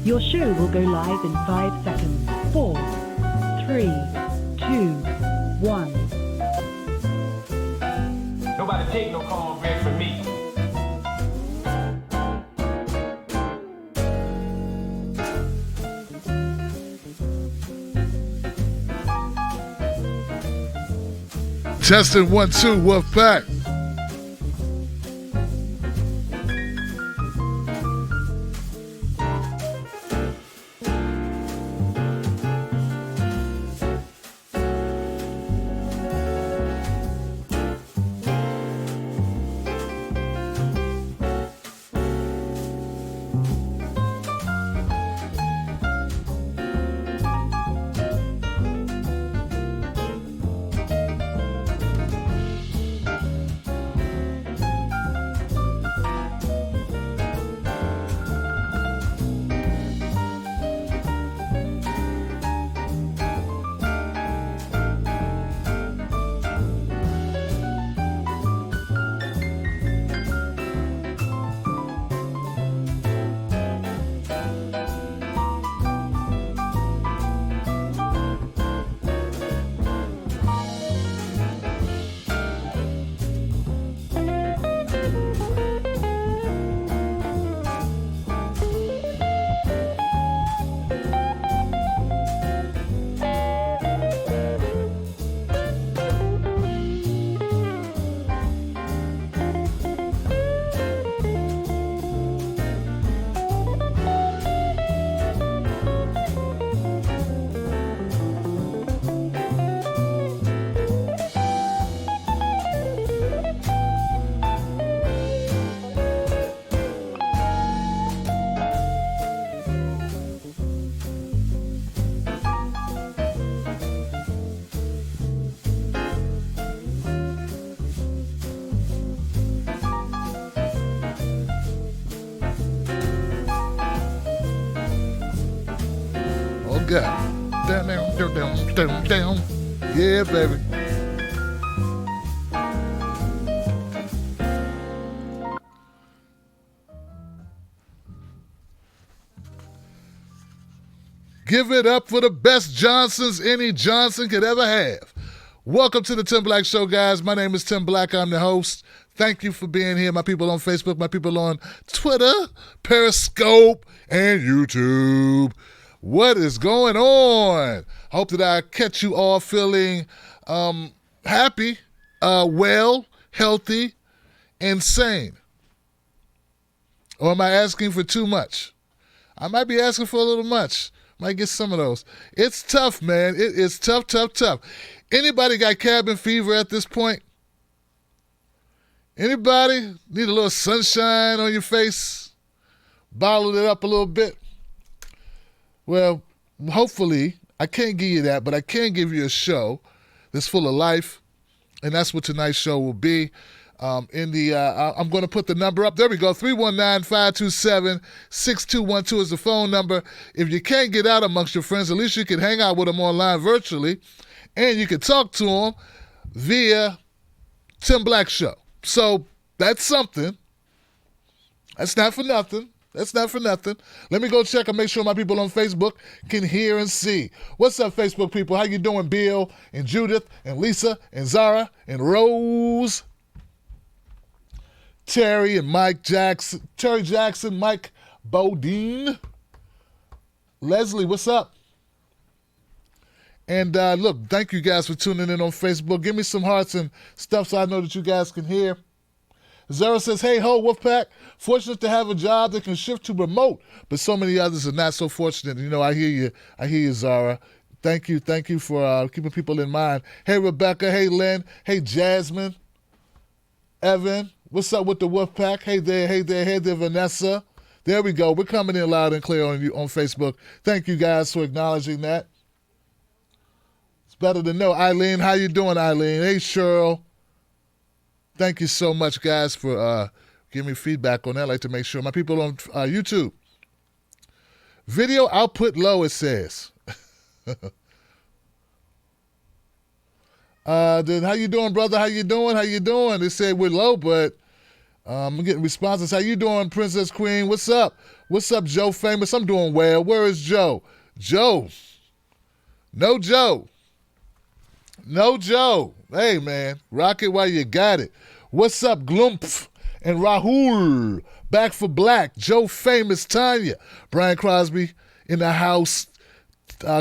Your show will go live in 5 seconds. 4, 3, 2, 1. Nobody take no cornbread from me. Testing 1, 2, Wolfpack. God. Down. Yeah, baby. Give it up for the best Johnsons any Johnson could ever have. Welcome to the Tim Black Show, guys. My name is Tim Black. I'm the host. Thank you for being here, my people on Facebook, my people on Twitter, Periscope, and YouTube. What is going on? Hope that I catch you all feeling happy, well, healthy, and sane. Or am I asking for too much? I might be asking for a little much. Might get some of those. It's tough, man. It is tough. Anybody got cabin fever at this point? Anybody need a little sunshine on your face? Bottle it up a little bit? Well, hopefully, I can't give you that, but I can give you a show that's full of life, and that's what tonight's show will be. I'm going to put the number up. There we go. 319-527-6212 is the phone number. If you can't get out amongst your friends, at least you can hang out with them online virtually, and you can talk to them via Tim Black Show. So that's something. That's not for nothing. Let me go check and make sure my people on Facebook can hear and see. What's up, Facebook people? How you doing, Bill and Judith and Lisa and Zara and Rose? Terry Jackson, Mike Bodine. Leslie, what's up? And look, thank you guys for tuning in on Facebook. Give me some hearts and stuff so I know that you guys can hear. Zara says, hey, ho, Wolfpack. Fortunate to have a job that can shift to remote, but so many others are not so fortunate. You know, I hear you, Zara. Thank you for keeping people in mind. Hey, Rebecca. Hey, Lynn. Hey, Jasmine. Evan. What's up with the Wolfpack? Hey there, Vanessa. There we go. We're coming in loud and clear on Facebook. Thank you guys for acknowledging that. It's better to know. Eileen, how you doing, Eileen? Hey, Cheryl. Thank you so much, guys, for giving me feedback on that. I'd like to make sure. My people on YouTube. Video output low, it says. Then how you doing, brother? How you doing? They said we're low, but I'm getting responses. How you doing, Princess Queen? What's up? What's up, Joe Famous? I'm doing well. Where is Joe? Joe. No Joe. No Joe. Hey, man. Rock it while you got it. What's up, Glumph and Rahul? Back for Black. Joe Famous, Tanya. Brian Crosby in the house.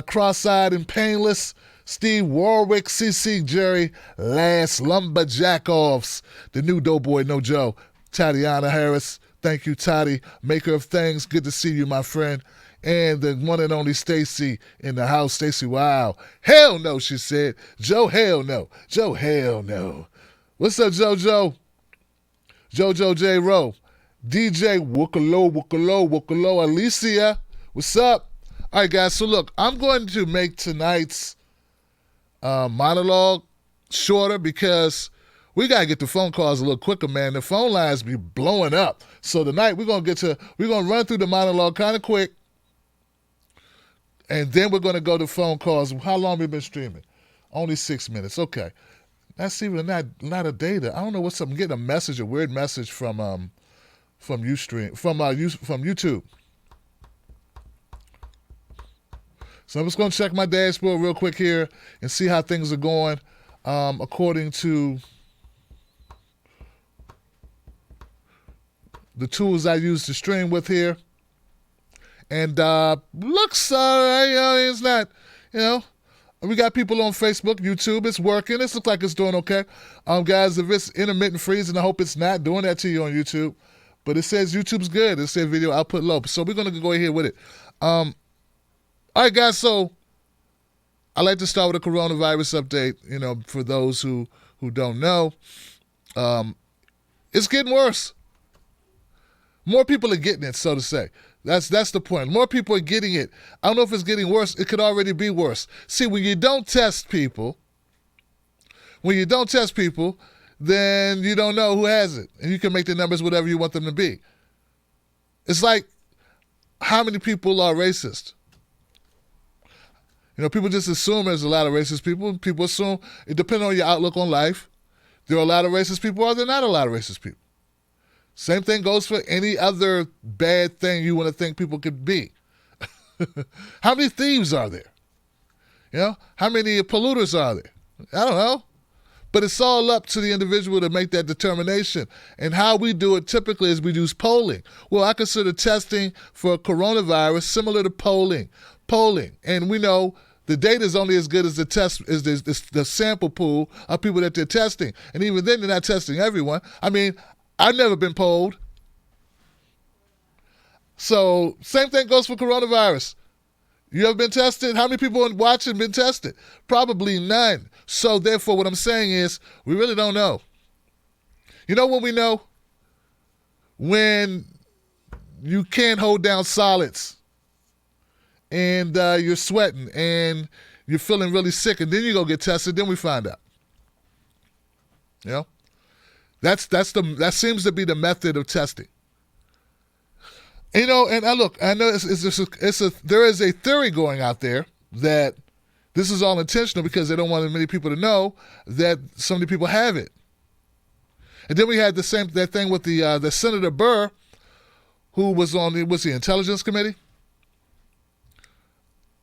Cross-eyed and painless. Steve Warwick, CC Jerry, Last Lumberjack-offs. The new Doughboy, No Joe. Tatiana Harris. Thank you, Tati. Maker of Things. Good to see you, my friend. And the one and only Stacy in the house. Stacy, wow. Hell no, she said. Joe, hell no. Joe, hell no. What's up, JoJo? JoJo J. Rowe. DJ Wookalo. Alicia, what's up? All right, guys, so look, I'm going to make tonight's monologue shorter because we got to get the phone calls a little quicker, man. The phone lines be blowing up. So tonight we're going to run through the monologue kind of quick, and then we're going to go to phone calls. How long have we been streaming? Only 6 minutes. Okay. That's even not a data. I don't know what's up. I'm getting a message, a weird message from YouTube. So I'm just going to check my dashboard real quick here and see how things are going according to the tools I use to stream with here. And looks all right. It's not, we got people on Facebook, YouTube. It's working. This looks like it's doing okay. Guys, if it's intermittent freezing, I hope it's not doing that to you on YouTube. But it says YouTube's good. It says video output low. So we're going to go ahead with it. All right, guys, so I like to start with a coronavirus update, for those who don't know. It's getting worse. More people are getting it, so to say. That's the point. More people are getting it. I don't know if it's getting worse. It could already be worse. See, when you don't test people, then you don't know who has it. And you can make the numbers whatever you want them to be. It's like, how many people are racist? People just assume there's a lot of racist people. People assume, it depends on your outlook on life. There are a lot of racist people or there are not a lot of racist people. Same thing goes for any other bad thing you want to think people could be. How many thieves are there? How many polluters are there? I don't know. But it's all up to the individual to make that determination. And how we do it typically is we use polling. Well, I consider testing for coronavirus similar to polling. And we know the data is only as good as the sample pool of people that they're testing. And even then, they're not testing everyone. I mean, I've never been polled. So same thing goes for coronavirus. You ever been tested? How many people watching been tested? Probably none. So therefore, what I'm saying is we really don't know. You know when we know? When you can't hold down solids and you're sweating and you're feeling really sick and then you go get tested, then we find out. That seems to be the method of testing. And I know there is a theory going out there that this is all intentional because they don't want many people to know that so many people have it. And then we had that thing with the Senator Burr, who was on the Intelligence Committee?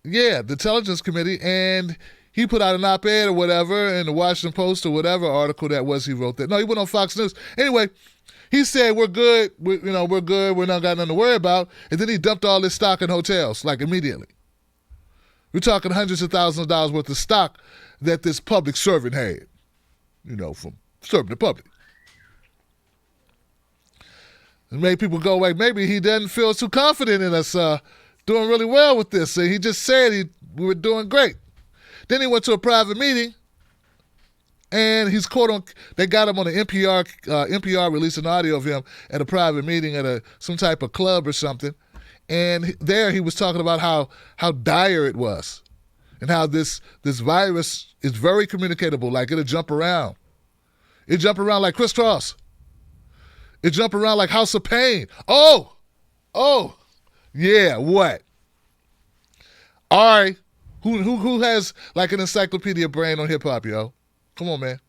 Yeah, the Intelligence Committee, and he put out an op-ed or whatever in the Washington Post or whatever article that was he wrote that. No, he went on Fox News. Anyway, he said, we're good. We're good. We're not got nothing to worry about. And then he dumped all his stock in hotels, like immediately. We're talking hundreds of thousands of dollars worth of stock that this public servant had, from serving the public. It made people go, like, maybe he doesn't feel too confident in us doing really well with this. So he just said we were doing great. Then he went to a private meeting, and he's caught on. They got him on an NPR. NPR released an audio of him at a private meeting at some type of club or something, and there he was talking about how dire it was, and how this virus is very communicatable. Like it'll jump around. It jump around like crisscross. It jump around like House of Pain. Oh, yeah. What? All right. Who has like an encyclopedia brain on hip hop, yo? Come on, man.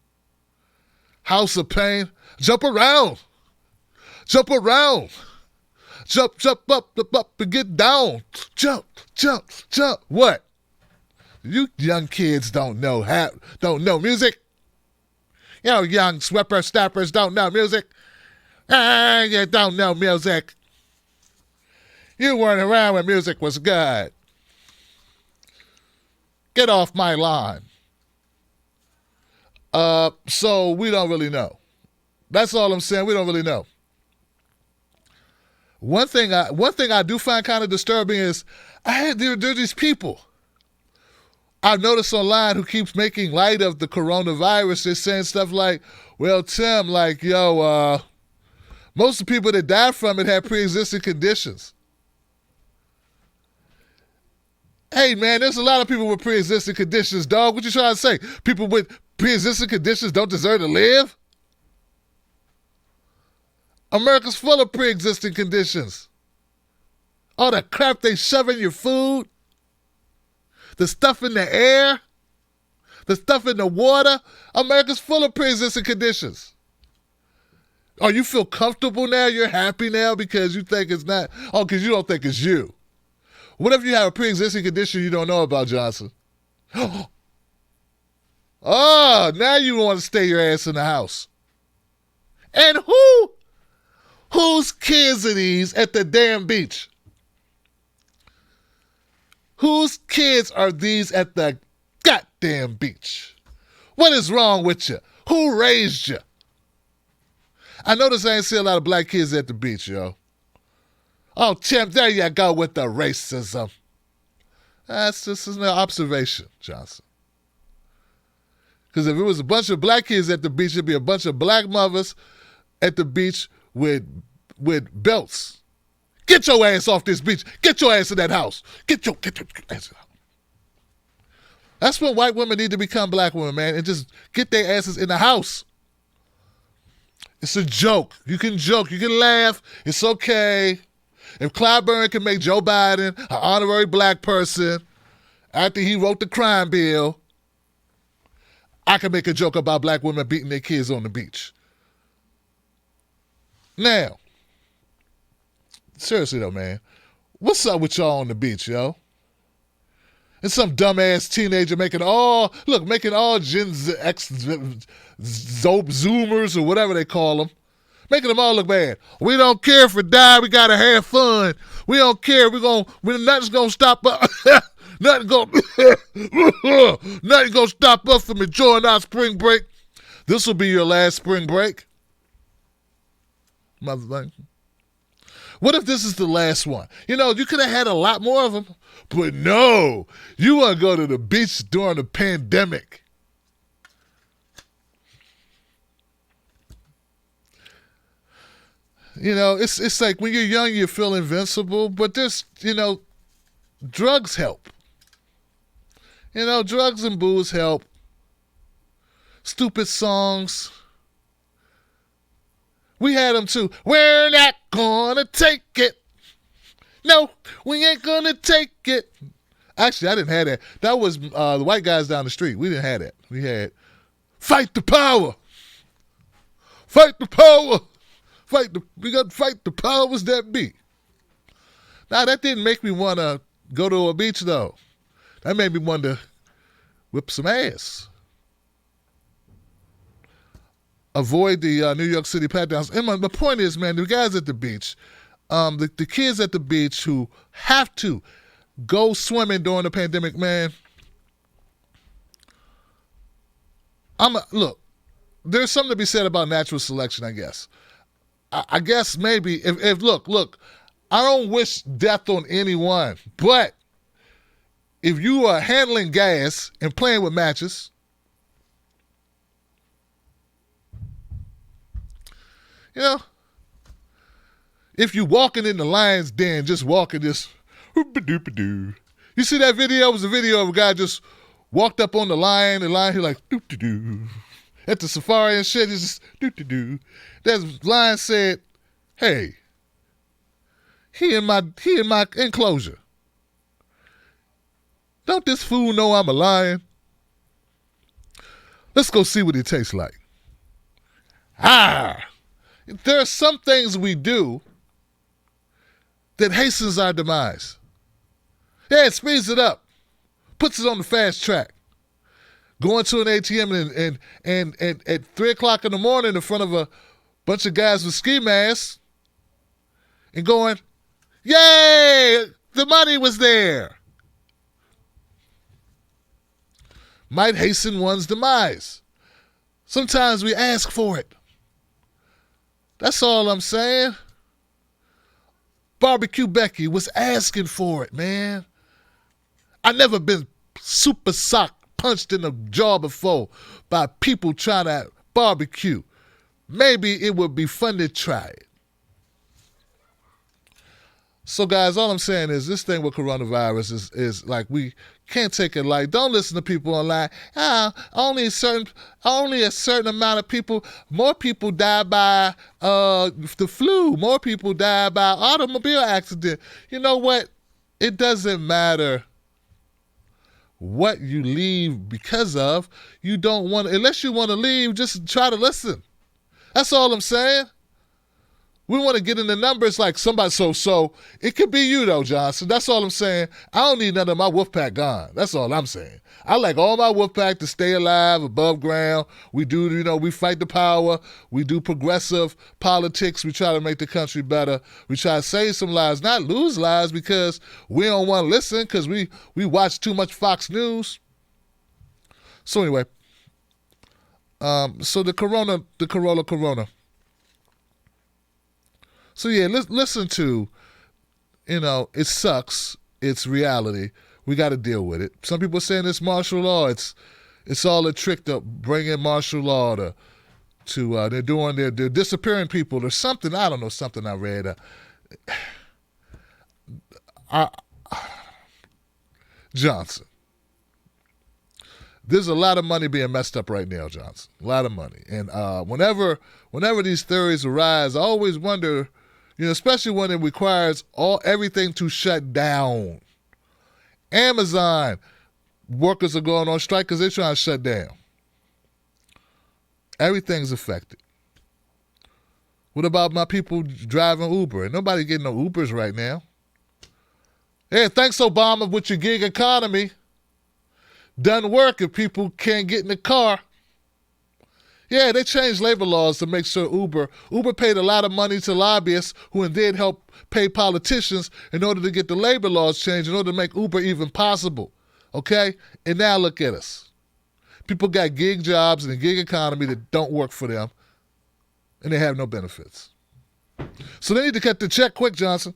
House of Pain. Jump around. Jump around. Jump, jump up and get down. Jump, jump, jump. What? You young kids don't know music. You know, young whippersnappers don't know music. You don't know music. You weren't around when music was good. Get off my lawn. So we don't really know. That's all I'm saying. We don't really know. One thing I do find kind of disturbing is there are these people I've noticed online who keeps making light of the coronavirus. They're saying stuff like, well, Tim, like, most of the people that died from it had pre-existing conditions. Hey, man, there's a lot of people with pre-existing conditions, dog. What you trying to say? People with pre-existing conditions don't deserve to live? America's full of pre-existing conditions. All the crap they shove in your food, the stuff in the air, the stuff in the water. America's full of pre-existing conditions. Oh, you feel comfortable now? You're happy now because you think it's not? Oh, because you don't think it's you. What if you have a pre-existing condition you don't know about, Johnson? Oh, now you want to stay your ass in the house. And whose kids are these at the damn beach? Whose kids are these at the goddamn beach? What is wrong with you? Who raised you? I notice I ain't see a lot of black kids at the beach, yo. Oh, Tim, there you go with the racism. That's just an observation, Johnson. Because if it was a bunch of black kids at the beach, it'd be a bunch of black mothers at the beach with belts. Get your ass off this beach. Get your ass in that house. Get your ass in the house. That's when white women need to become black women, man, and just get their asses in the house. It's a joke. You can joke. You can laugh. It's okay. If Clyburn can make Joe Biden an honorary black person after he wrote the crime bill, I can make a joke about black women beating their kids on the beach. Now, seriously though, man, what's up with y'all on the beach, yo? And some dumbass teenager making all Gen X Zoomers or whatever they call them, making them all look bad. We don't care if we die. We gotta have fun. We don't care. Nothing's gonna stop us. Nothing gonna stop us from enjoying our spring break. This will be your last spring break, motherfucker. What if this is the last one? You know, you could have had a lot more of them, but no, you want to go to the beach during the pandemic. You know, it's like when you're young, you feel invincible, but drugs help. Drugs and booze help. Stupid songs. We had them too. We're not gonna take it. No, we ain't gonna take it. Actually, I didn't have that. That was the white guys down the street. We didn't have that. We had Fight the Power. Fight the power. We got to fight the powers that be. Now, that didn't make me want to go to a beach, though. That made me want to whip some ass. Avoid the New York City pat-downs. And my point is, man, the guys at the beach, the kids at the beach who have to go swimming during the pandemic, man, look, there's something to be said about natural selection, I guess. I guess maybe if look, I don't wish death on anyone, but if you are handling gas and playing with matches, if you walking in the lion's den, just walking this, you see that video? It was a video of a guy just walked up on the lion, he like, doo-doo-doo. At the safari and shit, he's just doo-doo-doo. That lion said, hey, he in my enclosure. Don't this fool know I'm a lion? Let's go see what he tastes like. Ah! There are some things we do that hastens our demise. Yeah, it speeds it up, puts it on the fast track. Going to an ATM and at 3 o'clock in the morning in front of a bunch of guys with ski masks and going, yay, the money was there. Might hasten one's demise. Sometimes we ask for it. That's all I'm saying. Barbecue Becky was asking for it, man. I never been super sock punched in the jaw before by people trying to barbecue. Maybe it would be fun to try it. So, guys, all I'm saying is this thing with coronavirus is like we can't take it light. Don't listen to people online. Only a certain amount of people. More people die by the flu. More people die by automobile accident. You know what? It doesn't matter what you leave because of. You don't want, unless you want to leave, just try to listen. That's all I'm saying. We want to get in the numbers like somebody, so it could be you though, Johnson. That's all I'm saying. I don't need none of my wolf pack gone. That's all I'm saying. I like all my wolf pack to stay alive, above ground. We do, we fight the power. We do progressive politics. We try to make the country better. We try to save some lives, not lose lives because we don't want to listen because we watch too much Fox News. So anyway, so the corona. So yeah, listen to, it sucks. It's reality. We got to deal with it. Some people are saying it's martial law. It's all a trick to bring in martial law to they're disappearing people. There's something, I don't know, something I read. Johnson. There's a lot of money being messed up right now, Johnson. A lot of money. And whenever these theories arise, I always wonder, especially when it requires everything to shut down. Amazon workers are going on strike because they're trying to shut down. Everything's affected. What about my people driving Uber? Ain't nobody getting no Ubers right now. Hey, thanks, Obama, with your gig economy. Doesn't work if people can't get in the car. Yeah, they changed labor laws to make sure Uber paid a lot of money to lobbyists who indeed helped pay politicians in order to get the labor laws changed in order to make Uber even possible. Okay? And now look at us. People got gig jobs in the gig economy that don't work for them, and they have no benefits. So they need to cut the check quick, Johnson.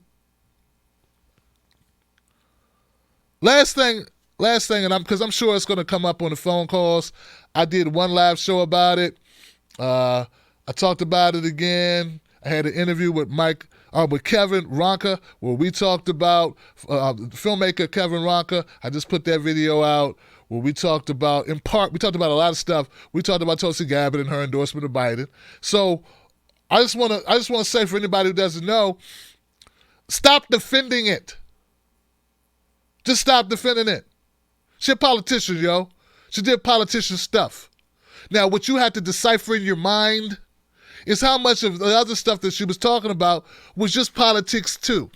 Last thing, and because I'm sure it's going to come up on the phone calls. I did one live show about it. I talked about it again. I had an interview with Kevin Ronka, where we talked about filmmaker Kevin Ronka. I just put that video out where we talked about, in part, we talked about a lot of stuff. We talked about Tulsi Gabbard and her endorsement of Biden. So I just want to say, for anybody who doesn't know, stop defending it. Just stop defending it. She's a politician, yo. She did politician stuff. Now, what you have to decipher in your mind is how much of the other stuff that she was talking about was just politics too.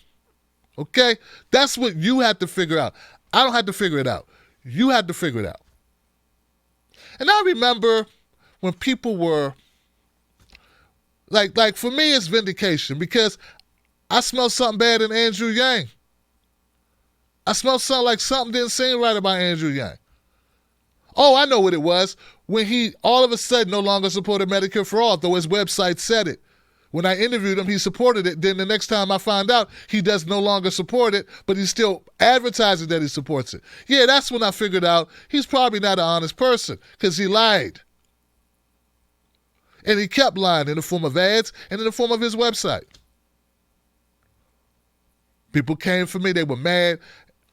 Okay? That's what you have to figure out. I don't have to figure it out. You have to figure it out. And I remember when people were, like for me, it's vindication because I smelled something bad in Andrew Yang. I smelled something didn't seem right about Andrew Yang. Oh, I know what it was. When he all of a sudden no longer supported Medicare for All, though his website said it. When I interviewed him, he supported it. Then the next time I find out, he does no longer support it, but he's still advertising that he supports it. Yeah, that's when I figured out he's probably not an honest person because he lied. And he kept lying in the form of ads and in the form of his website. People came for me. They were mad.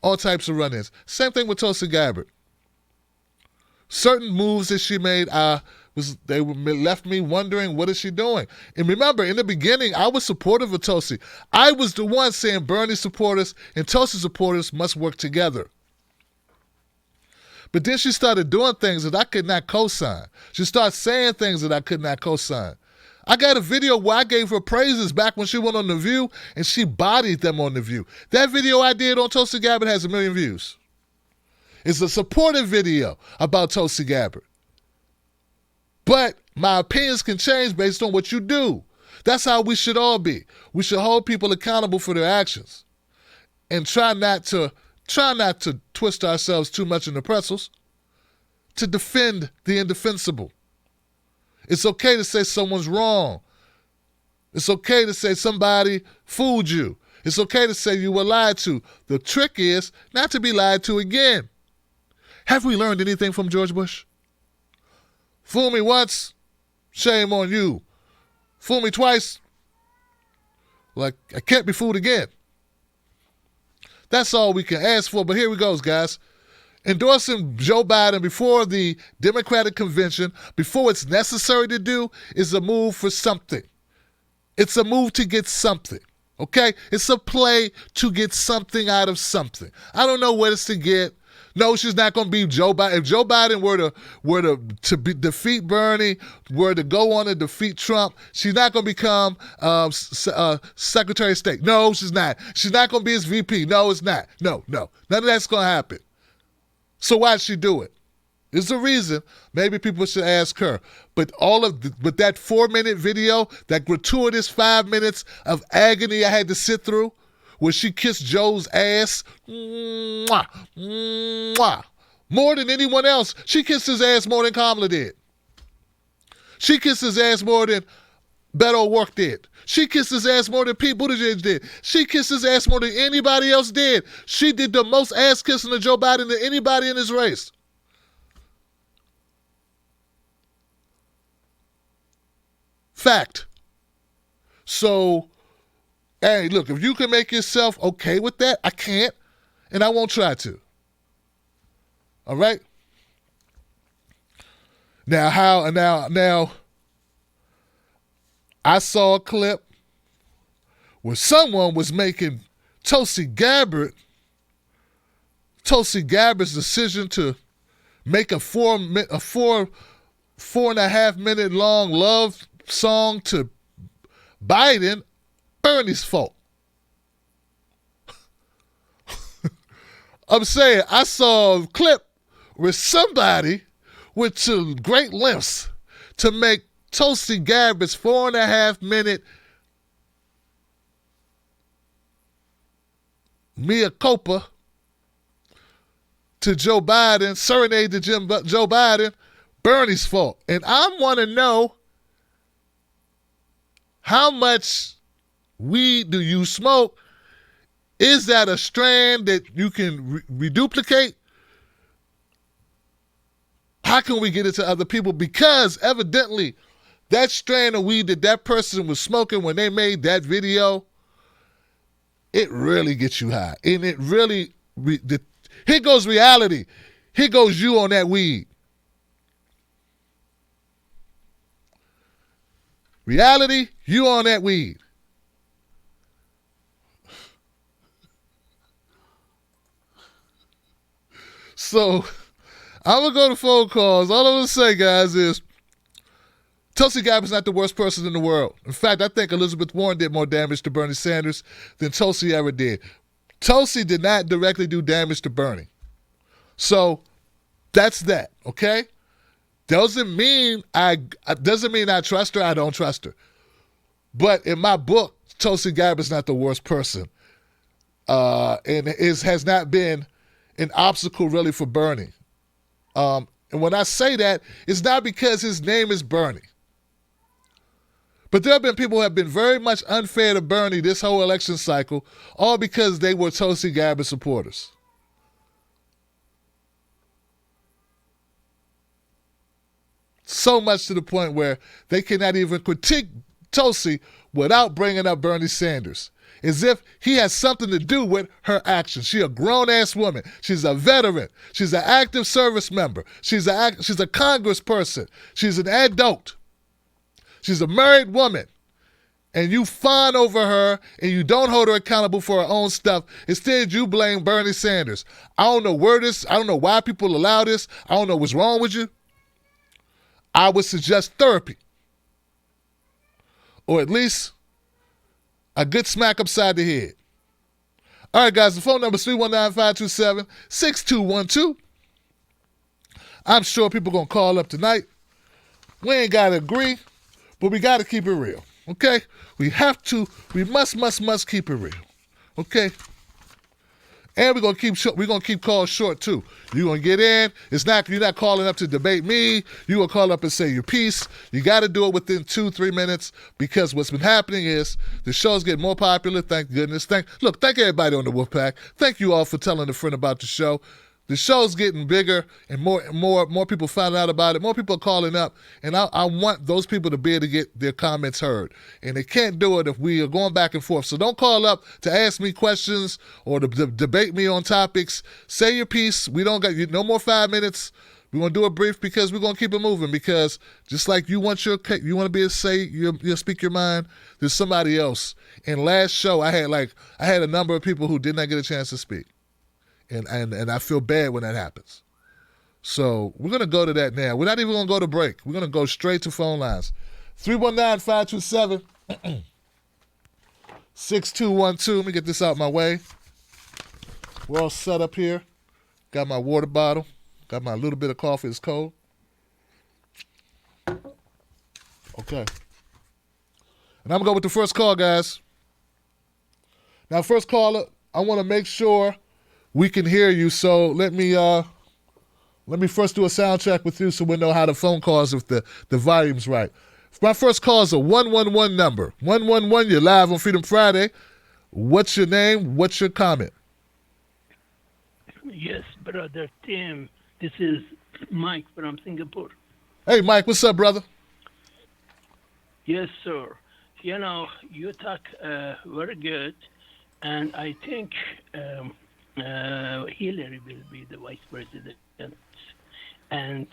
All types of run-ins. Same thing with Tulsi Gabbard. Certain moves that she made, they left me wondering, what is she doing? And remember, in the beginning, I was supportive of Tulsi. I was the one saying Bernie supporters and Tulsi supporters must work together. But then she started doing things that I could not co-sign. She started saying things that I could not co-sign. I got a video where I gave her praises back when she went on The View, and she bodied them on The View. That video I did on Tulsi Gabbard has 1 million views. It's a supportive video about Tulsi Gabbard. But my opinions can change based on what you do. That's how we should all be. We should hold people accountable for their actions and try not to twist ourselves too much in the pretzels to defend the indefensible. It's okay to say someone's wrong. It's okay to say somebody fooled you. It's okay to say you were lied to. The trick is not to be lied to again. Have we learned anything from George Bush? Fool me once, shame on you. Fool me twice, like I can't be fooled again. That's all we can ask for, but here we go, guys. Endorsing Joe Biden before the Democratic convention, before it's necessary to do, is a move for something. It's a move to get something, okay? It's a play to get something out of something. I don't know what it's to get. No, she's not going to be Joe Biden. If Joe Biden were to defeat Bernie, were to go on to defeat Trump, she's not going to become Secretary of State. No, she's not. She's not going to be his VP. No, it's not. No. None of that's going to happen. So why'd she do it? There's a reason. Maybe people should ask her. But but that 4-minute video, that gratuitous 5 minutes of agony I had to sit through, where she kissed Joe's ass, mwah, mwah, more than anyone else. She kissed his ass more than Kamala did. She kissed his ass more than Beto O'Rourke did. She kissed his ass more than Pete Buttigieg did. She kissed his ass more than anybody else did. She did the most ass kissing of Joe Biden than anybody in this race. Fact. So, hey, look, if you can make yourself okay with that, I can't, and I won't try to. All right? Now, I saw a clip where someone was making Tulsi Gabbard's decision to make a 4.5 minute long love song to Biden Bernie's fault. I'm saying I saw a clip where somebody went to great lengths to make Tulsi Gabbard's 4.5 minute mea culpa to Joe Biden, serenade to Joe Biden, Bernie's fault. And I want to know, how much weed do you smoke? Is that a strand that you can reduplicate? How can we get it to other people? Because evidently, that strand of weed that person was smoking when they made that video, it really gets you high. And it really, here goes reality. Here goes you on that weed. Reality, you on that weed. So, I'm going to go to phone calls. All I'm going to say, guys, is Tulsi Gabbard's not the worst person in the world. In fact, I think Elizabeth Warren did more damage to Bernie Sanders than Tulsi ever did. Tulsi did not directly do damage to Bernie. So, that's that, okay? Doesn't mean I trust her. I don't trust her. But in my book, Tulsi Gabbard's not the worst person. And has not been an obstacle really for Bernie. And when I say that, it's not because his name is Bernie. But there have been people who have been very much unfair to Bernie this whole election cycle, all because they were Tulsi Gabbard supporters. So much to the point where they cannot even critique Tulsi without bringing up Bernie Sanders, as if he has something to do with her actions. She's a grown-ass woman. She's a veteran. She's an active service member. She's a congressperson. She's an adult. She's a married woman. And you fawn over her and you don't hold her accountable for her own stuff. Instead, you blame Bernie Sanders. I don't know why people allow this. I don't know what's wrong with you. I would suggest therapy. or at least a good smack upside the head. All right, guys, the phone number is 319-527-6212. I'm sure people going to call up tonight. We ain't got to agree, but we got to keep it real, okay? We must keep it real, okay? And we're gonna keep calls short too. You're gonna get in. You're not calling up to debate me. You're gonna call up and say your piece. You gotta do it within 2-3 minutes, because what's been happening is the show's getting more popular, thank goodness. Thank everybody on the Wolfpack. Thank you all for telling a friend about the show. The show's getting bigger, and more people find out about it. More people are calling up, and I want those people to be able to get their comments heard. And they can't do it if we are going back and forth. So don't call up to ask me questions or to debate me on topics. Say your piece. We don't got no more 5 minutes. We're going to do it brief, because we're going to keep it moving, because just like you want to be able to say, you speak your mind, there's somebody else. And last show, I had a number of people who did not get a chance to speak. And I feel bad when that happens. So we're going to go to that now. We're not even going to go to break. We're going to go straight to phone lines. 319-527-6212. Let me get this out my way. We're all set up here. Got my water bottle. Got my little bit of coffee. It's cold. Okay. And I'm going to go with the first call, guys. Now, first caller, I want to make sure we can hear you, so let me first do a sound check with you so we know how the phone calls if the volume's right. My first call is a 111 number. 111, you're live on Freedom Friday. What's your name? What's your comment? Yes, brother Tim. This is Mike from Singapore. Hey, Mike, what's up, brother? Yes, sir. You know, you talk very good, and I think Hillary will be the vice president. And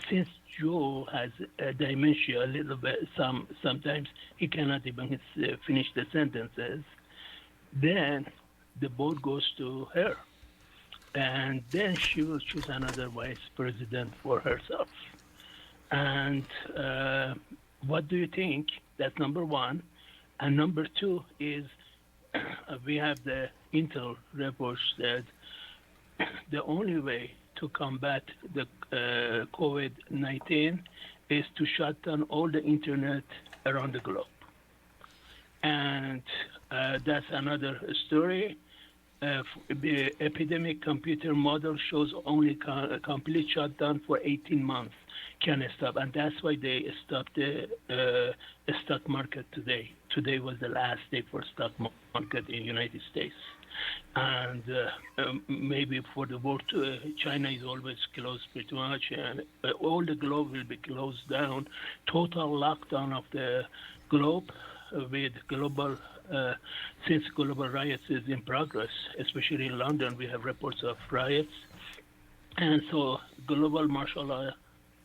since Joe has dementia a little bit, sometimes he cannot even finish the sentences, then the vote goes to her. And then she will choose another vice president for herself. And what do you think? That's number one. And number two is we have the Intel reports that the only way to combat the COVID-19 is to shut down all the internet around the globe. And that's another story. The epidemic computer model shows only a complete shutdown for 18 months can stop, and that's why they stopped the stock market today. Today was the last day for stock market in the United States. And maybe for the world, China is always closed pretty much, and all the globe will be closed down. Total lockdown of the globe with global, since global riots is in progress, especially in London, we have reports of riots. And so global martial law,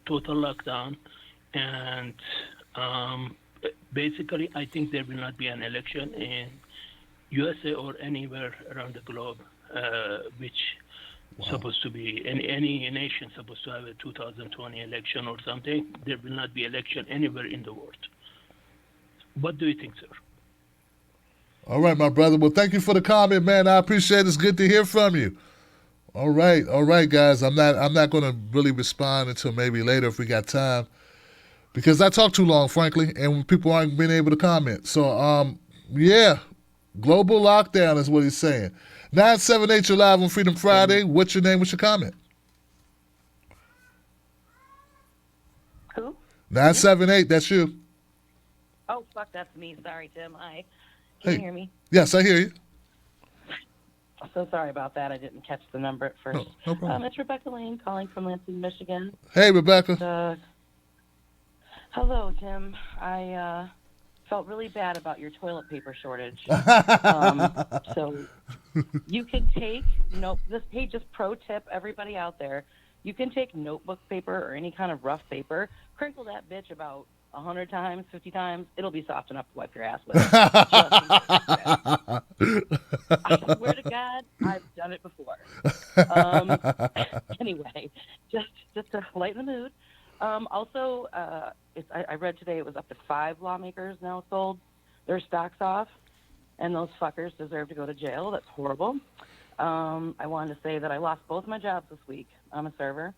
total lockdown, and basically I think there will not be an election in USA or anywhere around the globe, which supposed to be any nation supposed to have a 2020 election or something. There will not be election anywhere in the world. What do you think, sir? All right, my brother. Well, thank you for the comment, man. I appreciate it. It's good to hear from you. All right, guys. I'm not going to really respond until maybe later if we got time, because I talk too long, frankly, and people aren't being able to comment. So, yeah, global lockdown is what he's saying. 978, you're live on Freedom Friday. What's your name? What's your comment? Who? 978, that's you. Oh, fuck, that's me. Sorry, Tim. Hi. Can you hear me? Yes, I hear you. So sorry about that. I didn't catch the number at first. No problem. It's Rebecca Lane calling from Lansing, Michigan. Hey, Rebecca. Hello, Tim. I felt really bad about your toilet paper shortage. So you can take just pro tip, everybody out there. You can take notebook paper or any kind of rough paper, crinkle that bitch about 100 times, 50 times, it'll be soft enough to wipe your ass with. I swear to God, I've done it before. Anyway, just to lighten the mood, Also, I read today it was up to 5 lawmakers now sold their stocks off, and those fuckers deserve to go to jail. That's horrible. I wanted to say that I lost both my jobs this week. I'm a server,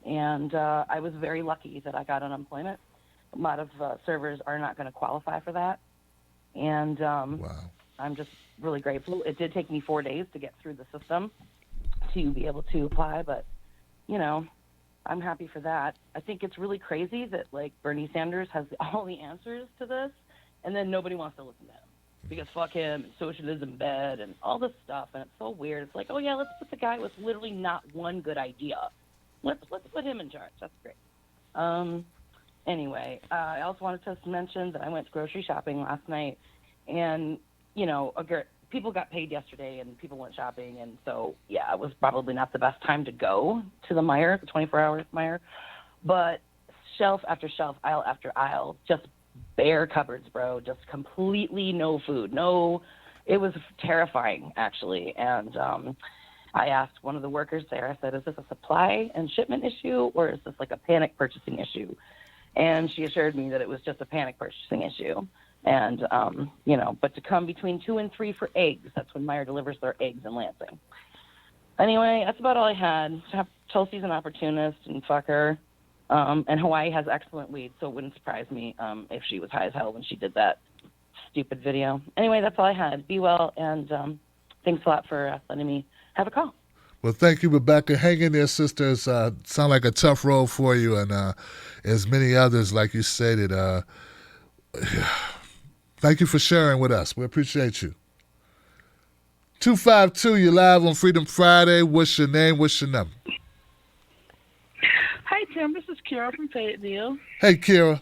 and I was very lucky that I got unemployment. A lot of servers are not going to qualify for that, and Wow. I'm just really grateful. It did take me 4 days to get through the system to be able to apply, but, you know, I'm happy for that. I think it's really crazy that, like, Bernie Sanders has all the answers to this, and then nobody wants to listen to him because fuck him and socialism bad and all this stuff, and it's so weird. It's like, oh, yeah, let's put the guy with literally not one good idea. Let's put him in charge. That's great. Anyway, I also wanted to mention that I went grocery shopping last night, and, you know, people got paid yesterday, and people went shopping, and so, yeah, it was probably not the best time to go to the Meijer, the 24-hour Meijer, but shelf after shelf, aisle after aisle, just bare cupboards, bro, just completely no food. No, it was terrifying, actually, and I asked one of the workers there, I said, is this a supply and shipment issue, or is this like a panic purchasing issue? And she assured me that it was just a panic purchasing issue. And, you know, but to come between 2 and 3 for eggs, that's when Meijer delivers their eggs in Lansing. Anyway, that's about all I had. Tulsi's an opportunist, and fuck her. And Hawaii has excellent weed, so it wouldn't surprise me if she was high as hell when she did that stupid video. Anyway, that's all I had. Be well, and thanks a lot for letting me have a call. Well, thank you, Rebecca. Hang in there, sisters. Sound like a tough road for you, and as many others, like you stated. Thank you for sharing with us. We appreciate you. 252, you're live on Freedom Friday. What's your name? What's your number? Hi, Tim. This is Kira from Fayetteville. Hey, Kira.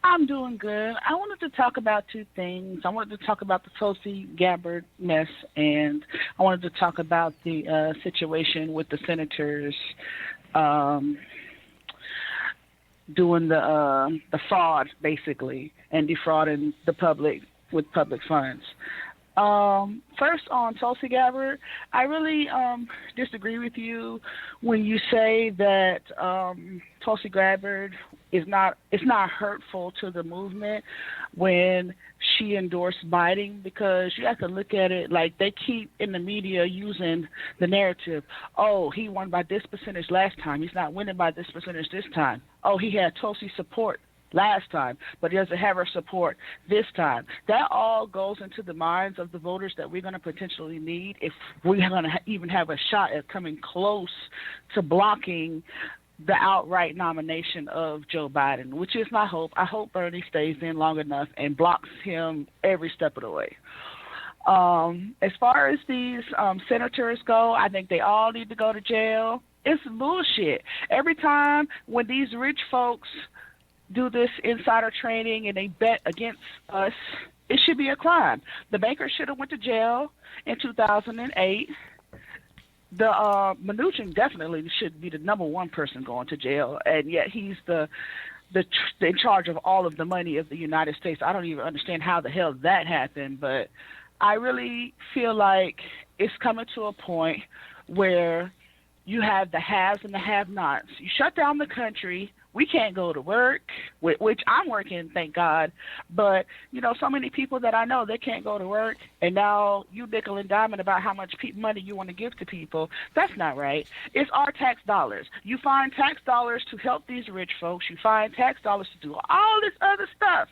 I'm doing good. I wanted to talk about 2 things. I wanted to talk about the Tulsi Gabbard mess, and I wanted to talk about the situation with the senators doing the fraud, basically, and defrauding the public with public funds. First, on Tulsi Gabbard, I really disagree with you when you say that Tulsi Gabbard it's not hurtful to the movement when she endorsed Biden, because you have to look at it like they keep in the media using the narrative. Oh, he won by this percentage last time. He's not winning by this percentage this time. Oh, he had Tulsi support last time, but he doesn't have her support this time. That all goes into the minds of the voters that we're going to potentially need if we're going to even have a shot at coming close to blocking the outright nomination of Joe Biden, which is my hope. I hope Bernie stays in long enough and blocks him every step of the way. As far as these senators go, I think they all need to go to jail. It's bullshit. Every time when these rich folks do this insider trading and they bet against us, it should be a crime. The bankers should have went to jail in 2008. The Mnuchin definitely should be the number one person going to jail, and yet he's the in charge of all of the money of the United States. I don't even understand how the hell that happened, but I really feel like it's coming to a point where you have the haves and the have-nots. You shut down the country. We can't go to work, which I'm working, thank God. But, you know, so many people that I know, they can't go to work. And now you nickel and diamond about how much money you want to give to people. That's not right. It's our tax dollars. You find tax dollars to help these rich folks. You find tax dollars to do all this other stuff.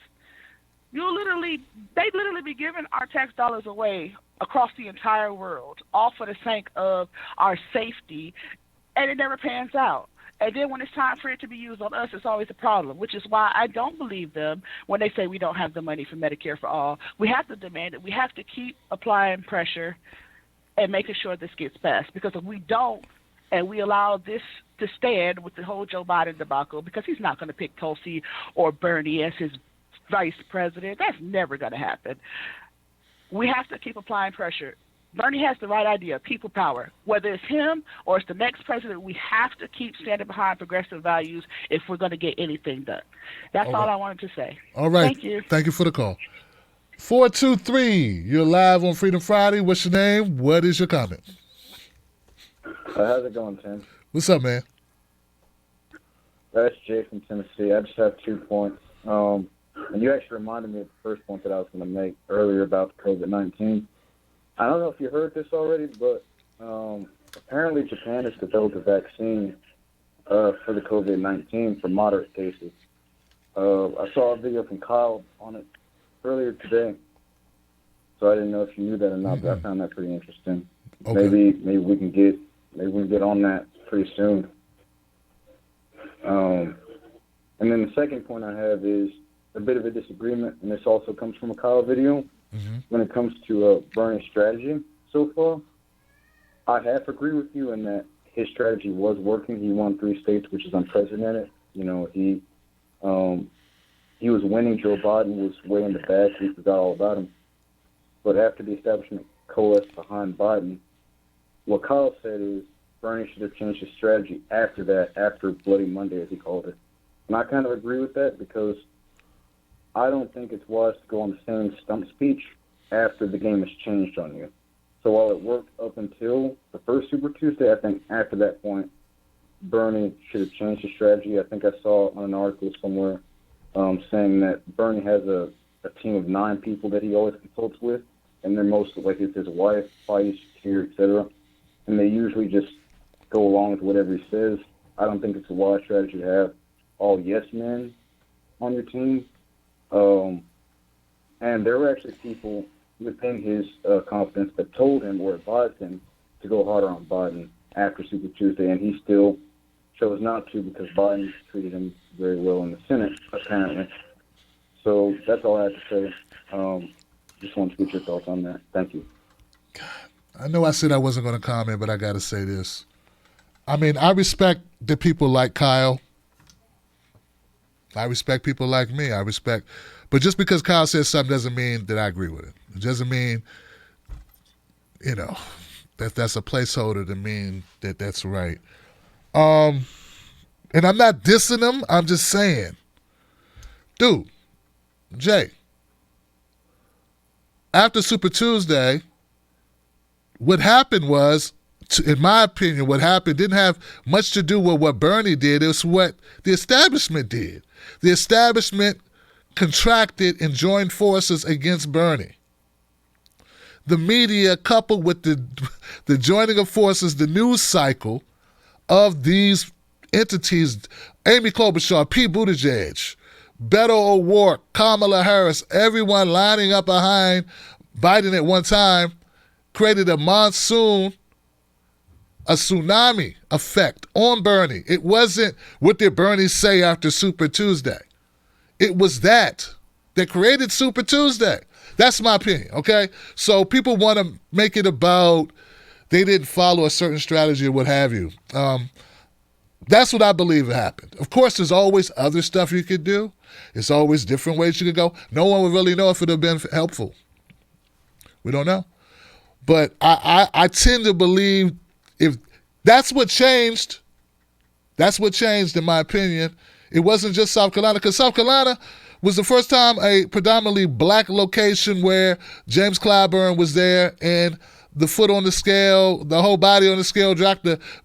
They literally be giving our tax dollars away across the entire world, all for the sake of our safety, and it never pans out. And then when it's time for it to be used on us, it's always a problem, which is why I don't believe them when they say we don't have the money for Medicare for all. We have to demand it. We have to keep applying pressure and making sure this gets passed, because if we don't and we allow this to stand with the whole Joe Biden debacle, because he's not going to pick Tulsi or Bernie as his vice president. That's never going to happen. We have to keep applying pressure. Bernie has the right idea, people power. Whether it's him or it's the next president, we have to keep standing behind progressive values if we're going to get anything done. That's all I wanted to say. All right. Thank you. Thank you for the call. 423, you're live on Freedom Friday. What's your name? What is your comment? How's it going, Tim? What's up, man? That's Jay from Tennessee. I just have 2 points. And you actually reminded me of the first point that I was going to make earlier about COVID-19. I don't know if you heard this already, but apparently Japan has developed a vaccine for the COVID-19 for moderate cases. I saw a video from Kyle on it earlier today, so I didn't know if you knew that or not, but I found that pretty interesting. Okay. Maybe we can get on that pretty soon. And then the second point I have is a bit of a disagreement, and this also comes from a Kyle video. When it comes to Bernie's strategy so far, I half agree with you in that his strategy was working. He won 3 states, which is unprecedented. You know, he was winning. Joe Biden was way in the back. We forgot all about him. But after the establishment coalesced behind Biden, what Kyle said is Bernie should have changed his strategy after that, after Bloody Monday, as he called it. And I kind of agree with that because I don't think it's wise to go on the same stump speech after the game has changed on you. So while it worked up until the first Super Tuesday, I think after that point, Bernie should have changed his strategy. I think I saw on an article somewhere saying that Bernie has a team of 9 people that he always consults with, and they're mostly like it's his wife, Feist, Kier, etc. And they usually just go along with whatever he says. I don't think it's a wise strategy to have all yes men on your team. And there were actually people within his confidence that told him or advised him to go harder on Biden after Super Tuesday, and he still chose not to because Biden treated him very well in the Senate, apparently. So that's all I have to say. Just want to get your thoughts on that. Thank you. I know I said I wasn't going to comment, but I got to say this. I mean, I respect the people like Kyle. I respect people like me. But just because Kyle says something doesn't mean that I agree with it. It doesn't mean, that's a placeholder to mean that that's right. And I'm not dissing him. I'm just saying, dude, Jay, after Super Tuesday, what happened was, in my opinion, what happened didn't have much to do with what Bernie did. It was what the establishment did. The establishment contracted and joined forces against Bernie. The media, coupled with the joining of forces, the news cycle of these entities, Amy Klobuchar, Pete Buttigieg, Beto O'Rourke, Kamala Harris, everyone lining up behind Biden at one time, created a monsoon, a tsunami effect on Bernie. It wasn't what did Bernie say after Super Tuesday. It was that created Super Tuesday. That's my opinion, okay? So people want to make it about they didn't follow a certain strategy or what have you. That's what I believe happened. Of course, there's always other stuff you could do. There's always different ways you could go. No one would really know if it would have been helpful. We don't know. But I tend to believe if that's what changed, in my opinion. It wasn't just South Carolina, because South Carolina was the first time a predominantly black location where James Clyburn was there, and the foot on the scale, the whole body on the scale,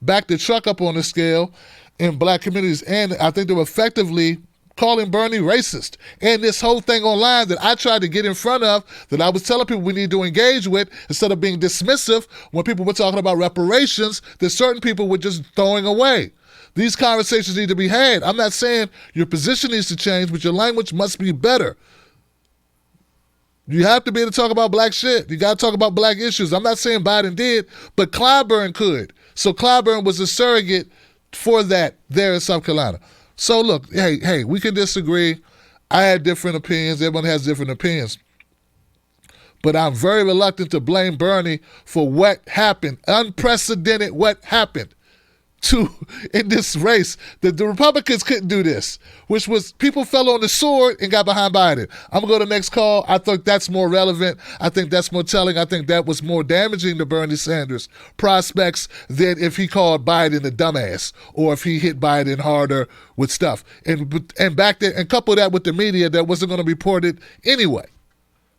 backed the truck up on the scale in black communities. And I think they were effectively calling Bernie racist. And this whole thing online that I tried to get in front of, that I was telling people we need to engage with, instead of being dismissive when people were talking about reparations that certain people were just throwing away. These conversations need to be had. I'm not saying your position needs to change, but your language must be better. You have to be able to talk about black shit. You got to talk about black issues. I'm not saying Biden did, but Clyburn could. So Clyburn was a surrogate for that there in South Carolina. So look, hey, we can disagree. I had different opinions. Everyone has different opinions. But I'm very reluctant to blame Bernie for what happened. Unprecedented what happened in this race. The Republicans couldn't do this, which was people fell on the sword and got behind Biden. I'm going to go to the next call. I think that's more relevant. I think that's more telling. I think that was more damaging to Bernie Sanders' prospects than if he called Biden a dumbass or if he hit Biden harder with stuff. And back there, and couple that with the media that wasn't going to report it anyway.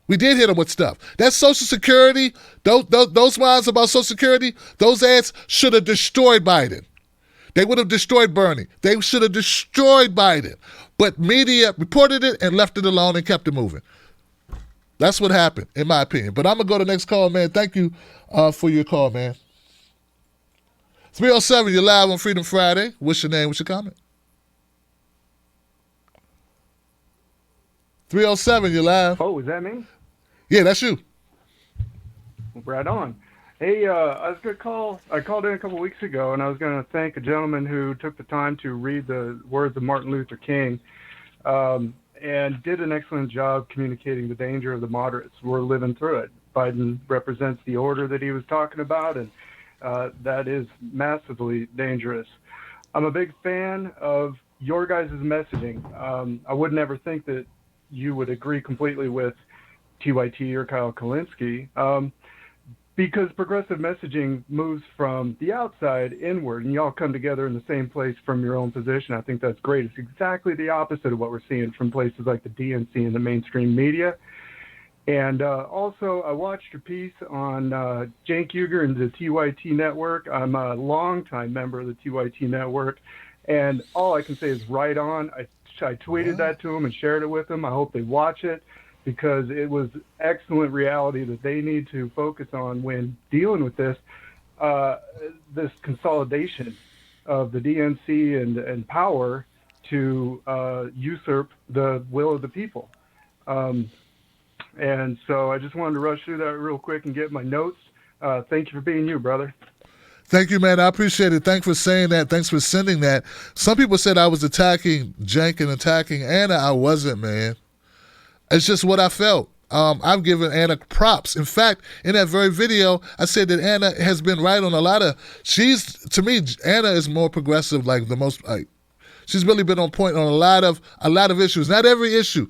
We did hit him with stuff. That Social Security, those lines about Social Security, those ads should have destroyed Biden. They would have destroyed Bernie. They should have destroyed Biden. But media reported it and left it alone and kept it moving. That's what happened, in my opinion. But I'm going to go to the next call, man. Thank you for your call, man. 307, you're live on Freedom Friday. What's your name? What's your comment? 307, you're live. Oh, is that me? Yeah, that's you. Right on. Hey, I was going to call. I called in a couple weeks ago, and I was going to thank a gentleman who took the time to read the words of Martin Luther King, and did an excellent job communicating the danger of the moderates. We're living through it. Biden represents the order that he was talking about, and that is massively dangerous. I'm a big fan of your guys' messaging. I would never think that you would agree completely with TYT or Kyle Kalinske, because progressive messaging moves from the outside inward, and y'all come together in the same place from your own position. I think that's great. It's exactly the opposite of what we're seeing from places like the DNC and the mainstream media. And also, I watched your piece on Cenk Uygur and the TYT network. I'm a longtime member of the TYT network, and all I can say is right on. I tweeted that to them and shared it with them. I hope they watch it, because it was excellent reality that they need to focus on when dealing with this consolidation of the DNC and power to usurp the will of the people. And so I just wanted to rush through that real quick and get my notes. Thank you for being you, brother. Thank you, man. I appreciate it. Thanks for saying that. Thanks for sending that. Some people said I was attacking Cenk and attacking Anna. I wasn't, man. It's just what I felt. I've given Anna props. In fact, in that very video, I said that Anna has been right on a lot of. To me, Anna is more progressive. Like the most. She's really been on point on a lot of issues. Not every issue.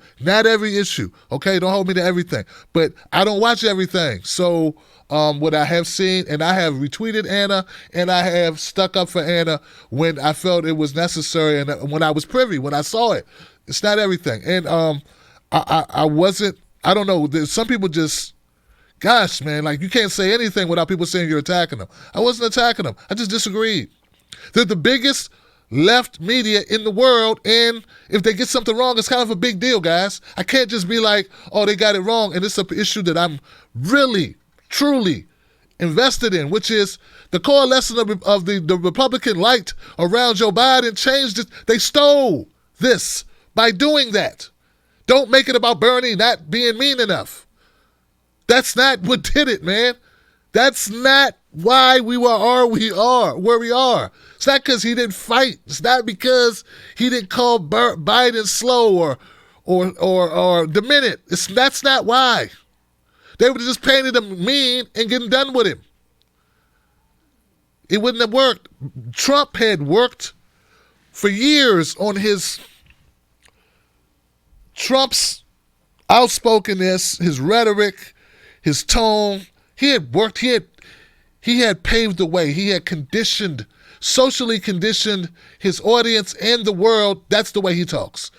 Okay, don't hold me to everything. But I don't watch everything. So what I have seen, and I have retweeted Anna, and I have stuck up for Anna when I felt it was necessary, and when I was privy, when I saw it. It's not everything. And I wasn't. I don't know. There's some people just. Gosh, man, like you can't say anything without people saying you're attacking them. I wasn't attacking them. I just disagreed. They're the biggest left media in the world, and if they get something wrong, it's kind of a big deal, guys. I can't just be like, oh, they got it wrong, and it's an issue that I'm really, truly invested in, which is the coalescence of the Republican light around Joe Biden changed it. They stole this by doing that. Don't make it about Bernie not being mean enough. That's not what did it, man. That's not why we are where we are. It's not because he didn't fight. It's not because he didn't call Biden slow or demented. That's not why. They would have just painted him mean and getting done with him. It wouldn't have worked. Trump had worked for years on Trump's outspokenness, his rhetoric, his tone. He had worked. He had paved the way. He had socially conditioned his audience and the world. That's the way he talks.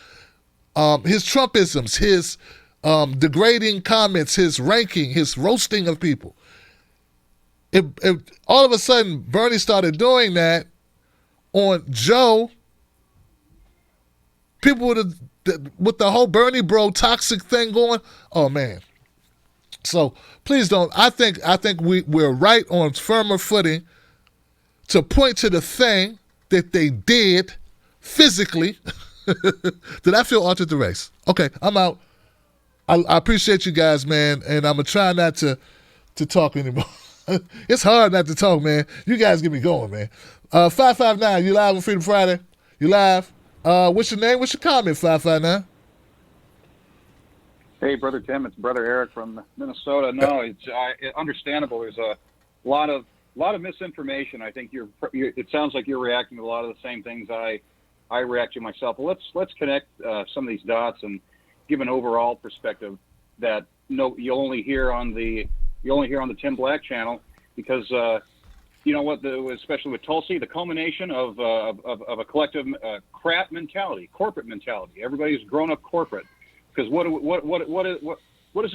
His Trumpisms, his degrading comments, his ranking, his roasting of people. If all of a sudden Bernie started doing that on Joe, people would have, with the whole Bernie bro toxic thing going, oh man. So please don't. I think we're right on firmer footing to point to the thing that they did physically. Did I feel altered the race? Okay, I'm out. I appreciate you guys, man, and I'm gonna try not to talk anymore. It's hard not to talk, man. You guys get me going, man. 559, you live on Freedom Friday. You live. What's your name? What's your comment? 559. Hey, Brother Tim, it's Brother Eric from Minnesota. No, it's understandable. There's a lot of misinformation. I think it sounds like you're reacting to a lot of the same things I react to myself. Well, let's connect some of these dots and give an overall perspective that you only hear on the Tim Black channel, because you know what, especially with Tulsi, the culmination of a collective crap mentality, corporate mentality. Everybody's grown up corporate. Because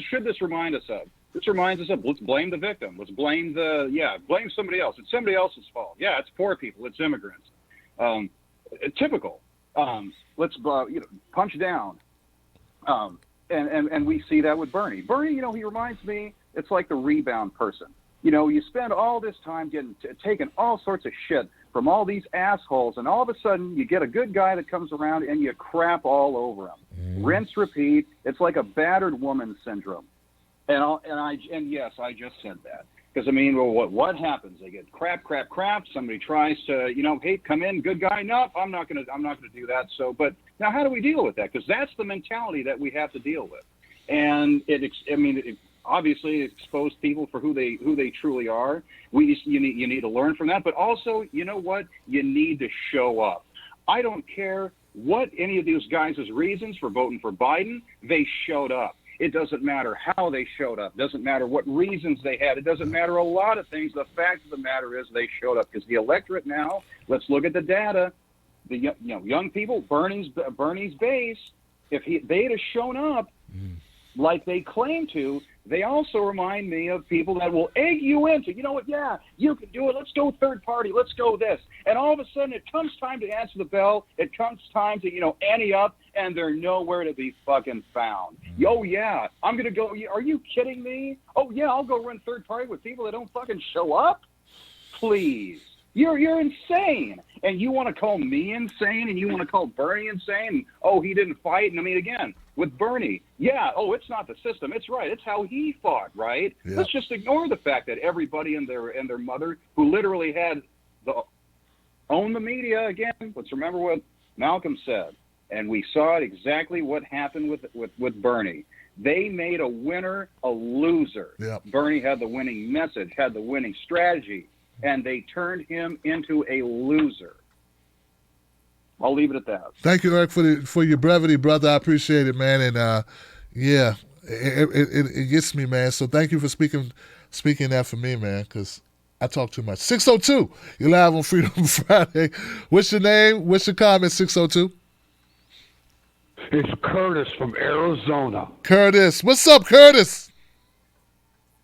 should this remind us of? This reminds us of, let's blame the victim. Let's blame blame somebody else. It's somebody else's fault. Yeah, it's poor people. It's immigrants. typical. Let's punch down. And we see that with Bernie. Bernie, he reminds me, it's like the rebound person. You spend all this time taking all sorts of shit from all these assholes, and all of a sudden you get a good guy that comes around and you crap all over him. Rinse, repeat. It's like a battered woman syndrome. And yes, I just said that. Because, what happens? They get crap. Somebody tries to, hey, come in, good guy. No, I'm not gonna do that. So, but now how do we deal with that? Because that's the mentality that we have to deal with. And it obviously expose people for who they truly are. You need to learn from that. But also, you know what? You need to show up. I don't care what any of these guys' reasons for voting for Biden. They showed up. It doesn't matter how they showed up. It doesn't matter what reasons they had. It doesn't matter a lot of things. The fact of the matter is they showed up, because the electorate now, let's look at the data. The young people, Bernie's base, if they'd have shown up like they claim to, they also remind me of people that will egg you into, you know what, yeah, you can do it, let's go third party, let's go this. And all of a sudden it comes time to answer the bell, it comes time to, ante up, and they're nowhere to be fucking found. Oh, yeah, I'm going to go, are you kidding me? Oh, yeah, I'll go run third party with people that don't fucking show up? Please. You're insane. And you want to call me insane, and you want to call Bernie insane? Oh, he didn't fight. And again, with Bernie, yeah, it's not the system. It's right. It's how he fought, right? Yeah. Let's just ignore the fact that everybody and their mother, who literally had own the media again. Let's remember what Malcolm said. And we saw it exactly what happened with Bernie. They made a winner a loser. Yep. Bernie had the winning message, had the winning strategy, and they turned him into a loser. I'll leave it at that. Thank you, Eric, for your brevity, brother. I appreciate it, man. And yeah, it gets me, man. So thank you for speaking that for me, man, because I talk too much. 602, you're live on Freedom Friday. What's your name? What's your comment, 602? It's Curtis from Arizona. Curtis. What's up, Curtis?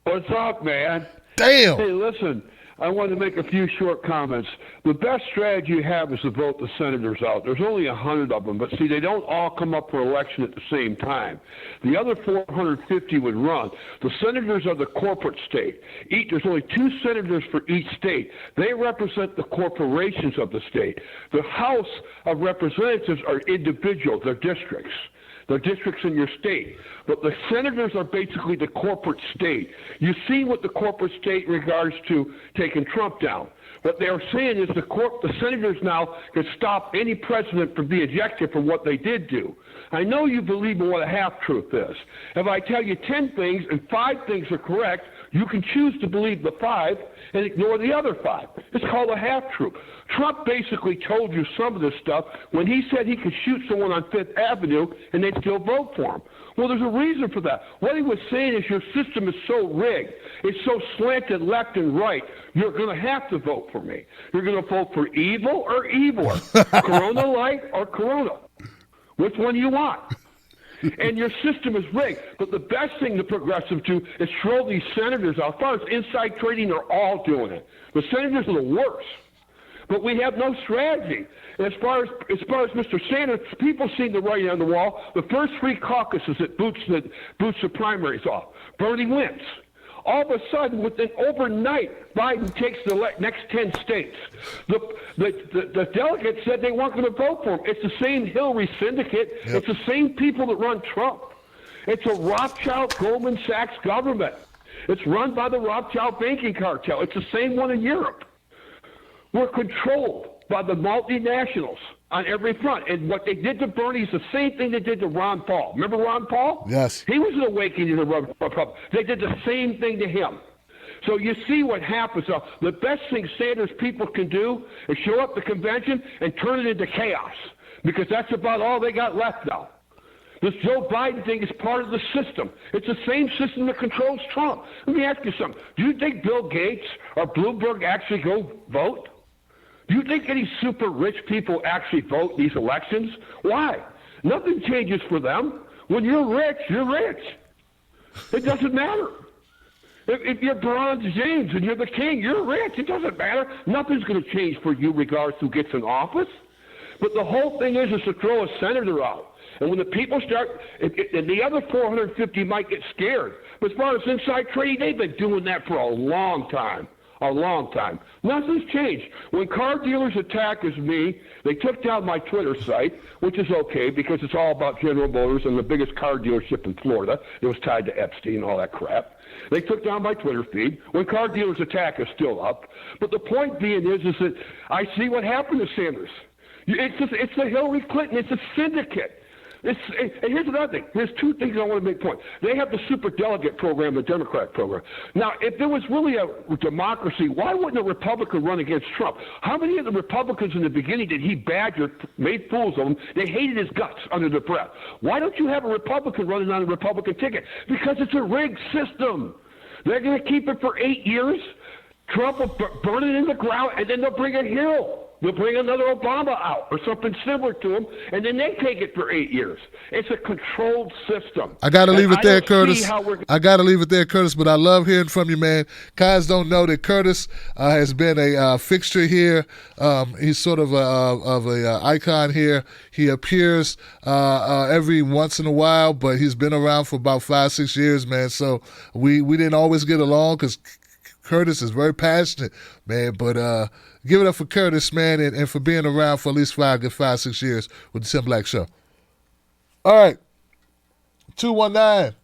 What's up, man? Damn. Hey, listen, I wanted to make a few short comments. The best strategy you have is to vote the senators out. There's only 100 of them, but see, they don't all come up for election at the same time. The other 450 would run. The senators are the corporate state. There's only 2 senators for each state. They represent the corporations of the state. The House of Representatives are individual, they're districts. They're districts in your state. But the senators are basically the corporate state. You see what the corporate state in regards to taking Trump down. What they're saying is the senators now can stop any president from being ejected from what they did do. I know you believe in what a half-truth is. If I tell you 10 things and 5 things are correct, you can choose to believe the 5 and ignore the other 5. It's called a half-truth. Trump basically told you some of this stuff when he said he could shoot someone on Fifth Avenue and they'd still vote for him. Well, there's a reason for that. What he was saying is your system is so rigged, it's so slanted left and right, you're going to have to vote for me. You're going to vote for evil or evil, Corona Light or Corona. Which one do you want? And your system is rigged. But the best thing the progressives do is throw these senators out. As far as inside trading, they're all doing it. The senators are the worst. But we have no strategy. And as far as Mr. Sanders, people see the writing on the wall. The first 3 caucuses that boots the primaries off. Bernie wins. All of a sudden, overnight, Biden takes the next 10 states. The delegates said they weren't going to vote for him. It's the same Hillary syndicate. Yep. It's the same people that run Trump. It's a Rothschild, Goldman Sachs government. It's run by the Rothschild banking cartel. It's the same one in Europe. We're controlled by the multinationals on every front. And what they did to Bernie is the same thing they did to Ron Paul. Remember Ron Paul? Yes. He was an awakening to the Republic. They did the same thing to him. So you see what happens. The best thing Sanders people can do is show up at the convention and turn it into chaos, because that's about all they got left now. This Joe Biden thing is part of the system. It's the same system that controls Trump. Let me ask you something. Do you think Bill Gates or Bloomberg actually go vote? Do you think any super rich people actually vote these elections? Why? Nothing changes for them. When you're rich, you're rich. It doesn't matter. If you're Bronze James and you're the king, you're rich. It doesn't matter. Nothing's going to change for you regardless who gets in office. But the whole thing is to throw a senator out. And when the people start, and the other 450 might get scared. But as far as inside trading, they've been doing that for a long time. A long time. Nothing's changed. When car dealers attack as me, they took down my Twitter site, which is okay because it's all about General Motors and the biggest car dealership in Florida. It was tied to Epstein and all that crap. They took down my Twitter feed. When car dealers attack is still up. But the point being is that I see what happened to Sanders. It's the Hillary Clinton. It's a syndicate. And here's another thing. There's two things I want to make point. They have the super delegate program, the Democrat program. Now, if there was really a democracy, why wouldn't a Republican run against Trump? How many of the Republicans in the beginning did he badger, made fools of them? They hated his guts under their breath. Why don't you have a Republican running on a Republican ticket? Because it's a rigged system. They're going to keep it for 8 years. Trump will burn it in the ground, and then they'll bring a Hill. They'll bring another Obama out or something similar to him, and then they take it for 8 years. It's a controlled system. I got to leave it there, Curtis. I got to leave it there, Curtis, but I love hearing from you, man. Guys don't know that Curtis has been a fixture here. He's sort of a icon here. He appears every once in a while, but he's been around for about 5-6 years, man. So we didn't always get along because Curtis is very passionate, man, but give it up for Curtis, man, and for being around for at least 5-6 years with the Tim Black Show. All right, 219,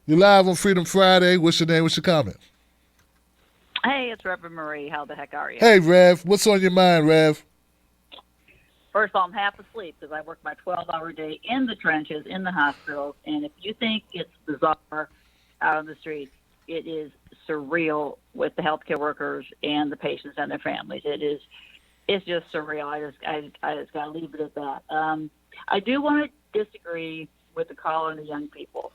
you're live on Freedom Friday. What's your name? What's your comment? Hey, it's Reverend Marie. How the heck are you? Hey, Rev. What's on your mind, Rev? First of all, I'm half asleep because I work my 12-hour day in the trenches, in the hospitals, and if you think it's bizarre out on the streets, it is surreal with the healthcare workers and the patients and their families. It's just surreal. I just got to leave it at that. I do want to disagree with the caller and the young people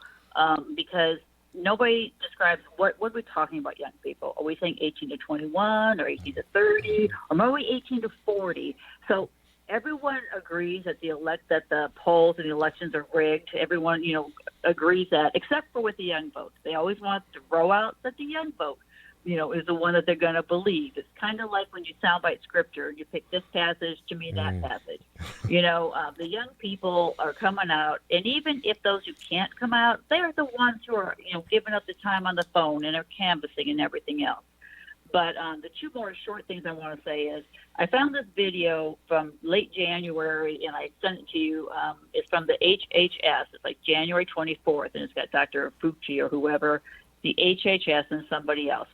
because nobody describes what are we talking about young people? Are we saying 18 to 21 or 18 to 30 or maybe 18 to 40? So everyone agrees that the polls and the elections are rigged. Everyone, agrees that, except for with the young vote. They always want to throw out that the young vote, is the one that they're going to believe. It's kind of like when you soundbite scripture. You pick this passage, to me that passage. The young people are coming out, and even if those who can't come out, they're the ones who are, giving up the time on the phone and are canvassing and everything else. But the two more short things I want to say is I found this video from late January, and I sent it to you. It's from the HHS. It's like January 24th, and it's got Dr. Fucci or whoever, the HHS and somebody else.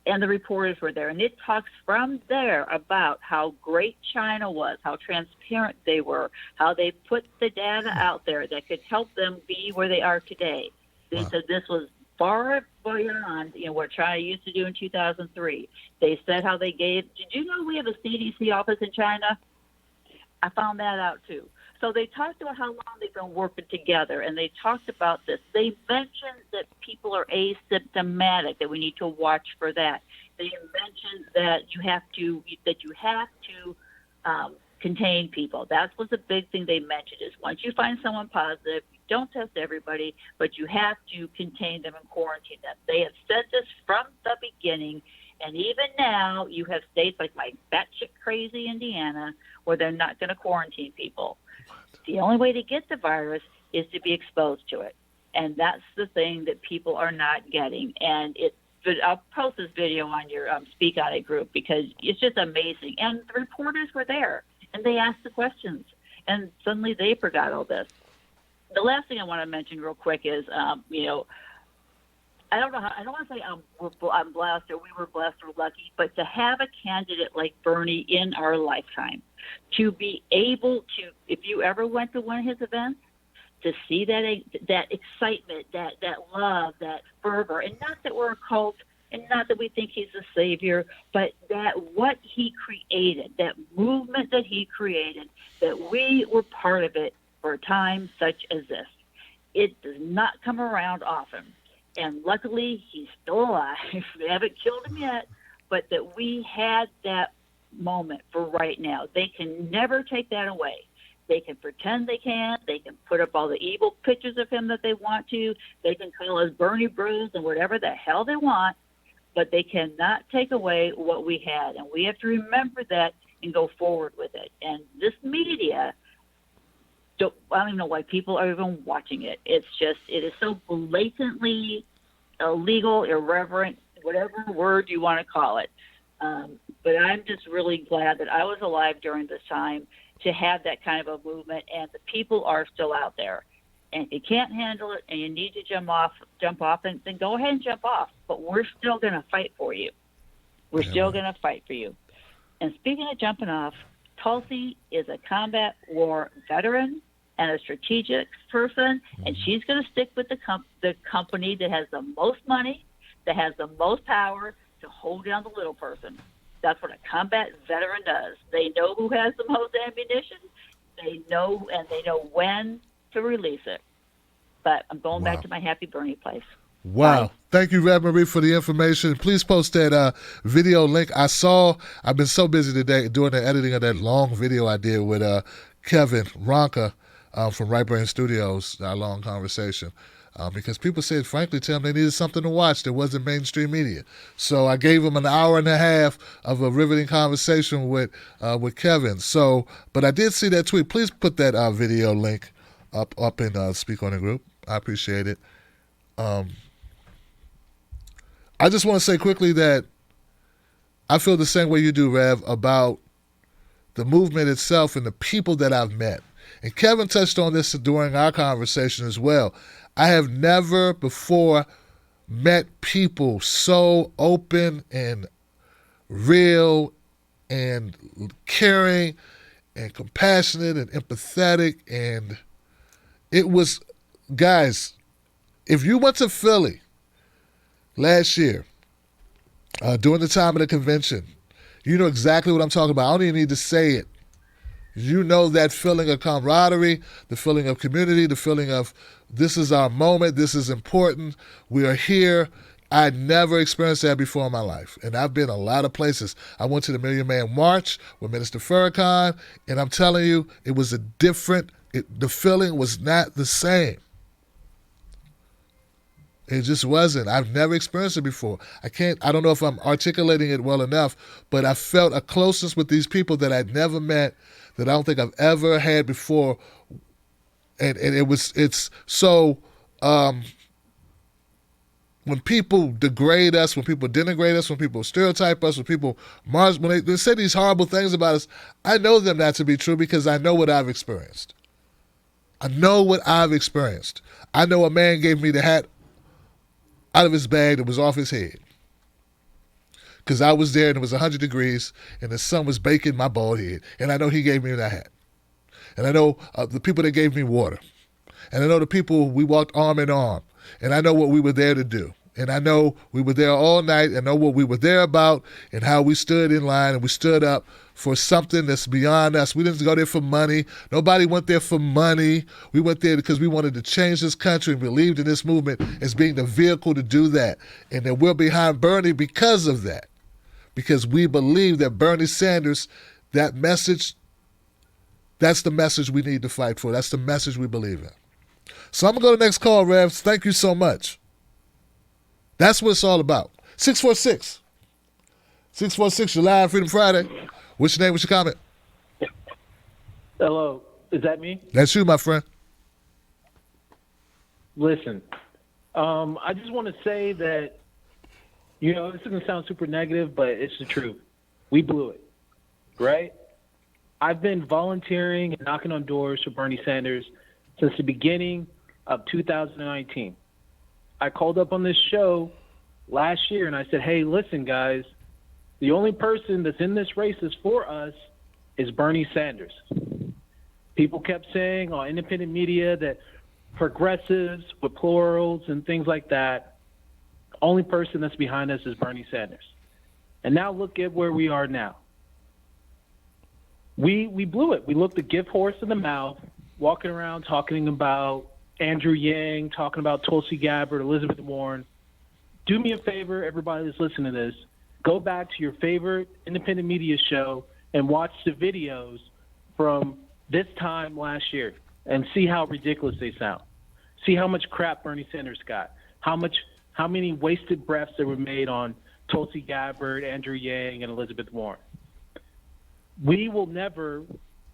And the reporters were there, and it talks from there about how great China was, how transparent they were, how they put the data out there that could help them be where they are today. They said this was far beyond what China used to do in 2003. They said how they gave. Did you know we have a CDC office in China? I found that out too. So they talked about how long they've been working together, and they talked about this. They mentioned that people are asymptomatic, that we need to watch for that. They mentioned that you have to contain people. That was a big thing they mentioned. Is once you find someone positive, don't test everybody, but you have to contain them and quarantine them. They have said this from the beginning, and even now you have states like my batshit crazy Indiana where they're not going to quarantine people. The only way to get the virus is to be exposed to it, and that's the thing that people are not getting. And I'll post this video on your Speak On It group because it's just amazing. And the reporters were there, and they asked the questions, and suddenly they forgot all this. The last thing I want to mention real quick is, I don't want to say I'm blessed or we were blessed or lucky, but to have a candidate like Bernie in our lifetime, to be able to, if you ever went to one of his events, to see that excitement, that love, that fervor, and not that we're a cult, and not that we think he's a savior, but that what he created, that movement that he created, that we were part of it for a time such as this. It does not come around often. And luckily, he's still alive. They haven't killed him yet, but that we had that moment for right now. They can never take that away. They can pretend they can. They can put up all the evil pictures of him that they want to. They can call us Bernie Bros and whatever the hell they want. but they cannot take away what we had. And we have to remember that and go forward with it. And this media, I don't even know why people are even watching it. It is so blatantly illegal, irreverent, whatever word you want to call it. But I'm just really glad that I was alive during this time to have that kind of a movement, and the people are still out there. And if you can't handle it and you need to jump off, and then go ahead and jump off. But we're still going to fight for you. We're still going to fight for you. And speaking of jumping off, Tulsi is a combat war veteran and a strategic person, and she's going to stick with the company that has the most money, that has the most power to hold down the little person. That's what a combat veteran does. They know who has the most ammunition. They know when to release it. But I'm going back to my Happy Bernie place. Wow. Bye. Thank you, Red Marie, for the information. Please post that video link. I've been so busy today doing the editing of that long video I did with Kevin Ronka from Right Brain Studios, our long conversation. Because people said, frankly, Tim, they needed something to watch that wasn't mainstream media. So I gave them an hour and a half of a riveting conversation with Kevin. So, but I did see that tweet. Please put that video link up in Speak on the Group. I appreciate it. I just want to say quickly that I feel the same way you do, Rev, about the movement itself and the people that I've met. And Kevin touched on this during our conversation as well. I have never before met people so open and real and caring and compassionate and empathetic. And it was, guys, if you went to Philly last year during the time of the convention, you know exactly what I'm talking about. I don't even need to say it. You know that feeling of camaraderie, the feeling of community, the feeling of this is our moment, this is important, we are here. I never experienced that before in my life. And I've been a lot of places. I went to the Million Man March with Minister Farrakhan, and I'm telling you, it was the feeling was not the same. It just wasn't. I've never experienced it before. I don't know if I'm articulating it well enough, but I felt a closeness with these people that I'd never met, that I don't think I've ever had before. And it's so, when people degrade us, when people denigrate us, when people stereotype us, when they say these horrible things about us, I know them not to be true because I know what I've experienced. I know what I've experienced. I know a man gave me the hat out of his bag that was off his head. Because I was there and it was 100 degrees and the sun was baking my bald head. And I know he gave me that hat. And I know the people that gave me water. And I know the people we walked arm in arm. And I know what we were there to do. And I know we were there all night and know what we were there about and how we stood in line and we stood up for something that's beyond us. We didn't go there for money. Nobody went there for money. We went there because we wanted to change this country and believed in this movement as being the vehicle to do that. And that we're behind Bernie because of that. Because we believe that Bernie Sanders, that message, that's the message we need to fight for. That's the message we believe in. So I'm going to go to the next call, Revs. Thank you so much. That's what it's all about. 646. 646, you're live, Freedom Friday. What's your name? What's your comment? Hello. Is that me? That's you, my friend. Listen, I just want to say that, this is going to sound super negative, but it's the truth. We blew it, right? I've been volunteering and knocking on doors for Bernie Sanders since the beginning of 2019. I called up on this show last year and I said, hey, listen, guys, the only person that's in this race is for us is Bernie Sanders. People kept saying on independent media that progressives with plurals and things like that, only person that's behind us is Bernie Sanders. And now look at where we are now. We blew it. We looked the gift horse in the mouth, walking around talking about Andrew Yang, talking about Tulsi Gabbard, Elizabeth Warren. Do me a favor, everybody that's listening to this, go back to your favorite independent media show and watch the videos from this time last year and see how ridiculous they sound. See how much crap Bernie Sanders got. How many wasted breaths that were made on Tulsi Gabbard, Andrew Yang, and Elizabeth Warren. We will never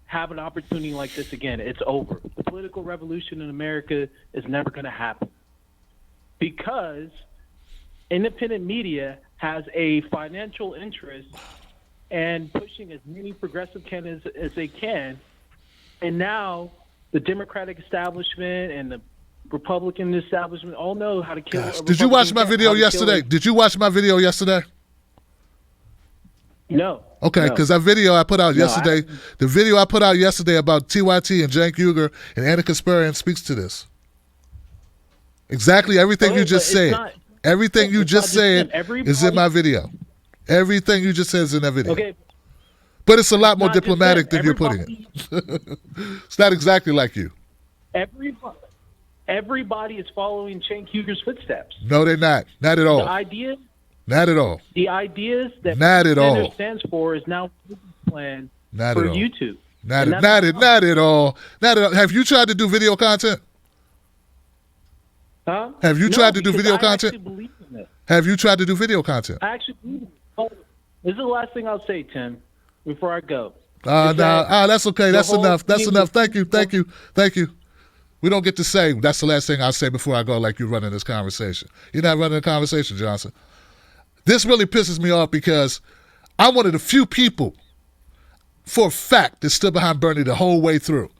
have an opportunity like this again. It's over. The political revolution in America is never going to happen because independent media has a financial interest and pushing as many progressive candidates as they can. And now the Democratic establishment and the Republican establishment all know how to kill. Gosh, did you watch my video yesterday? Did you watch my video yesterday? No. Okay, because that video I put out yesterday, the video I put out yesterday about TYT and Cenk Uygur and Anna Kasparian speaks to this. Exactly everything you just said. Everything you just said is in my video. Everything you just said is in that video. Okay. But it's a lot more diplomatic than you're putting it. It's not exactly like you. Everybody is following Cenk Uygur's footsteps. No, they're not. Not at all. The idea. Not at all. The ideas that not at all stands for is now a plan not for at all. YouTube. Not at all. Not at all. Have you tried to do video content? Huh? Have you tried to do video content? I actually believe in it. Have you tried to do video content? I actually believe in it. This is the last thing I'll say, Tim, before I go. That's okay. That's enough. That's enough. Thank you. We don't get to say, that's the last thing I'll say before I go, like you're running this conversation. You're not running a conversation, Johnson. This really pisses me off because I'm one of the few people, for a fact, that stood behind Bernie the whole way through.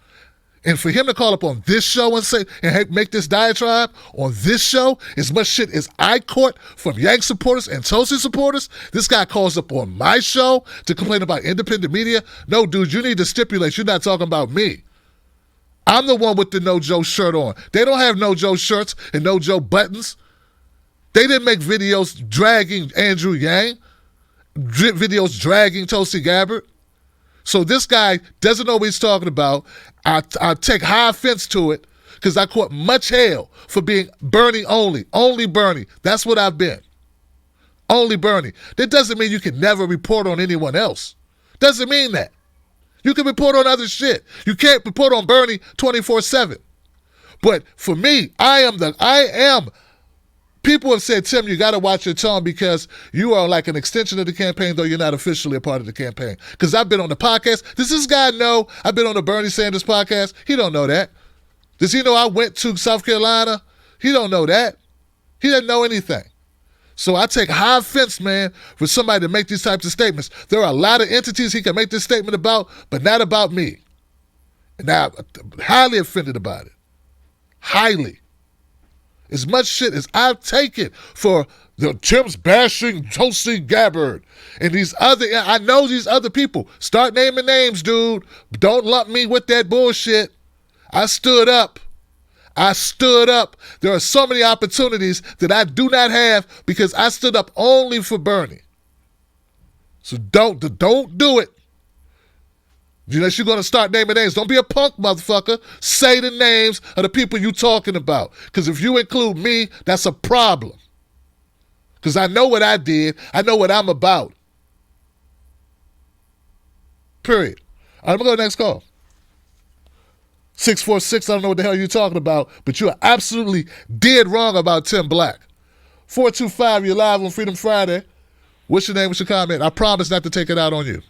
And for him to call up on this show and say and make this diatribe on this show, as much shit as I caught from Yang supporters and Tulsi supporters, this guy calls up on my show to complain about independent media. No, dude, you need to stipulate you're not talking about me. I'm the one with the No Joe shirt on. They don't have No Joe shirts and No Joe buttons. They didn't make videos dragging Andrew Yang, videos dragging Tulsi Gabbard. So this guy doesn't know what he's talking about. I take high offense to it because I caught much hell for being Bernie only. Only Bernie. That's what I've been. Only Bernie. That doesn't mean you can never report on anyone else. Doesn't mean that. You can report on other shit. You can't report on Bernie 24/7. But for me, I am. People have said, Tim, you got to watch your tone because you are like an extension of the campaign, though you're not officially a part of the campaign. Because I've been on the podcast. Does this guy know I've been on the Bernie Sanders podcast? He don't know that. Does he know I went to South Carolina? He don't know that. He doesn't know anything. So I take high offense, man, for somebody to make these types of statements. There are a lot of entities he can make this statement about, but not about me. And I'm highly offended about it. Highly. As much shit as I've taken for the Tim's bashing Tulsi Gabbard and I know these other people. Start naming names, dude. Don't lump me with that bullshit. I stood up. There are so many opportunities that I do not have because I stood up only for Bernie. So don't do it. Unless you're going to start naming names. Don't be a punk, motherfucker. Say the names of the people you're talking about. Because if you include me, that's a problem. Because I know what I did. I know what I'm about. Period. All right, I'm going to go to the next call. 646, I don't know what the hell you're talking about, but you are absolutely dead wrong about Tim Black. 425, you're live on Freedom Friday. What's your name? What's your comment? I promise not to take it out on you.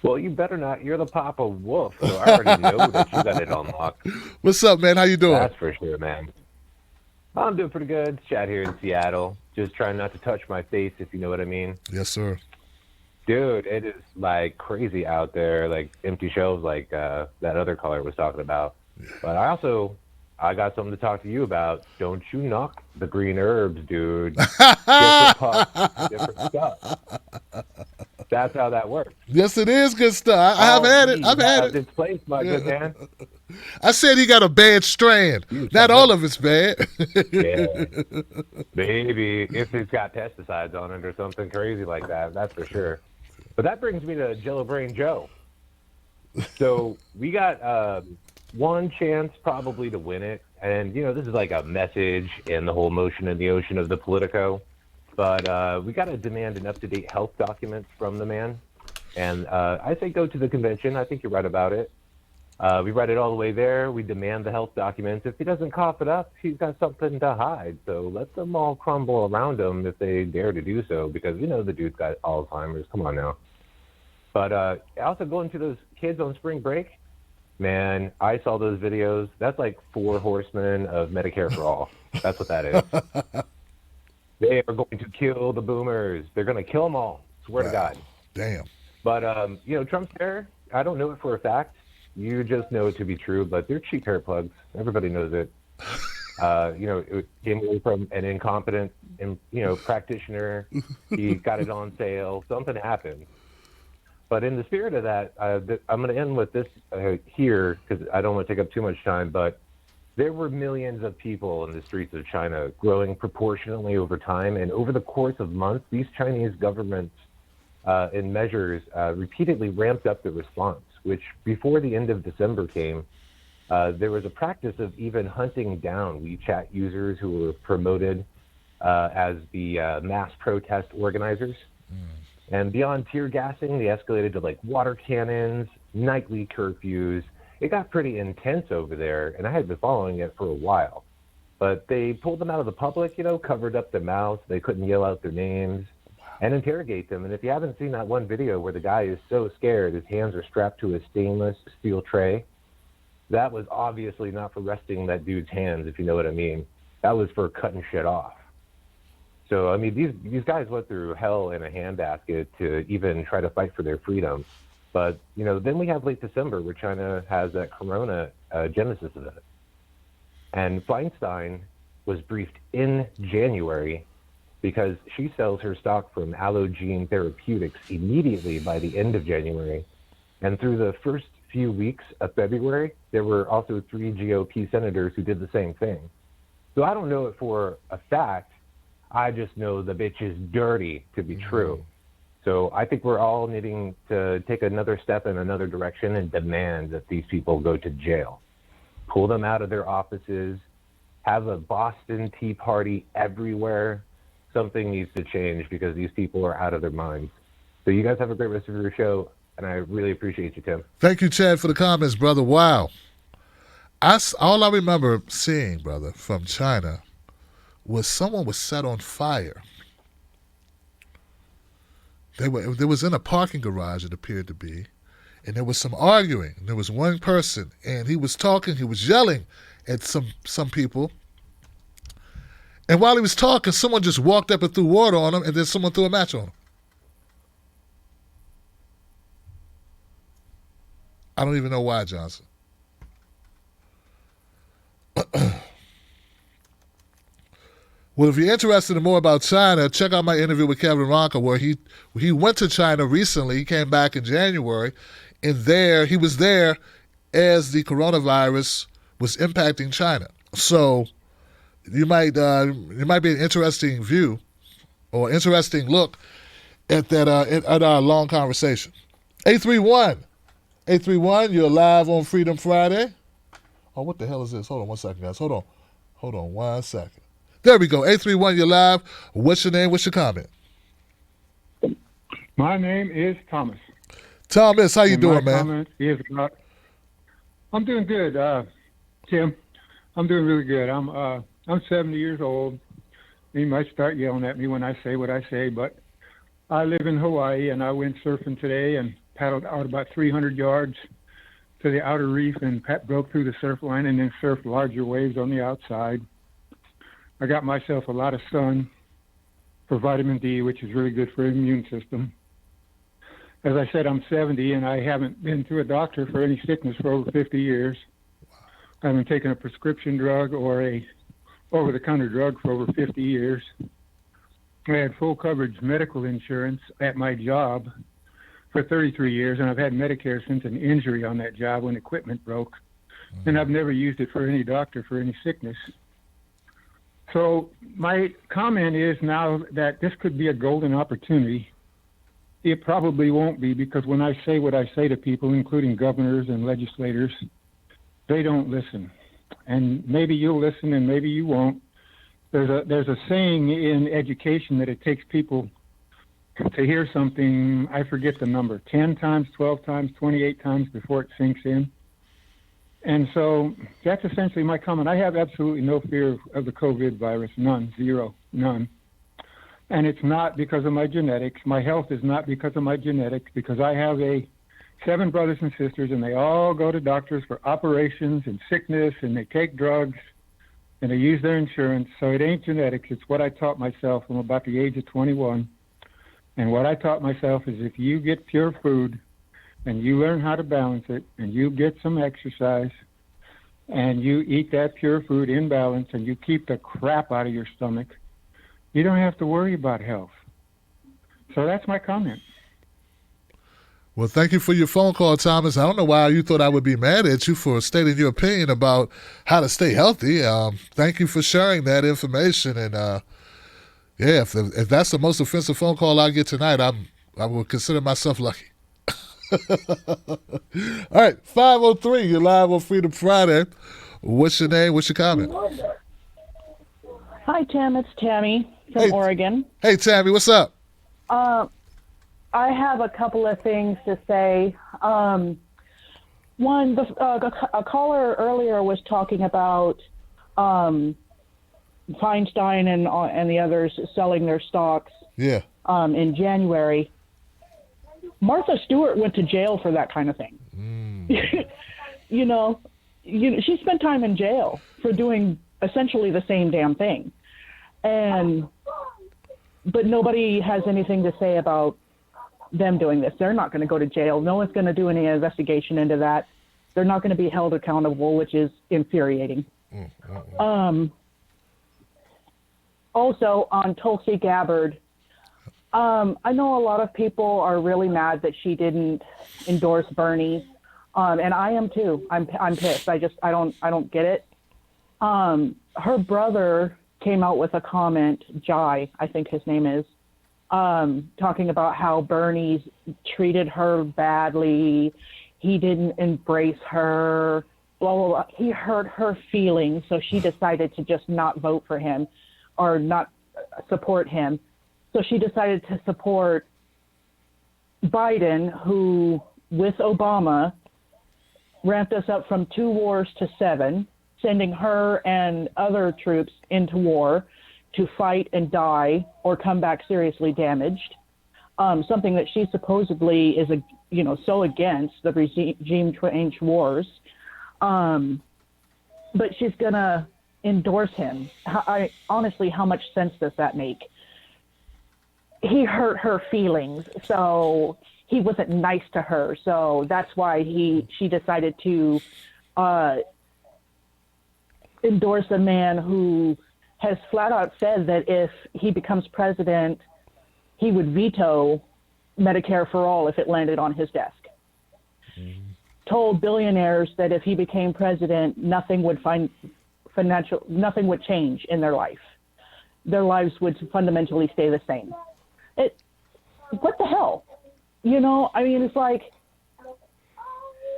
Well, you better not. You're the Papa Wolf, so I already know that you got it on lock. What's up, man? How you doing? That's for sure, man. I'm doing pretty good. Chat here in Seattle. Just trying not to touch my face, if you know what I mean. Yes, sir. Dude, it is like crazy out there, like empty shelves like that other caller was talking about. Yeah. But I got something to talk to you about. Don't you knock the green herbs, dude. Different puffs, different stuff. That's how that works. Yes, it is good stuff. I've had it. I've had it. Its place, my good man. I said he got a bad strand. Not all of it's bad. Yeah. Maybe if it's got pesticides on it or something crazy like that, that's for sure. But that brings me to Jello Brain Joe. So we got one chance probably to win it. And, this is like a message in the whole motion in the ocean of the Politico. But we got to demand an up-to-date health document from the man. And I say go to the convention. I think you're right about it. We read it all the way there. We demand the health documents. If he doesn't cough it up, he's got something to hide. So let them all crumble around him if they dare to do so, because we know the dude's got Alzheimer's. Come on now. But also going to those kids on spring break, man, I saw those videos. That's like 4 horsemen of Medicare for all. That's what that is. They are going to kill the boomers. They're going to kill them all. Swear to God. Damn. But, Trump's there. I don't know it for a fact. You just know it to be true, but they're cheap hair plugs. Everybody knows it. It came away from an incompetent, practitioner. He got it on sale. Something happened. But in the spirit of that, I'm going to end with this here because I don't want to take up too much time, but there were millions of people in the streets of China growing proportionately over time. And over the course of months, these Chinese governments in measures repeatedly ramped up the response, which before the end of December came, there was a practice of even hunting down WeChat users who were promoted as the mass protest organizers. And beyond tear gassing, they escalated to like water cannons, nightly curfews. It got pretty intense over there, and I had been following it for a while. But they pulled them out of the public, covered up their mouths. They couldn't yell out their names and interrogate them. And if you haven't seen that one video where the guy is so scared, his hands are strapped to a stainless steel tray, that was obviously not for resting that dude's hands, if you know what I mean. That was for cutting shit off. So, I mean, these guys went through hell in a handbasket to even try to fight for their freedom. But, then we have late December where China has that corona genesis event. And Feinstein was briefed in January because she sells her stock from Allogene Therapeutics immediately by the end of January. And through the first few weeks of February, there were also 3 GOP senators who did the same thing. So I don't know it for a fact. I just know the bitch is dirty to be true. So I think we're all needing to take another step in another direction and demand that these people go to jail. Pull them out of their offices. Have a Boston Tea Party everywhere. Something needs to change because these people are out of their minds. So you guys have a great rest of your show, and I really appreciate you, Tim. Thank you, Chad, for the comments, brother. Wow. All I remember seeing, brother, from China was someone was set on fire. They was in a parking garage, it appeared to be, and there was some arguing. There was one person, and he was talking, he was yelling at some people. And while he was talking, someone just walked up and threw water on him, and then someone threw a match on him. I don't even know why, Johnson. Well, if you're interested in more about China, check out my interview with Kevin Ronca, where he went to China recently. He came back in January, and he was there as the coronavirus was impacting China. So it might be an interesting view or interesting look at that at our long conversation. 831, you're live on Freedom Friday. Oh, what the hell is this? Hold on one second, guys. Hold on 1 second. There we go. 831, you're live. What's your name? What's your comment? My name is Thomas. Thomas, how you doing, man? Comment is about, I'm doing good, Tim. I'm doing really good. I'm 70 years old. You might start yelling at me when I say what I say, but I live in Hawaii, and I went surfing today and paddled out about 300 yards to the outer reef and broke through the surf line and then surfed larger waves on the outside. I got myself a lot of sun for vitamin D, which is really good for the immune system. As I said, I'm 70, and I haven't been to a doctor for any sickness for over 50 years. I haven't taken a prescription drug or a over-the-counter drug for over 50 years. I had full coverage medical insurance at my job for 33 years, and I've had Medicare since an injury on that job when equipment broke. And I've never used it for any doctor for any sickness. So my comment is now that this could be a golden opportunity. It probably won't be, because when I say what I say to people, including governors and legislators, they don't listen. And maybe you'll listen and maybe you won't. There's a saying in education that it takes people to hear something, I forget the number, 10 times, 12 times, 28 times before it sinks in. And so that's essentially my comment. I have absolutely no fear of the COVID virus, none, zero, none. And it's not because of my genetics. My health is not because of my genetics, because I have 7 brothers and sisters, and they all go to doctors for operations and sickness, and they take drugs, and they use their insurance. So it ain't genetics. It's what I taught myself from about the age of 21. And what I taught myself is if you get pure food and you learn how to balance it and you get some exercise and you eat that pure food in balance and you keep the crap out of your stomach, you don't have to worry about health. So that's my comment. Well, thank you for your phone call, Thomas. I don't know why you thought I would be mad at you for stating your opinion about how to stay healthy. Thank you for sharing that information. And yeah, if that's the most offensive phone call I get tonight, I will consider myself lucky. All right, 503, you're live on Freedom Friday. What's your name? What's your comment? Hi, Tim. It's Tammy from Oregon. Hey, Tammy, what's up? I have a couple of things to say. One, a caller earlier was talking about Feinstein and the others selling their stocks. Yeah. In January. Martha Stewart went to jail for that kind of thing. you know, she spent time in jail for doing essentially the same damn thing. But nobody has anything to say about them doing this. They're not going to go to jail. No one's going to do any investigation into that. They're not going to be held accountable, which is infuriating. Also, on Tulsi Gabbard, I know a lot of people are really mad that she didn't endorse Bernie, and I am too. I'm pissed. I don't get it. Her brother came out with a comment, Jai, I think his name is, talking about how Bernie treated her badly. He didn't embrace her, blah, blah, blah. He hurt her feelings, so she decided to just not vote for him or not support him. So she decided to support Biden, who, with Obama, ramped us up from 2 wars to 7, sending her and other troops into war to fight and die or come back seriously damaged. Something that she supposedly is, so against the regime change wars. But she's going to endorse him. Honestly, how much sense does that make? He hurt her feelings, so he wasn't nice to her. So that's why she decided to endorse a man who has flat out said that if he becomes president, he would veto Medicare for all if it landed on his desk. Told billionaires that if he became president, nothing would change in their life. Their lives would fundamentally stay the same. What the hell? It's like,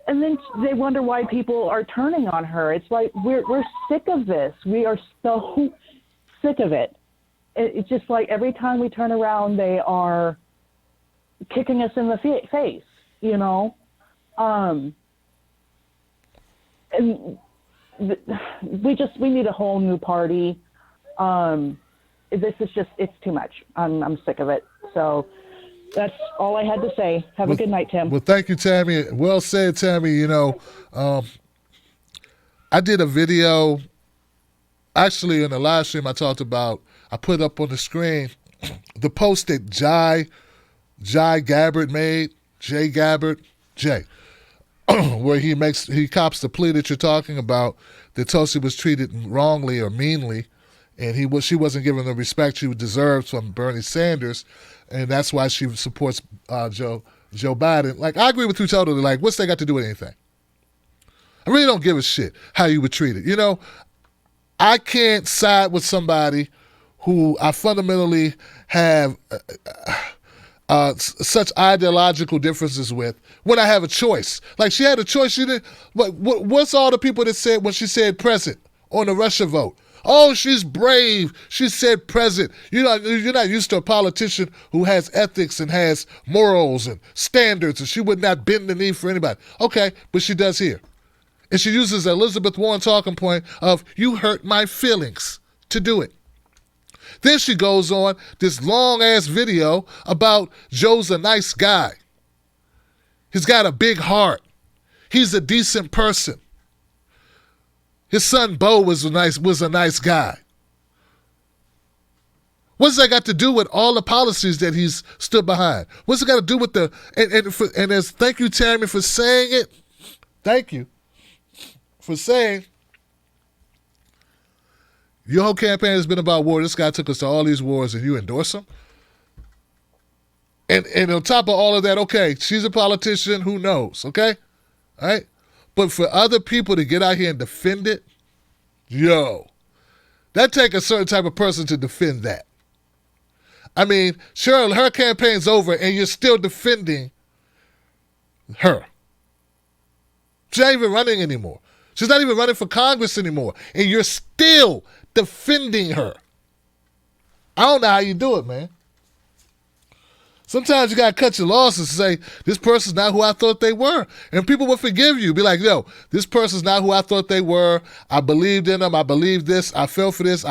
and then they wonder why people are turning on her. It's like, we're sick of this. We are so sick of it. It's just like every time we turn around, they are kicking us in the face, and we need a whole new party. This is just, it's too much. I'm sick of it. So that's all I had to say. Have a good night, Tim. Well, thank you, Tammy. Well said, Tammy. I did a video. Actually, in the live stream, I put up on the screen the post that Jai Gabbard made, Jay Gabbard, where he cops the plea that you're talking about, that Tulsi was treated wrongly or meanly, and she wasn't given the respect she deserved from Bernie Sanders, and that's why she supports Joe Biden. Like, I agree with you totally. Like, what's that got to do with anything? I really don't give a shit how you were treated. I can't side with somebody who I fundamentally have such ideological differences with when I have a choice. Like, she had a choice. She didn't. What's all the people that said when she said present on the Russia vote? Oh, she's brave. She said present. You're not used to a politician who has ethics and has morals and standards, and she would not bend the knee for anybody. Okay, but she does here. And she uses Elizabeth Warren talking point of, you hurt my feelings, to do it. Then she goes on this long-ass video about Joe's a nice guy. He's got a big heart. He's a decent person. His son Bo was a nice guy. What's that got to do with all the policies that he's stood behind? What's it got to do with and as thank you, Tammy, for saying it. Thank you for saying your whole campaign has been about war. This guy took us to all these wars and you endorse him? And on top of all of that, okay, she's a politician, who knows, okay? All right? But for other people to get out here and defend it, that take a certain type of person to defend that. I mean, sure, her campaign's over and you're still defending her. She's not even running anymore. She's not even running for Congress anymore. And you're still defending her. I don't know how you do it, man. Sometimes you got to cut your losses and say, this person's not who I thought they were. And people will forgive you. Be like, yo, this person's not who I thought they were. I believed in them. I believed this. I fell for this.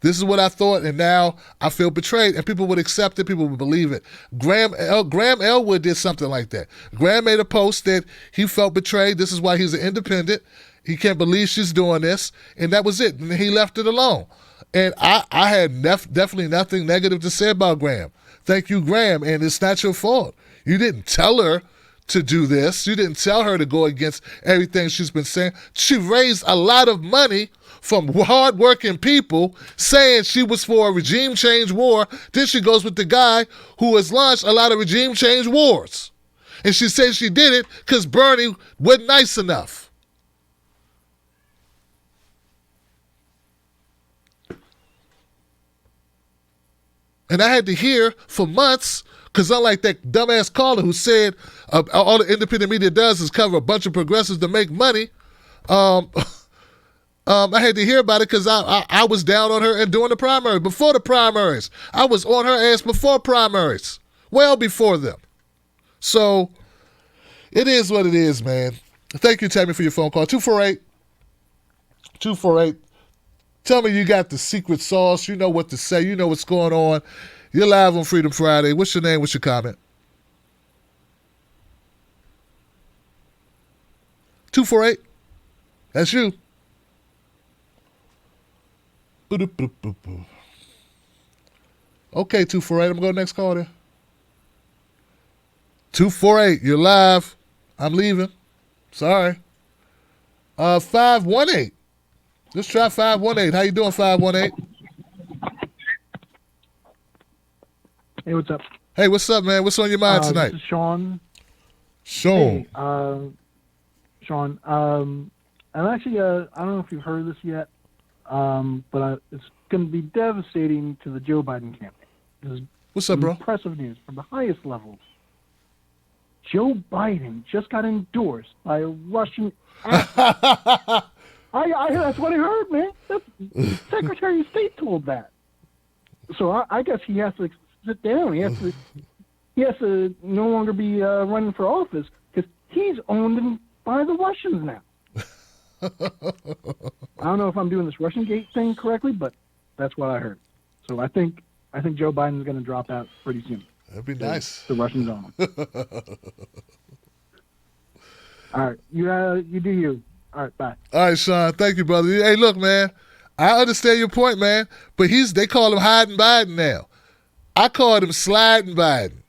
This is what I thought. And now I feel betrayed. And people would accept it. People would believe it. Graham Elwood did something like that. Graham made a post that he felt betrayed. This is why he's an independent. He can't believe she's doing this. And that was it. And he left it alone. And I had definitely nothing negative to say about Graham. Thank you, Graham, and it's not your fault. You didn't tell her to do this. You didn't tell her to go against everything she's been saying. She raised a lot of money from hardworking people saying she was for a regime change war. Then she goes with the guy who has launched a lot of regime change wars. And she says she did it because Bernie wasn't nice enough. And I had to hear for months, because unlike that dumbass caller who said all the independent media does is cover a bunch of progressives to make money, I had to hear about it because I was down on her and during the primary, before the primaries. I was on her ass before primaries, well before them. So it is what it is, man. Thank you, Tammy, for your phone call. 248. Tell me you got the secret sauce. You know what to say. You know what's going on. You're live on Freedom Friday. What's your name? What's your comment? 248. That's you. Okay, 248. I'm going to go next call there. 248. You're live. I'm leaving. Sorry. 518. Let's try 518. How you doing, 518? Hey, what's up? Hey, what's up, man? What's on your mind tonight? This is Sean. Sean. Hey, Sean. I'm actually, I don't know if you've heard this yet, but it's going to be devastating to the Joe Biden campaign. What's up, bro? Impressive news from the highest levels. Joe Biden just got endorsed by a Russian actor. That's what I heard, man. Secretary of State told that. So I guess he has to sit down. He has to no longer be running for office because he's owned by the Russians now. I don't know if I'm doing this Russian Gate thing correctly, but that's what I heard. So I think Joe Biden's going to drop out pretty soon. That'd be nice. The Russians own him. All right, you do you. All right, bye. All right, Sean. Thank you, brother. Hey, look, man. I understand your point, man. But they call him hiding Biden now. I called him sliding Biden.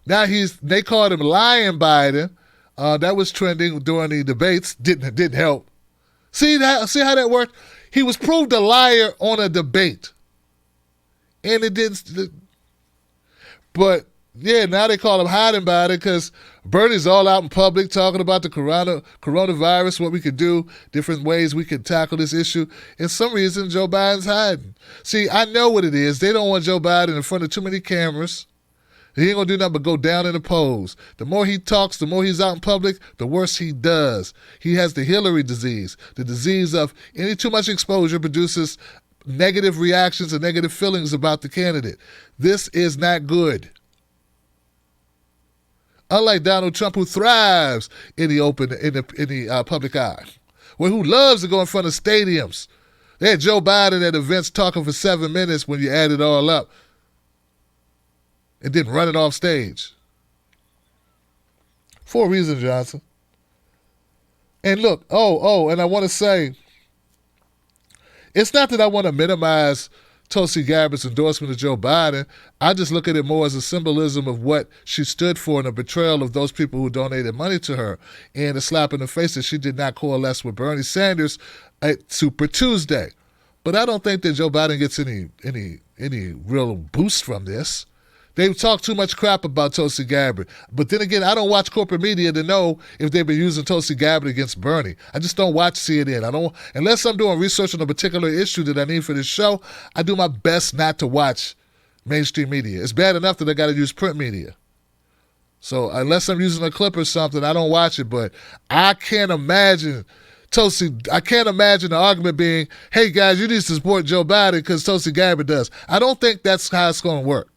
Now they called him lying Biden. That was trending during the debates. Didn't help. See how that worked? He was proved a liar on a debate. And it didn't. But yeah, now they call him hiding Biden because Bernie's all out in public talking about the coronavirus, what we could do, different ways we could tackle this issue. And some reason, Joe Biden's hiding. See, I know what it is. They don't want Joe Biden in front of too many cameras. He ain't going to do nothing but go down in the polls. The more he talks, the more he's out in public, the worse he does. He has the Hillary disease, the disease of any too much exposure produces negative reactions and negative feelings about the candidate. This is not good. Unlike Donald Trump, who thrives in the public eye. who loves to go in front of stadiums. They had Joe Biden at events talking for 7 minutes when you add it all up and then run it off stage. For a reason, Johnson. And look, and I want to say, it's not that I want to minimize Tulsi Gabbard's endorsement of Joe Biden. I just look at it more as a symbolism of what she stood for and a betrayal of those people who donated money to her, and a slap in the face that she did not coalesce with Bernie Sanders at Super Tuesday. But I don't think that Joe Biden gets any real boost from this. They've talked too much crap about Tulsi Gabbard. But then again, I don't watch corporate media to know if they've been using Tulsi Gabbard against Bernie. I just don't watch CNN. Unless I'm doing research on a particular issue that I need for this show, I do my best not to watch mainstream media. It's bad enough that I got to use print media. So unless I'm using a clip or something, I don't watch it. But I can't imagine the argument being, hey guys, you need to support Joe Biden because Tulsi Gabbard does. I don't think that's how it's going to work.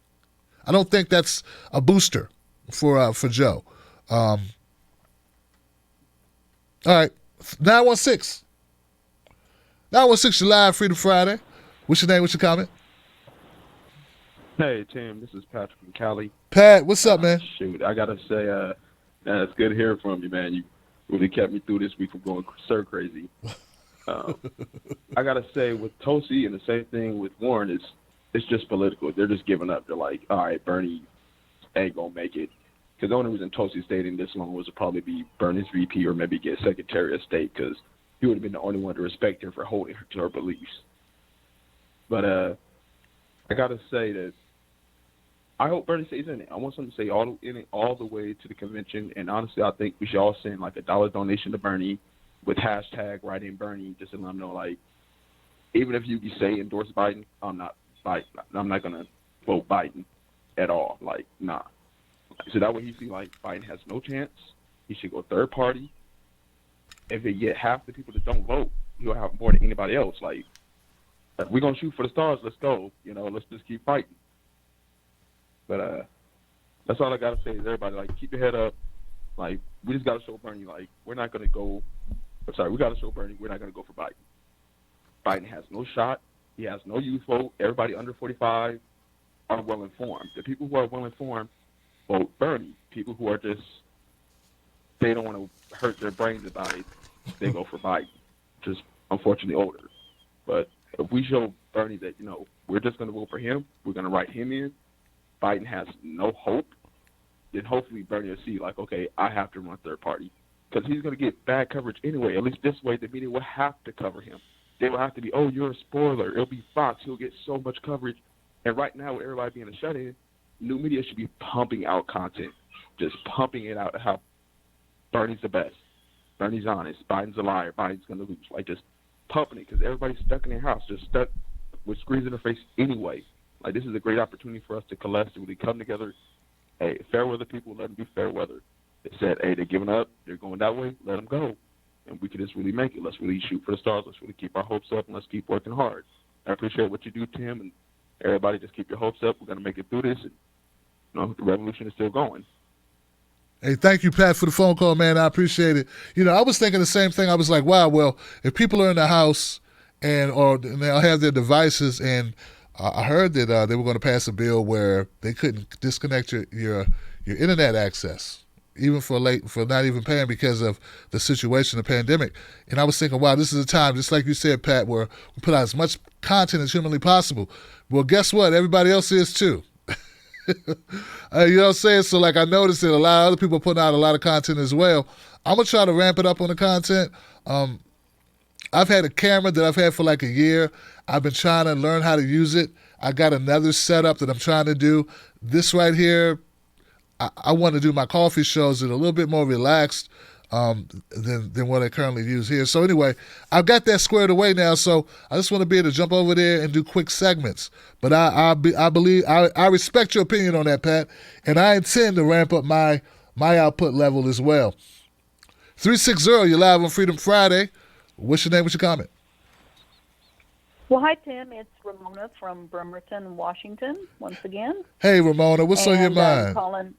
I don't think that's a booster for Joe. All right, 916. 916, you're live, Freedom Friday. What's your name? What's your comment? Hey, Tim, this is Patrick from Cali. Pat, what's up, man? Shoot, I got to say, man, it's good hearing from you, man. You really kept me through this week from going stir crazy. I got to say, with Tulsi and the same thing with Warren, it's just political. They're just giving up. They're like, all right, Bernie ain't going to make it. Because the only reason Tulsi stayed in this long was to probably be Bernie's VP or maybe get Secretary of State, because he would have been the only one to respect her for holding her to her beliefs. But I got to say that I hope Bernie stays in it. I want someone to stay in it all the way to the convention. And honestly, I think we should all send like $1 donation to Bernie with hashtag write in Bernie, just to let them know, like, even if you say endorse Biden, I'm not going to vote Biden at all. Like, nah. So that way he see like Biden has no chance. He should go third party. If they get half the people that don't vote, he'll have more than anybody else. Like, if we're going to shoot for the stars, let's go. You know, let's just keep fighting. But that's all I got to say is everybody, like, keep your head up. Like, we just got to show Bernie, like, we got to show Bernie we're not going to go for Biden. Biden has no shot. He has no youth vote. Everybody under 45 are well-informed. The people who are well-informed vote Bernie. People who are just, they don't want to hurt their brains about it, they go for Biden. Just, unfortunately, older. But if we show Bernie that, you know, we're just going to vote for him, we're going to write him in, Biden has no hope, then hopefully Bernie will see, like, okay, I have to run third party. Because he's going to get bad coverage anyway. At least this way, the media will have to cover him. They will have to be, oh, you're a spoiler. It'll be Fox. He'll get so much coverage. And right now, with everybody being a shut-in, new media should be pumping out content, just pumping it out how Bernie's the best. Bernie's honest. Biden's a liar. Biden's going to lose. Like, just pumping it because everybody's stuck in their house, just stuck with screens in their face anyway. Like, this is a great opportunity for us to collectively come together. Hey, fair weather people, let them be fair weather. They said, hey, they're giving up. They're going that way. Let them go. And we can just really make it. Let's really shoot for the stars. Let's really keep our hopes up, and let's keep working hard. I appreciate what you do, Tim, and everybody just keep your hopes up. We're going to make it through this. And, you know, the revolution is still going. Hey, thank you, Pat, for the phone call, man. I appreciate it. You know, I was thinking the same thing. I was like, wow, well, if people are in the house and they'll have their devices, and I heard that they were going to pass a bill where they couldn't disconnect your internet access, even for not even paying because of the situation, the pandemic. And I was thinking, wow, this is a time, just like you said, Pat, where we put out as much content as humanly possible. Well, guess what? Everybody else is too. You know what I'm saying? So, like, I noticed that a lot of other people are putting out a lot of content as well. I'm going to try to ramp it up on the content. I've had a camera that I've had for like a year. I've been trying to learn how to use it. I got another setup that I'm trying to do. This right here, I want to do my coffee shows that are a little bit more relaxed than what I currently use here. So anyway, I've got that squared away now. So I just want to be able to jump over there and do quick segments. But I respect your opinion on that, Pat, and I intend to ramp up my output level as well. 360, you're live on Freedom Friday. What's your name? What's your comment? Well, hi, Tim. It's Ramona from Bremerton, Washington, once again. Hey, Ramona. What's on your mind?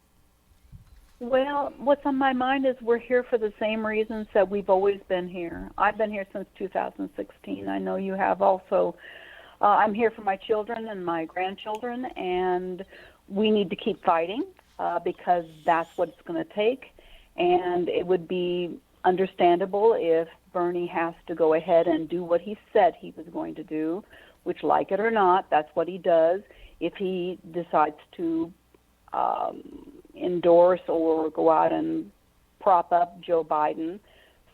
Well, what's on my mind is we're here for the same reasons that we've always been here. I've been here since 2016. I know you have also. I'm here for my children and my grandchildren, and we need to keep fighting because that's what it's going to take. And it would be understandable if Bernie has to go ahead and do what he said he was going to do, which, like it or not, that's what he does. If he decides to endorse or go out and prop up Joe Biden,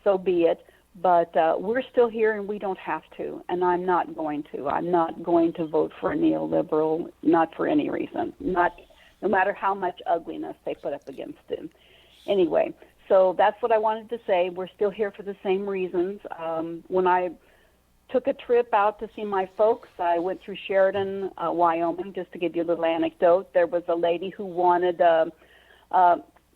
so be it. But we're still here, and we don't have to, and I'm not going to. I'm not going to vote for a neoliberal, not for any reason, no matter how much ugliness they put up against him. Anyway, so that's what I wanted to say. We're still here for the same reasons. When I took a trip out to see my folks, I went through Sheridan, Wyoming, just to give you a little anecdote. There was a lady who wanted,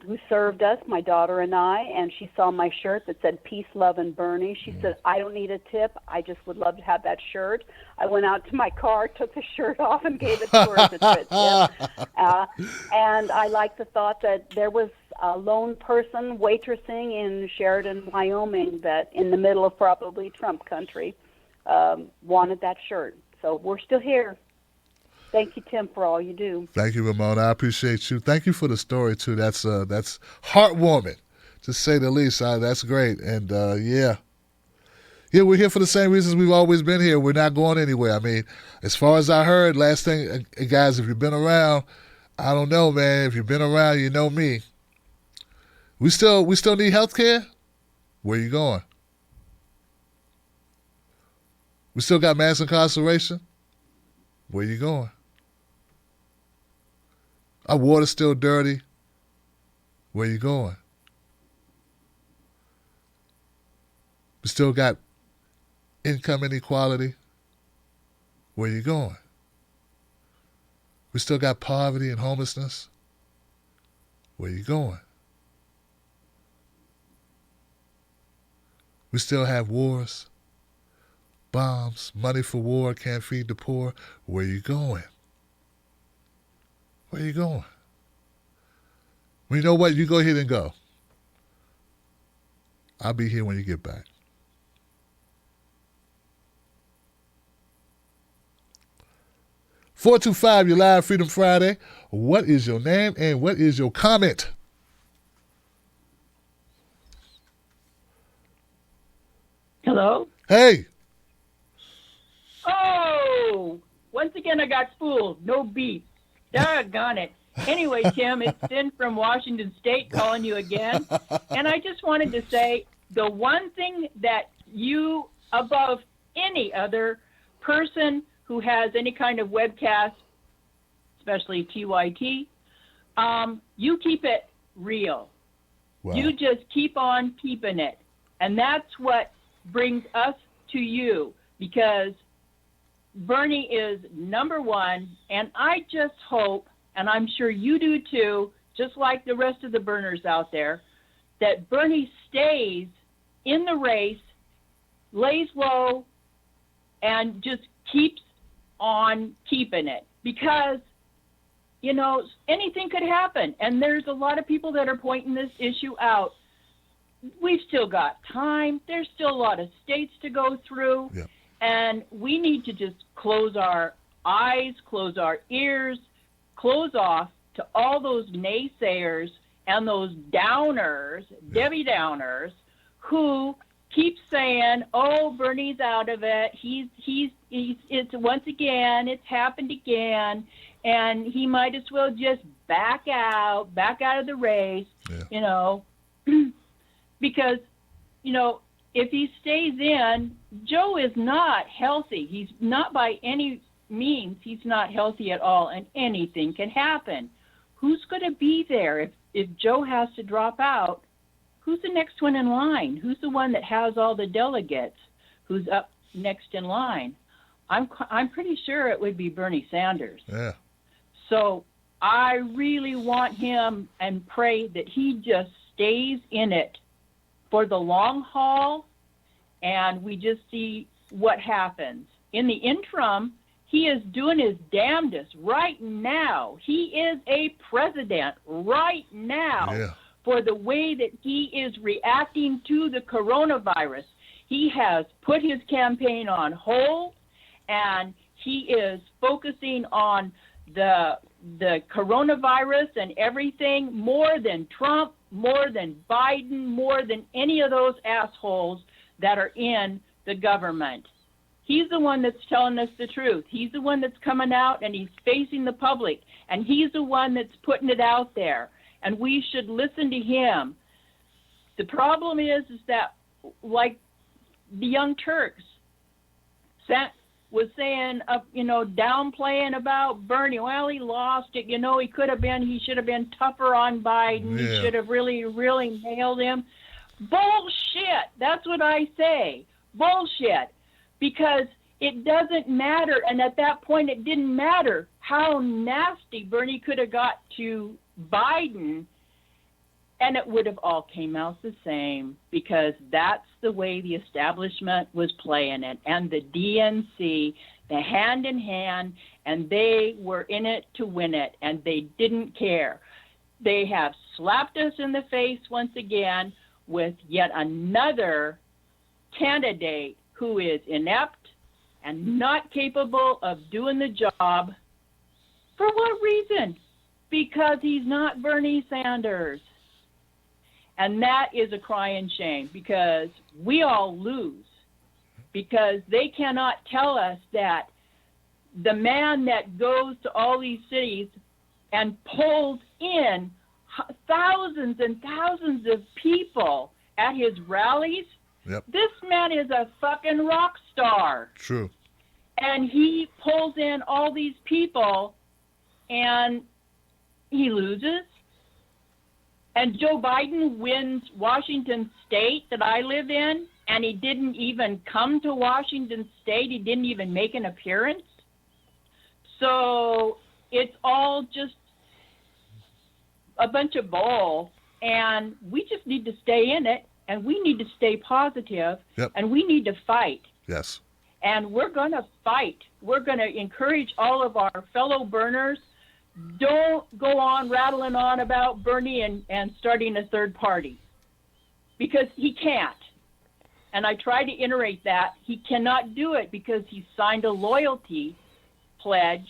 who served us, my daughter and I, and she saw my shirt that said Peace, Love, and Bernie. She said, I don't need a tip. I just would love to have that shirt. I went out to my car, took the shirt off, and gave it to her as a tip. And I like the thought that there was a lone person waitressing in Sheridan, Wyoming, that in the middle of probably Trump country wanted that shirt. So we're still here. Thank you, Tim, for all you do. Thank you, Ramona. I appreciate you. Thank you for the story, too. That's heartwarming, to say the least. That's great. And, yeah, we're here for the same reasons we've always been here. We're not going anywhere. I mean, as far as I heard, last thing, guys, if you've been around, I don't know, man. If you've been around, you know me. We still need health care? Where you going? We still got mass incarceration? Where you going? Our water's still dirty. Where you going? We still got income inequality. Where you going? We still got poverty and homelessness. Where you going? We still have wars, bombs, money for war, can't feed the poor. Where you going? Where you going? Well, you know what? You go ahead and go. I'll be here when you get back. (425), you're live, Freedom Friday. What is your name and what is your comment? Hello? Hey. Oh, once again I got fooled. No beef. Doggone it. Anyway, Tim, it's Finn from Washington State calling you again. And I just wanted to say the one thing that you, above any other person who has any kind of webcast, especially TYT, you keep it real. Wow. You just keep on keeping it. And that's what brings us to you, because Bernie is number one, and I just hope, and I'm sure you do too, just like the rest of the burners out there, that Bernie stays in the race, lays low, and just keeps on keeping it. Because, you know, anything could happen, and there's a lot of people that are pointing this issue out. We've still got time. There's still a lot of states to go through. Yeah. And we need to just close our eyes, close our ears, close off to all those naysayers and those downers, Debbie Downers, who keep saying, "Oh, Bernie's out of it. He's it's once again, it's happened again, and he might as well just back out of the race," you know, because, you know, if he stays in, Joe is not healthy. He's not by any means. He's not healthy at all, and anything can happen. Who's going to be there if Joe has to drop out? Who's the next one in line? Who's the one that has all the delegates? Who's up next in line? I'm pretty sure it would be Bernie Sanders. Yeah. So I really want him, and pray that he just stays in it for the long haul, and we just see what happens. In the interim, he is doing his damnedest right now. He is a president right now. Yeah. for the way that he is reacting to the coronavirus. He has put his campaign on hold, and he is focusing on the coronavirus and everything more than Trump, more than Biden, more than any of those assholes that are in the government. He's the one that's telling us the truth. He's the one that's coming out and he's facing the public, and he's the one that's putting it out there, and we should listen to him. The problem is that, like the Young Turks was saying, downplaying about Bernie. Well, he lost it. He should have been tougher on Biden. Yeah. He should have really, really nailed him. Bullshit. That's what I say. Bullshit. Because it doesn't matter. And at that point, it didn't matter how nasty Bernie could have got to Biden, and it would have all came out the same, because that's the way the establishment was playing it. And the DNC, the hand in hand, and they were in it to win it, and they didn't care. They have slapped us in the face once again with yet another candidate who is inept and not capable of doing the job. For what reason? Because he's not Bernie Sanders. And that is a crying shame, because we all lose, because they cannot tell us that the man that goes to all these cities and pulls in thousands and thousands of people at his rallies, this man is a fucking rock star. True. And he pulls in all these people and he loses. And Joe Biden wins Washington State that I live in, and he didn't even come to Washington State. He didn't even make an appearance. So it's all just a bunch of bull, and we just need to stay in it, and we need to stay positive, and we need to fight. Yes. And we're going to fight. We're going to encourage all of our fellow burners. Don't go on rattling on about Bernie and starting a third party, because he can't. And I try to iterate that. He cannot do it because he signed a loyalty pledge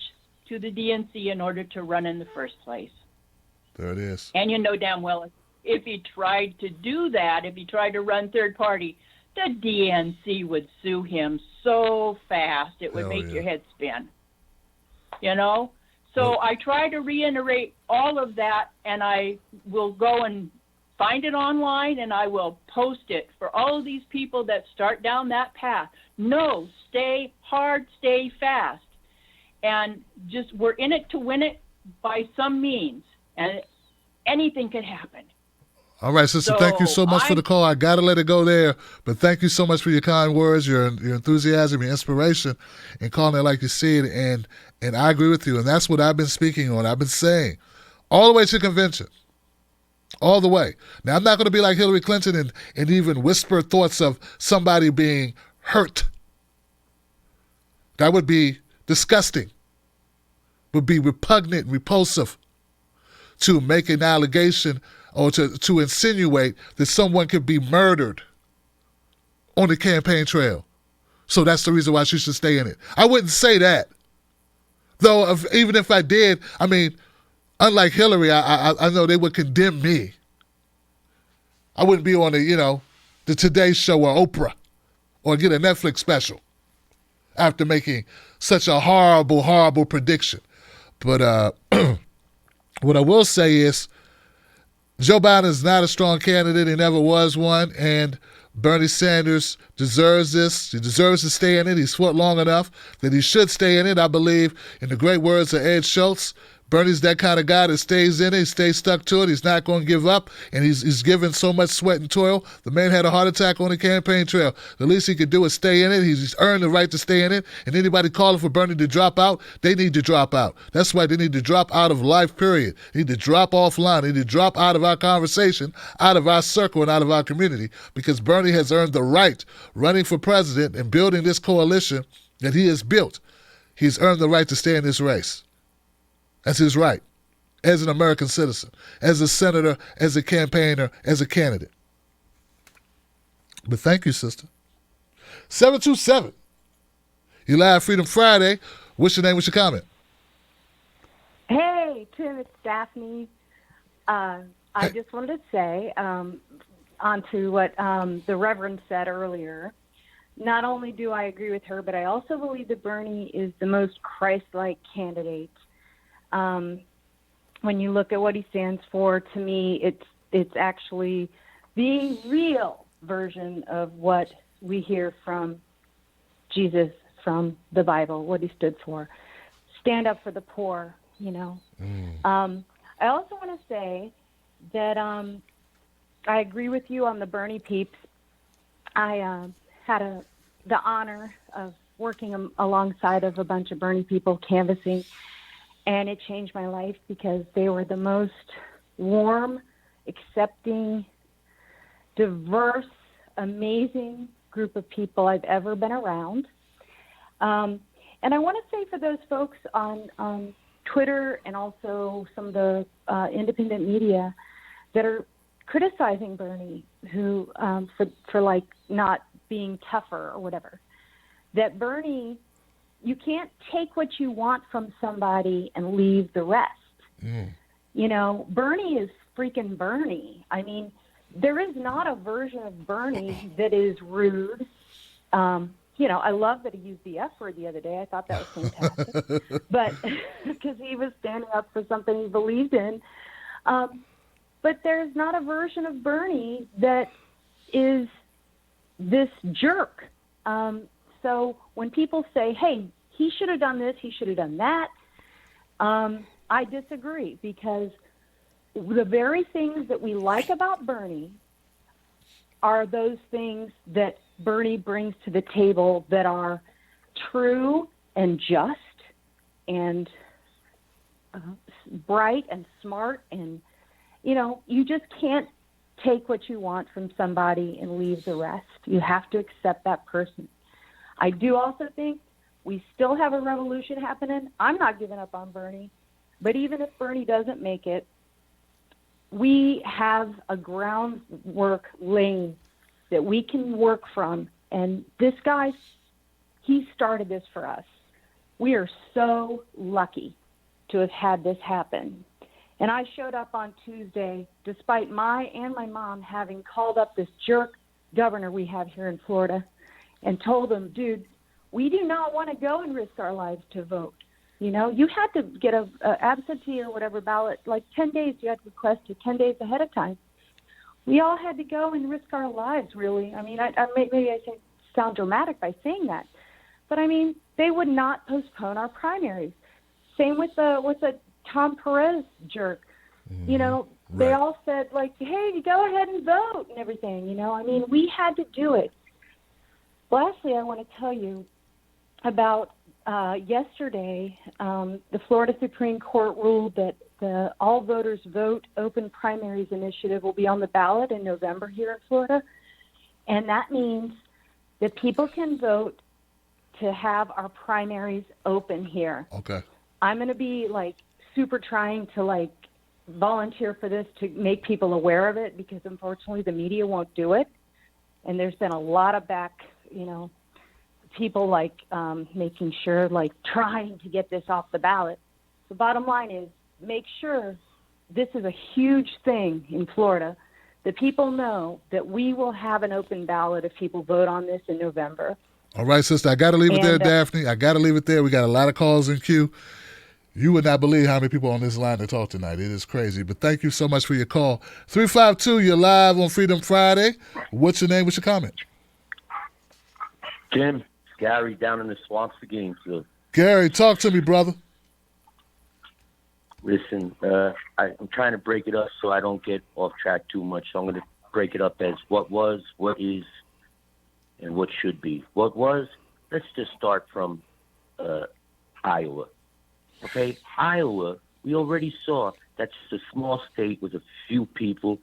to the DNC in order to run in the first place. There it is. And you know damn well if he tried to do that, if he tried to run third party, the DNC would sue him so fast it would make your head spin. So I try to reiterate all of that, and I will go and find it online, and I will post it for all of these people that start down that path. No, stay hard, stay fast. And just, we're in it to win it by some means, and anything could happen. All right, sister, thank you so much for the call. I got to let it go there, but thank you so much for your kind words, your enthusiasm, your inspiration, and calling it like you see it. And I agree with you, and that's what I've been speaking on. I've been saying all the way to convention, all the way. Now, I'm not going to be like Hillary Clinton and even whisper thoughts of somebody being hurt. That would be disgusting, would be repugnant and repulsive to make an allegation or to insinuate that someone could be murdered on the campaign trail. So that's the reason why she should stay in it. I wouldn't say that. Though, even if I did, I mean, unlike Hillary, I know they would condemn me. I wouldn't be on the Today Show or Oprah or get a Netflix special after making such a horrible, horrible prediction. But what I will say is, Joe Biden is not a strong candidate. He never was one. And Bernie Sanders deserves this. He deserves to stay in it. He's fought long enough that he should stay in it. I believe, in the great words of Ed Schultz, Bernie's that kind of guy that stays in it. He stays stuck to it. He's not going to give up. And he's given so much sweat and toil. The man had a heart attack on the campaign trail. The least he could do is stay in it. He's earned the right to stay in it. And anybody calling for Bernie to drop out, they need to drop out. That's why they need to drop out of life, period. They need to drop offline. They need to drop out of our conversation, out of our circle, and out of our community, because Bernie has earned the right, running for president and building this coalition that he has built. He's earned the right to stay in this race. That's his right. as an American citizen, as a senator, as a campaigner, as a candidate. But thank you, sister. 727. You live Freedom Friday. What's your name? What's your comment? Hey, Tim, it's Daphne. I just wanted to say, onto what the Reverend said earlier, not only do I agree with her, but I also believe that Bernie is the most Christ-like candidate. When you look at what he stands for, to me, it's actually the real version of what we hear from Jesus, from the Bible, what he stood for. Stand up for the poor, you know. I also want to say that I agree with you on the Bernie peeps. I had the honor of working alongside of a bunch of Bernie people canvassing, and it changed my life because they were the most warm, accepting, diverse, amazing group of people I've ever been around. And I want to say for those folks on Twitter and also some of the independent media that are criticizing Bernie, who for like not being tougher or whatever, that Bernie, you can't take what you want from somebody and leave the rest. You know, Bernie is freaking Bernie. I mean, there is not a version of Bernie that is rude. You know, I love that he used the F word the other day. I thought that was fantastic. But because he was standing up for something he believed in. But there's not a version of Bernie that is this jerk. So when people say, hey, he should have done this, he should have done that, I disagree, because the very things that we like about Bernie are those things that Bernie brings to the table that are true and just and bright and smart. And, you know, you just can't take what you want from somebody and leave the rest. You have to accept that person. I do also think we still have a revolution happening. I'm not giving up on Bernie, but even if Bernie doesn't make it, we have a groundwork laying that we can work from. And this guy, he started this for us. We are so lucky to have had this happen. And I showed up on Tuesday, despite my and my mom having called up this jerk governor we have here in Florida and told him, dude, we do not want to go and risk our lives to vote. You know, you had to get a absentee or whatever ballot, like 10 days, you had to request it 10 days ahead of time. We all had to go and risk our lives, really. I mean, maybe I sound dramatic by saying that. But, I mean, they would not postpone our primaries. Same with the Tom Perez jerk. You know, they all said, like, hey, you go ahead and vote and everything, you know. I mean, we had to do it. Lastly, I want to tell you about yesterday, the Florida Supreme Court ruled that the All Voters Vote Open Primaries Initiative will be on the ballot in November here in Florida. And that means that people can vote to have our primaries open here. Okay. I'm going to be, like, super trying to, like, volunteer for this to make people aware of it, because unfortunately the media won't do it. And there's been a lot of people like making sure, like trying to get this off the ballot. The bottom line is, make sure this is a huge thing in Florida, that people know that we will have an open ballot if people vote on this in November. All right, sister, I got to leave it there, Daphne. I got to leave it there. We got a lot of calls in queue. You would not believe how many people on this line to talk tonight. It is crazy. But thank you so much for your call. 352, you're live on Freedom Friday. What's your name? What's your comment? Jim, Gary down in the swamps of Gainesville. Gary, talk to me, brother. Listen, I'm trying to break it up so I don't get off track too much. So I'm going to break it up as what was, what is, and what should be. What was, let's just start from Iowa. Okay, Iowa, we already saw that's just a small state with a few people,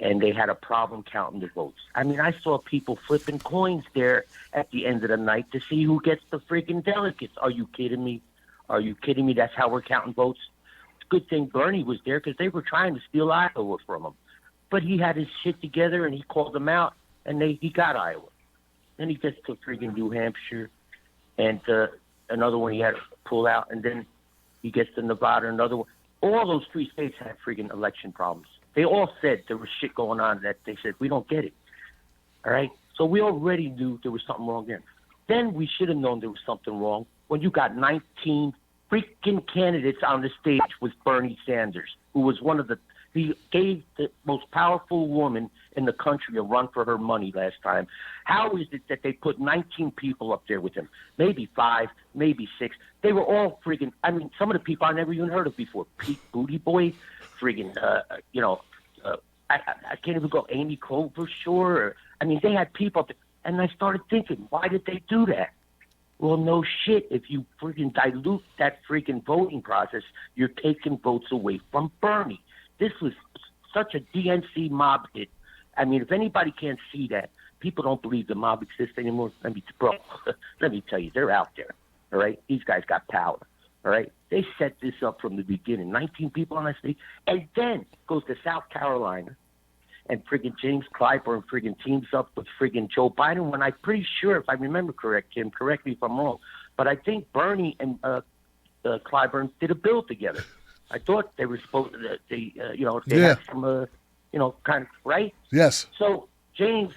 and they had a problem counting the votes. I mean, I saw people flipping coins there at the end of the night to see who gets the freaking delegates. Are you kidding me? Are you kidding me? That's how we're counting votes? a good thing Bernie was there because they were trying to steal Iowa from him. But he had his shit together and he called them out, and he got Iowa. Then he gets to freaking New Hampshire, and another one he had to pull out, and then he gets to Nevada, another one. All those 3 states had freaking election problems. They all said there was shit going on that they said, we don't get it. All right? So we already knew there was something wrong there. Then we should have known there was something wrong when you got 19 freaking candidates on the stage with Bernie Sanders, who was he gave the most powerful woman in the country a run for her money last time. How is it that they put 19 people up there with him? Maybe 5, maybe 6. They were all friggin', I mean, some of the people I never even heard of before. Pete Booty Boy, friggin', I can't even go Amy Klobuchar. I mean, they had people up there. And I started thinking, why did they do that? Well, no shit. If you friggin' dilute that friggin' voting process, you're taking votes away from Bernie. This was such a DNC mob hit. I mean, if anybody can't see that, people don't believe the mob exists anymore. Let me tell you, they're out there. All right, these guys got power. All right, they set this up from the beginning. 19 people on that stage, and then goes to South Carolina, and friggin' James Clyburn friggin' teams up with friggin' Joe Biden. When I'm pretty sure, if I remember correct, Tim, correct me if I'm wrong, but I think Bernie and Clyburn did a bill together. I thought they were supposed to, they had some, kind of, right? Yes. So James,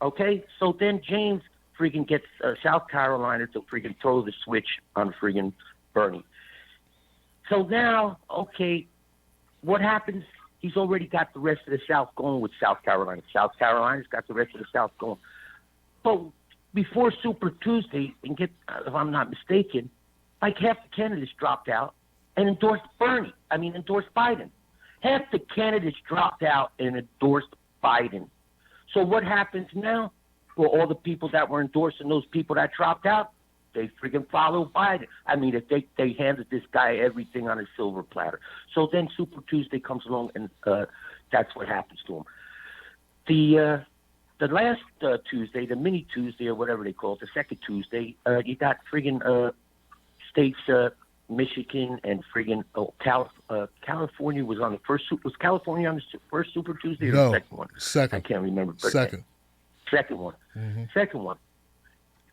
so then James freaking gets South Carolina to freaking throw the switch on freaking Bernie. So now, what happens? He's already got the rest of the South going with South Carolina. South Carolina's got the rest of the South going. But before Super Tuesday, if I'm not mistaken, like half the candidates dropped out and endorsed Biden. Half the candidates dropped out and endorsed Biden. So what happens now? Well, all the people that were endorsing those people that dropped out, they freaking follow Biden. I mean, if they handed this guy everything on a silver platter. So then Super Tuesday comes along, and that's what happens to him. The last Tuesday, the mini Tuesday or whatever they call it, the second Tuesday, you got friggin' states, Michigan and friggin' California was on the first. Was California on the first Super Tuesday or the second one? Second. I can't remember. Second. Second one. Mm-hmm. Second one.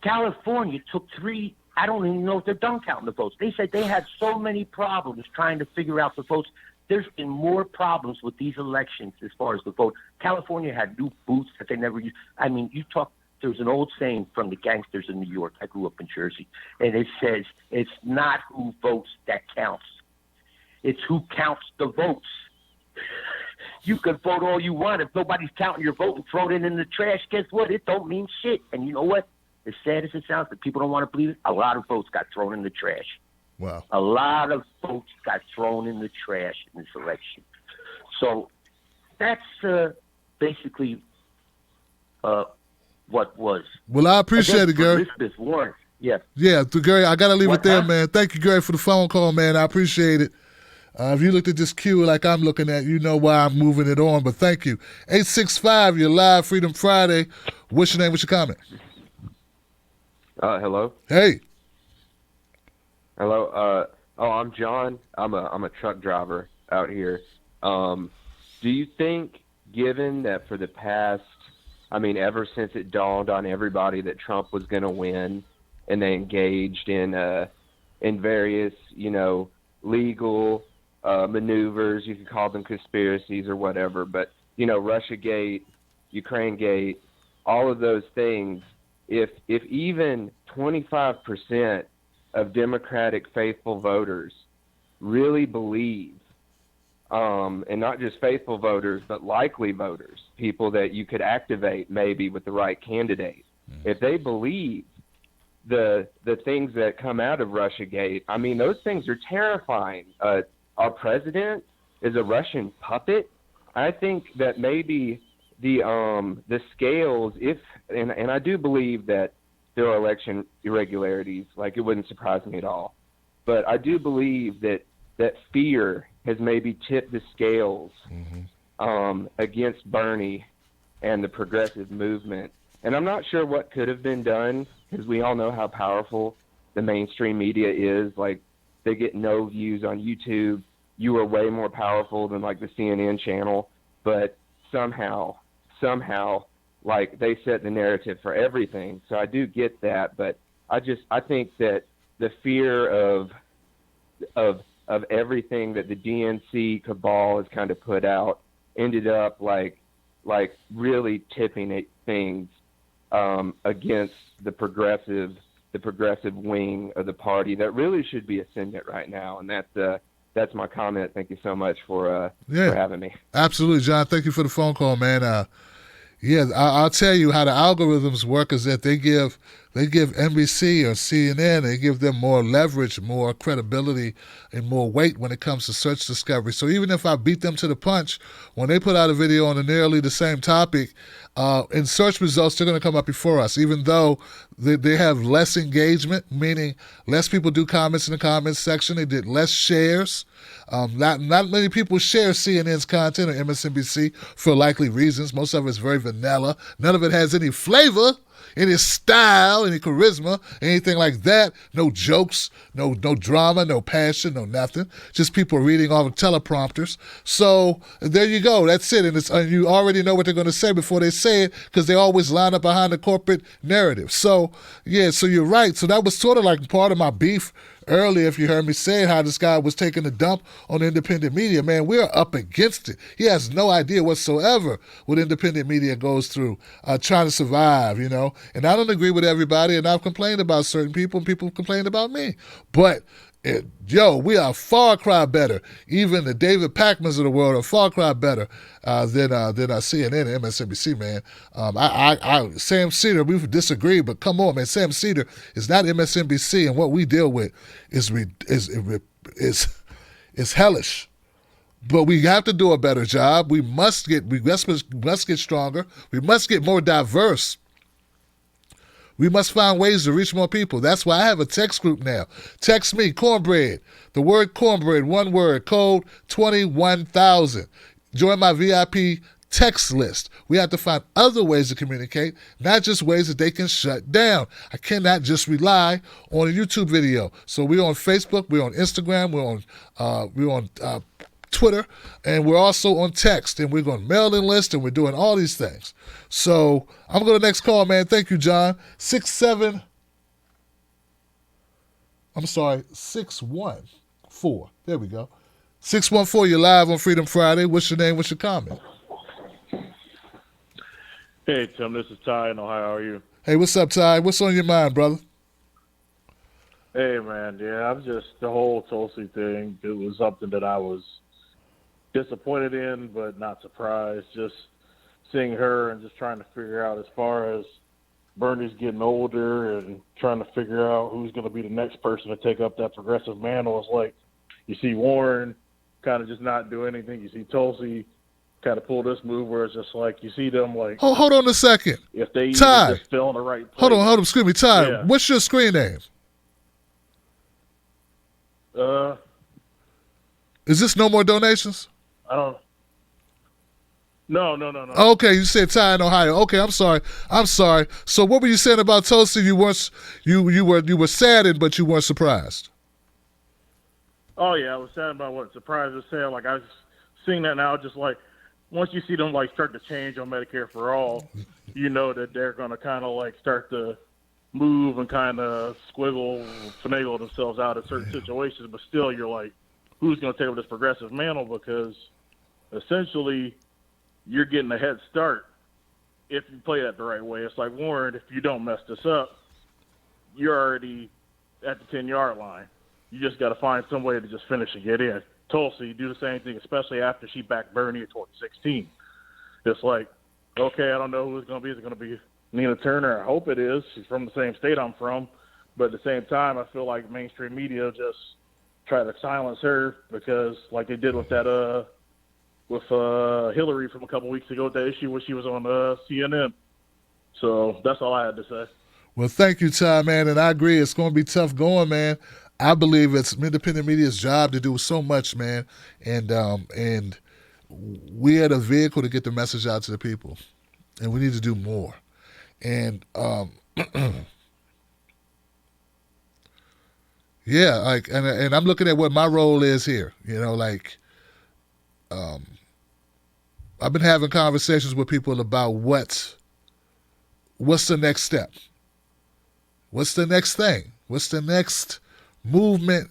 California took 3. I don't even know if they're done counting the votes. They said they had so many problems trying to figure out the votes. There's been more problems with these elections as far as the vote. California had new booths that they never used. I mean, there's an old saying from the gangsters in New York. I grew up in Jersey. And it says, it's not who votes that counts. It's who counts the votes. You can vote all you want. If nobody's counting your vote and throw it in the trash, guess what? It don't mean shit. And you know what? As sad as it sounds, that people don't want to believe it, a lot of votes got thrown in the trash. Wow. A lot of votes got thrown in the trash in this election. So that's basically what was. Well, I appreciate it, Gary. Elizabeth Warren. Yeah. Yeah, Gary, I got to leave it there, man. Thank you, Gary, for the phone call, man. I appreciate it. If you looked at this queue like I'm looking at, you know why I'm moving it on, but thank you. 865, you're live, Freedom Friday. What's your name? What's your comment? Hello. Hey. Hello. I'm John. I'm a truck driver out here. Do you think, given that for the past, ever since it dawned on everybody that Trump was going to win, and they engaged in various, legal maneuvers, you could call them conspiracies or whatever, but Russiagate, Ukrainegate, all of those things. If even 25% of Democratic faithful voters really believe, and not just faithful voters, but likely voters, people that you could activate maybe with the right candidate, if they believe the things that come out of Russiagate, those things are terrifying. Our president is a Russian puppet. I think that maybe the scales, and I do believe that there are election irregularities, like it wouldn't surprise me at all. But I do believe that fear has maybe tipped the scales against Bernie and the progressive movement. And I'm not sure what could have been done, because we all know how powerful the mainstream media is. Like, they get no views on YouTube. you are way more powerful than like the CNN channel, but somehow, like they set the narrative for everything. So I do get that, but I think that the fear of everything that the DNC cabal has kind of put out ended up like really tipping things against the progressive wing of the party that really should be ascendant right now. And that's my comment. Thank you so much for having me. Absolutely, John. Thank you for the phone call, man. I'll tell you how the algorithms work is that they give NBC or CNN, they give them more leverage, more credibility, and more weight when it comes to search discovery. So even if I beat them to the punch, when they put out a video on nearly the same topic, in search results, they're going to come up before us, even though they have less engagement, meaning less people do comments in the comments section. They did less shares. Not many people share CNN's content or MSNBC for likely reasons. Most of it is very vanilla. None of it has any flavor, any style, any charisma, anything like that. No jokes, no drama, no passion, no nothing. Just people reading off of teleprompters. So there you go. That's it. And you already know what they're going to say before they say it because they always line up behind the corporate narrative. So, so you're right. So that was sort of like part of my beef earlier, if you heard me say how this guy was taking a dump on independent media. Man, we're up against it. He has no idea whatsoever what independent media goes through trying to survive, And I don't agree with everybody, and I've complained about certain people, and people complain about me. But we are a far cry better. Even the David Packmans of the world are far cry better than CNN and MSNBC, man. Sam Cedar, we disagree, but come on, man. Sam Cedar is not MSNBC, and what we deal with is hellish. But we have to do a better job. We must get stronger. We must get more diverse. We must find ways to reach more people. That's why I have a text group now. Text me, cornbread. The word cornbread, one word, code 21,000. Join my VIP text list. We have to find other ways to communicate, not just ways that they can shut down. I cannot just rely on a YouTube video. So we're on Facebook, we're on Instagram, we're on Twitter, and we're also on text, and we're going mailing list, and we're doing all these things. So I'm going to go to the next call, man. Thank you, John. 614. There we go. 614, you're live on Freedom Friday. What's your name? What's your comment? Hey, Tim, this is Ty in Ohio. How are you? Hey, what's up, Ty? What's on your mind, brother? Hey, man. Yeah, I'm just, the whole Tulsi thing, it was something that I was disappointed in, but not surprised. Just seeing her and just trying to figure out, as far as Bernie's getting older and trying to figure out who's going to be the next person to take up that progressive mantle. It's like you see Warren kind of just not do anything. You see Tulsi kind of pull this move where it's just like you see them like. Hold on a second. If they Ty, just fell in the right place. Hold on. Excuse me, Ty. Yeah. What's your screen name? Is this No More Donations? I don't. No. Okay, you said Ty in Ohio. Okay, I'm sorry. So what were you saying about Tulsi? You were saddened, but you weren't surprised. Oh yeah, I was sad about what surprised was saying. Like I was seeing that now, just like once you see them like start to change on Medicare for all, you know that they're gonna kind of like start to move and kind of finagle themselves out of certain situations. But still, you're like, who's gonna take over this progressive mantle? Because essentially, you're getting a head start if you play that the right way. It's like Warren, if you don't mess this up, you're already at the 10-yard line. You just got to find some way to just finish and get in. Tulsi, do the same thing, especially after she backed Bernie in 2016. It's like, okay, I don't know who it's going to be. Is it going to be Nina Turner? I hope it is. She's from the same state I'm from. But at the same time, I feel like mainstream media just try to silence her because like they did with that with Hillary from a couple weeks ago, that issue where she was on CNN. So that's all I had to say. Well, thank you, Ty, man, and I agree. It's going to be tough going, man. I believe it's independent media's job to do so much, man, and we had a vehicle to get the message out to the people, and we need to do more. And Yeah, like, and I'm looking at what my role is here. Like, I've been having conversations with people about what's the next step. What's the next thing? What's the next movement?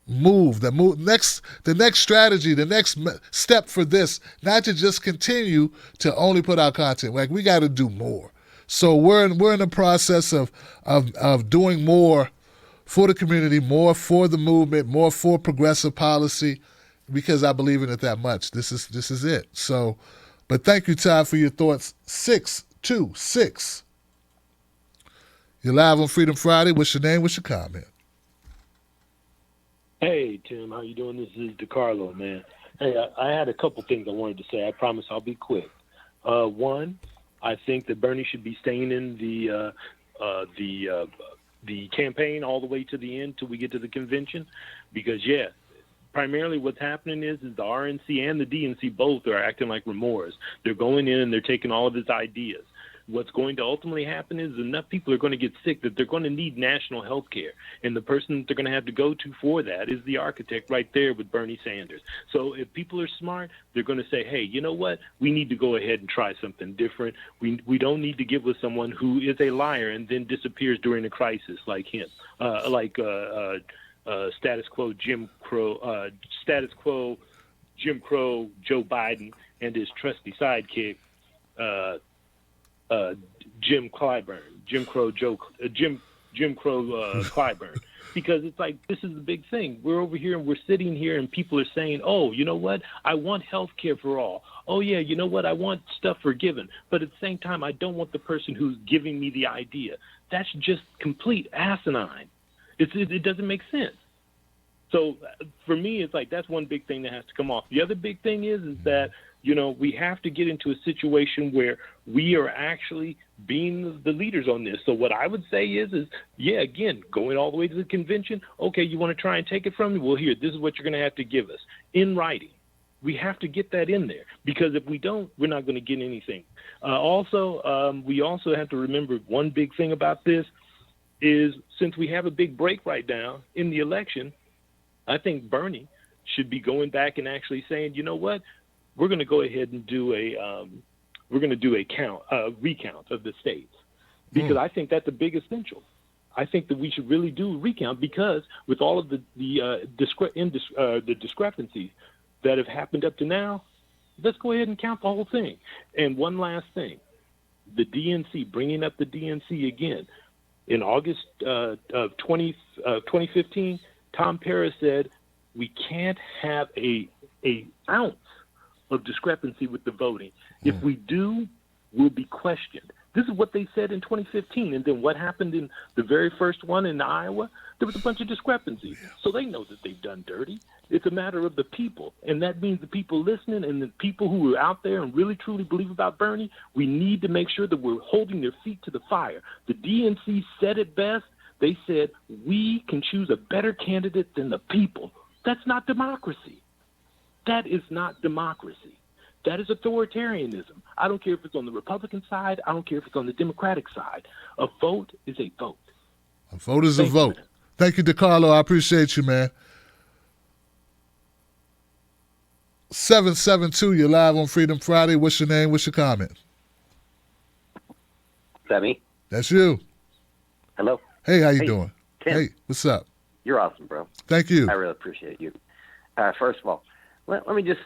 The next strategy, the next step for this, not to just continue to only put out content. Like, we got to do more. So we're in the process of doing more for the community, more for the movement, more for progressive policy, because I believe in it that much. This is it. So, but thank you, Ty, for your thoughts. 626. You're live on Freedom Friday. What's your name? What's your comment? Hey, Tim, how you doing? This is DeCarlo, man. Hey, I had a couple things I wanted to say. I promise I'll be quick. One, I think that Bernie should be staying in the campaign all the way to the end till we get to the convention, because primarily what's happening is the RNC and the DNC both are acting like remorse. They're going in and they're taking all of his ideas. What's going to ultimately happen is enough people are going to get sick that they're going to need national health care. And the person that they're going to have to go to for that is the architect right there with Bernie Sanders. So if people are smart, they're going to say, hey, you know what? We need to go ahead and try something different. We don't need to give with someone who is a liar and then disappears during a crisis like him, status quo Jim Crow Joe Biden and his trusty sidekick, Jim Clyburn, Jim Crow Clyburn, because it's like, this is the big thing. We're over here and we're sitting here and people are saying, oh, you know what? I want health care for all. Oh yeah, you know what? I want stuff forgiven. But at the same time, I don't want the person who's giving me the idea. That's just complete asinine. It doesn't make sense. So for me, it's like, that's one big thing that has to come off. The other big thing is that, we have to get into a situation where we are actually being the leaders on this. So what I would say is again, going all the way to the convention, okay, you want to try and take it from me? Well, here, this is what you're going to have to give us in writing. We have to get that in there, because if we don't, we're not going to get anything. We also have to remember one big thing about this is, since we have a big break right now in the election, I think Bernie should be going back and actually saying, you know what? We're going to go ahead and do a recount of the states, because I think that's a big essential. I think that we should really do a recount, because with all of the discrepancies that have happened up to now, let's go ahead and count the whole thing. And one last thing, the DNC, bringing up the DNC again. In August of 2015, Tom Paris said we can't have a ounce of discrepancy with the voting. If we do, we'll be questioned. This is what they said in 2015. And then what happened in the very first one in Iowa? There was a bunch of discrepancies. So they know that they've done dirty. It's a matter of the people. And that means the people listening and the people who are out there and really truly believe about Bernie, we need to make sure that we're holding their feet to the fire. The DNC said it best. They said, we can choose a better candidate than the people. That's not democracy. That is not democracy. That is authoritarianism. I don't care if it's on the Republican side. I don't care if it's on the Democratic side. A vote is a vote. A vote is a vote. Thank you, DeCarlo. I appreciate you, man. 772, you're live on Freedom Friday. What's your name? What's your comment? Is that me? That's you. Hello. Hey, how you doing? Tim. Hey, what's up? You're awesome, bro. Thank you. I really appreciate you. First of all, let me just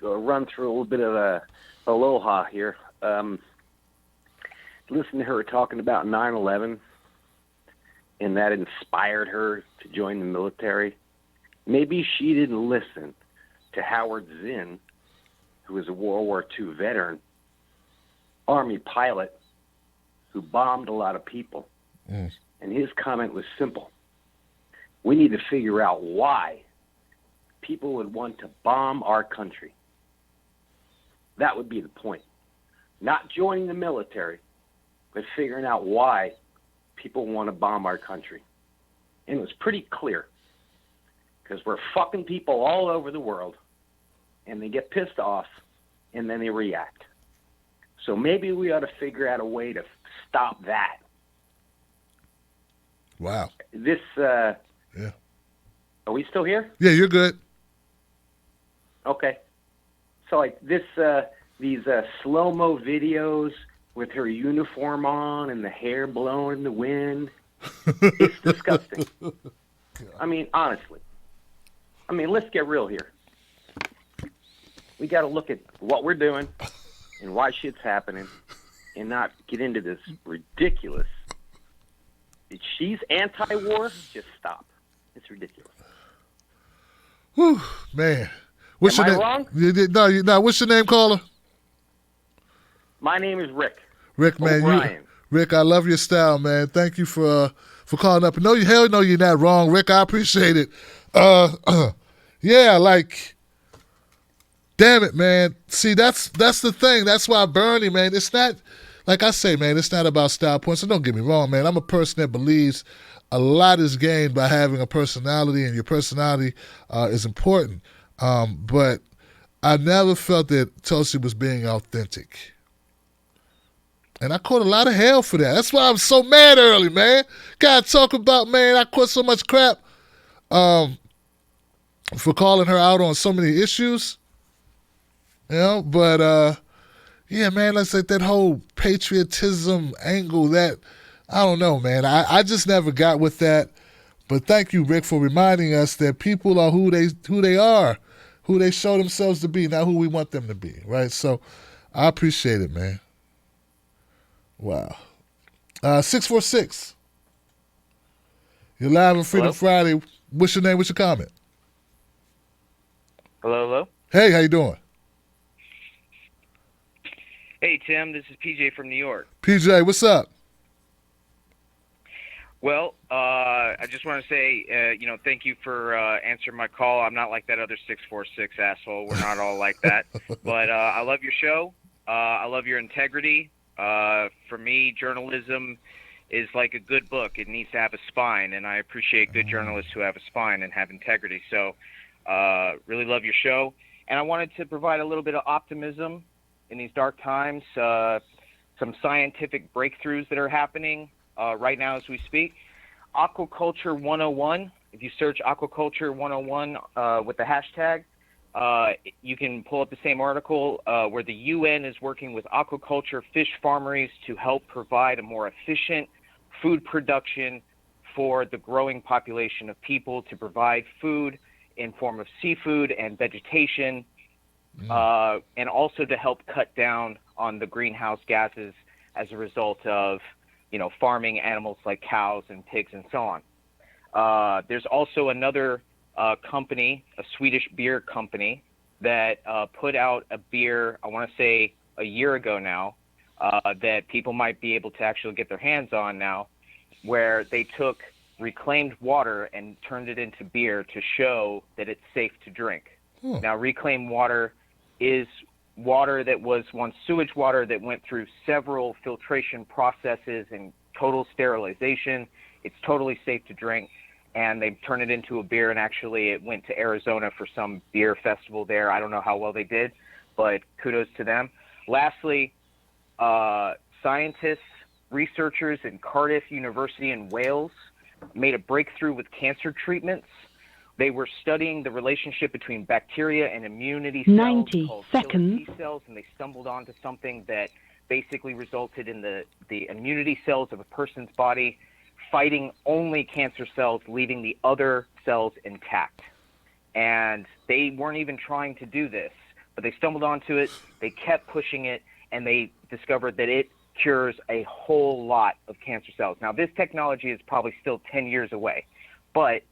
run through a little bit of aloha here. Listen to her talking about 9/11, and that inspired her to join the military. Maybe she didn't listen to Howard Zinn, who was a World War II veteran, Army pilot, who bombed a lot of people. And his comment was simple. We need to figure out why people would want to bomb our country. That would be the point. Not joining the military, but figuring out why people want to bomb our country. And it was pretty clear, because we're fucking people all over the world, and they get pissed off, and then they react. So maybe we ought to figure out a way to stop that. Wow. This Are we still here? Yeah, you're good. Okay. So like these slow-mo videos with her uniform on and the hair blowing in the wind, it's disgusting. I mean, honestly. I mean, let's get real here. We got to look at what we're doing and why shit's happening and not get into this ridiculous. If she's anti-war, just stop. It's ridiculous. Whew, man. What's Am your I name? wrong? No, what's your name, caller? My name is Rick. Rick, man. O'Brien. Rick, I love your style, man. Thank you for calling up. No, hell no, you're not wrong, Rick. I appreciate it. Yeah, like, damn it, man. See, that's the thing. That's why Bernie, man, it's not, like I say, man, it's not about style points. So don't get me wrong, man. I'm a person that believes a lot is gained by having a personality, and your personality is important. But I never felt that Tulsi was being authentic. And I caught a lot of hell for that. That's why I'm so mad early, man. God, talk about, man, I caught so much crap for calling her out on so many issues. You know, but yeah, man, let's say that whole patriotism angle, that, I don't know, man. I just never got with that. But thank you, Rick, for reminding us that people are who they are, who they show themselves to be, not who we want them to be, right? So I appreciate it, man. Wow. 646. You're live on Freedom Friday. What's your name? What's your comment? Hello. Hey, how you doing? Hey, Tim. This is PJ from New York. PJ, what's up? Well, I just want to say, thank you for answering my call. I'm not like that other 646 asshole. We're not all like that. But I love your show. I love your integrity. For me, journalism is like a good book. It needs to have a spine, and I appreciate good journalists who have a spine and have integrity. So really love your show. And I wanted to provide a little bit of optimism in these dark times, some scientific breakthroughs that are happening right now as we speak. Aquaculture 101, if you search Aquaculture 101 with the hashtag, you can pull up the same article where the UN is working with aquaculture fish farmeries to help provide a more efficient food production for the growing population of people, to provide food in form of seafood and vegetation, and also to help cut down on the greenhouse gases as a result of, farming animals like cows and pigs and so on. There's also another company, a Swedish beer company, that put out a beer, I want to say a year ago now, that people might be able to actually get their hands on now, where they took reclaimed water and turned it into beer to show that it's safe to drink. Now, reclaimed water is water that was once sewage water that went through several filtration processes and total sterilization. It's totally safe to drink. And they turned it into a beer, and actually it went to Arizona for some beer festival there. I don't know how well they did, but kudos to them. Lastly, scientists, researchers in Cardiff University in Wales made a breakthrough with cancer treatments. They were studying the relationship between bacteria and immunity cells 90 called seconds. killer T cells, and they stumbled onto something that basically resulted in the immunity cells of a person's body fighting only cancer cells, leaving the other cells intact. And they weren't even trying to do this, but they stumbled onto it, they kept pushing it, and they discovered that it cures a whole lot of cancer cells. Now, this technology is probably still 10 years away, but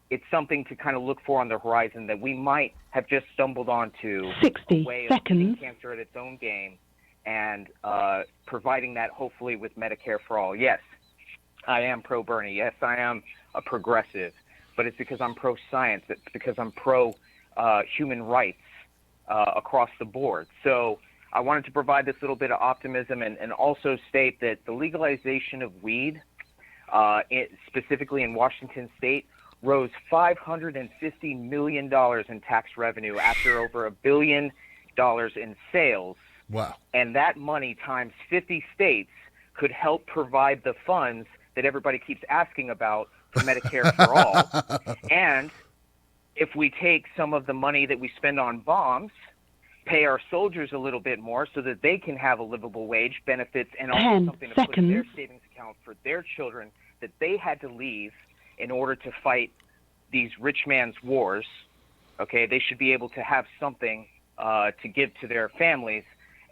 it's something to kind of look for on the horizon that we might have just stumbled onto 60 a way seconds. of keeping cancer at its own game and providing that hopefully with Medicare for all. Yes, I am pro-Bernie. Yes, I am a progressive, but it's because I'm pro-science. It's because I'm pro-human rights across the board. So I wanted to provide this little bit of optimism and also state that the legalization of weed, specifically in Washington State, rose $550 million in tax revenue after over $1 billion in sales. Wow. And that money times 50 states could help provide the funds that everybody keeps asking about for Medicare for all. And if we take some of the money that we spend on bombs, pay our soldiers a little bit more so that they can have a livable wage, benefits, and also 10 something to put in their seconds. savings account for their children that they had to leave in order to fight these rich man's wars. Okay, they should be able to have something to give to their families,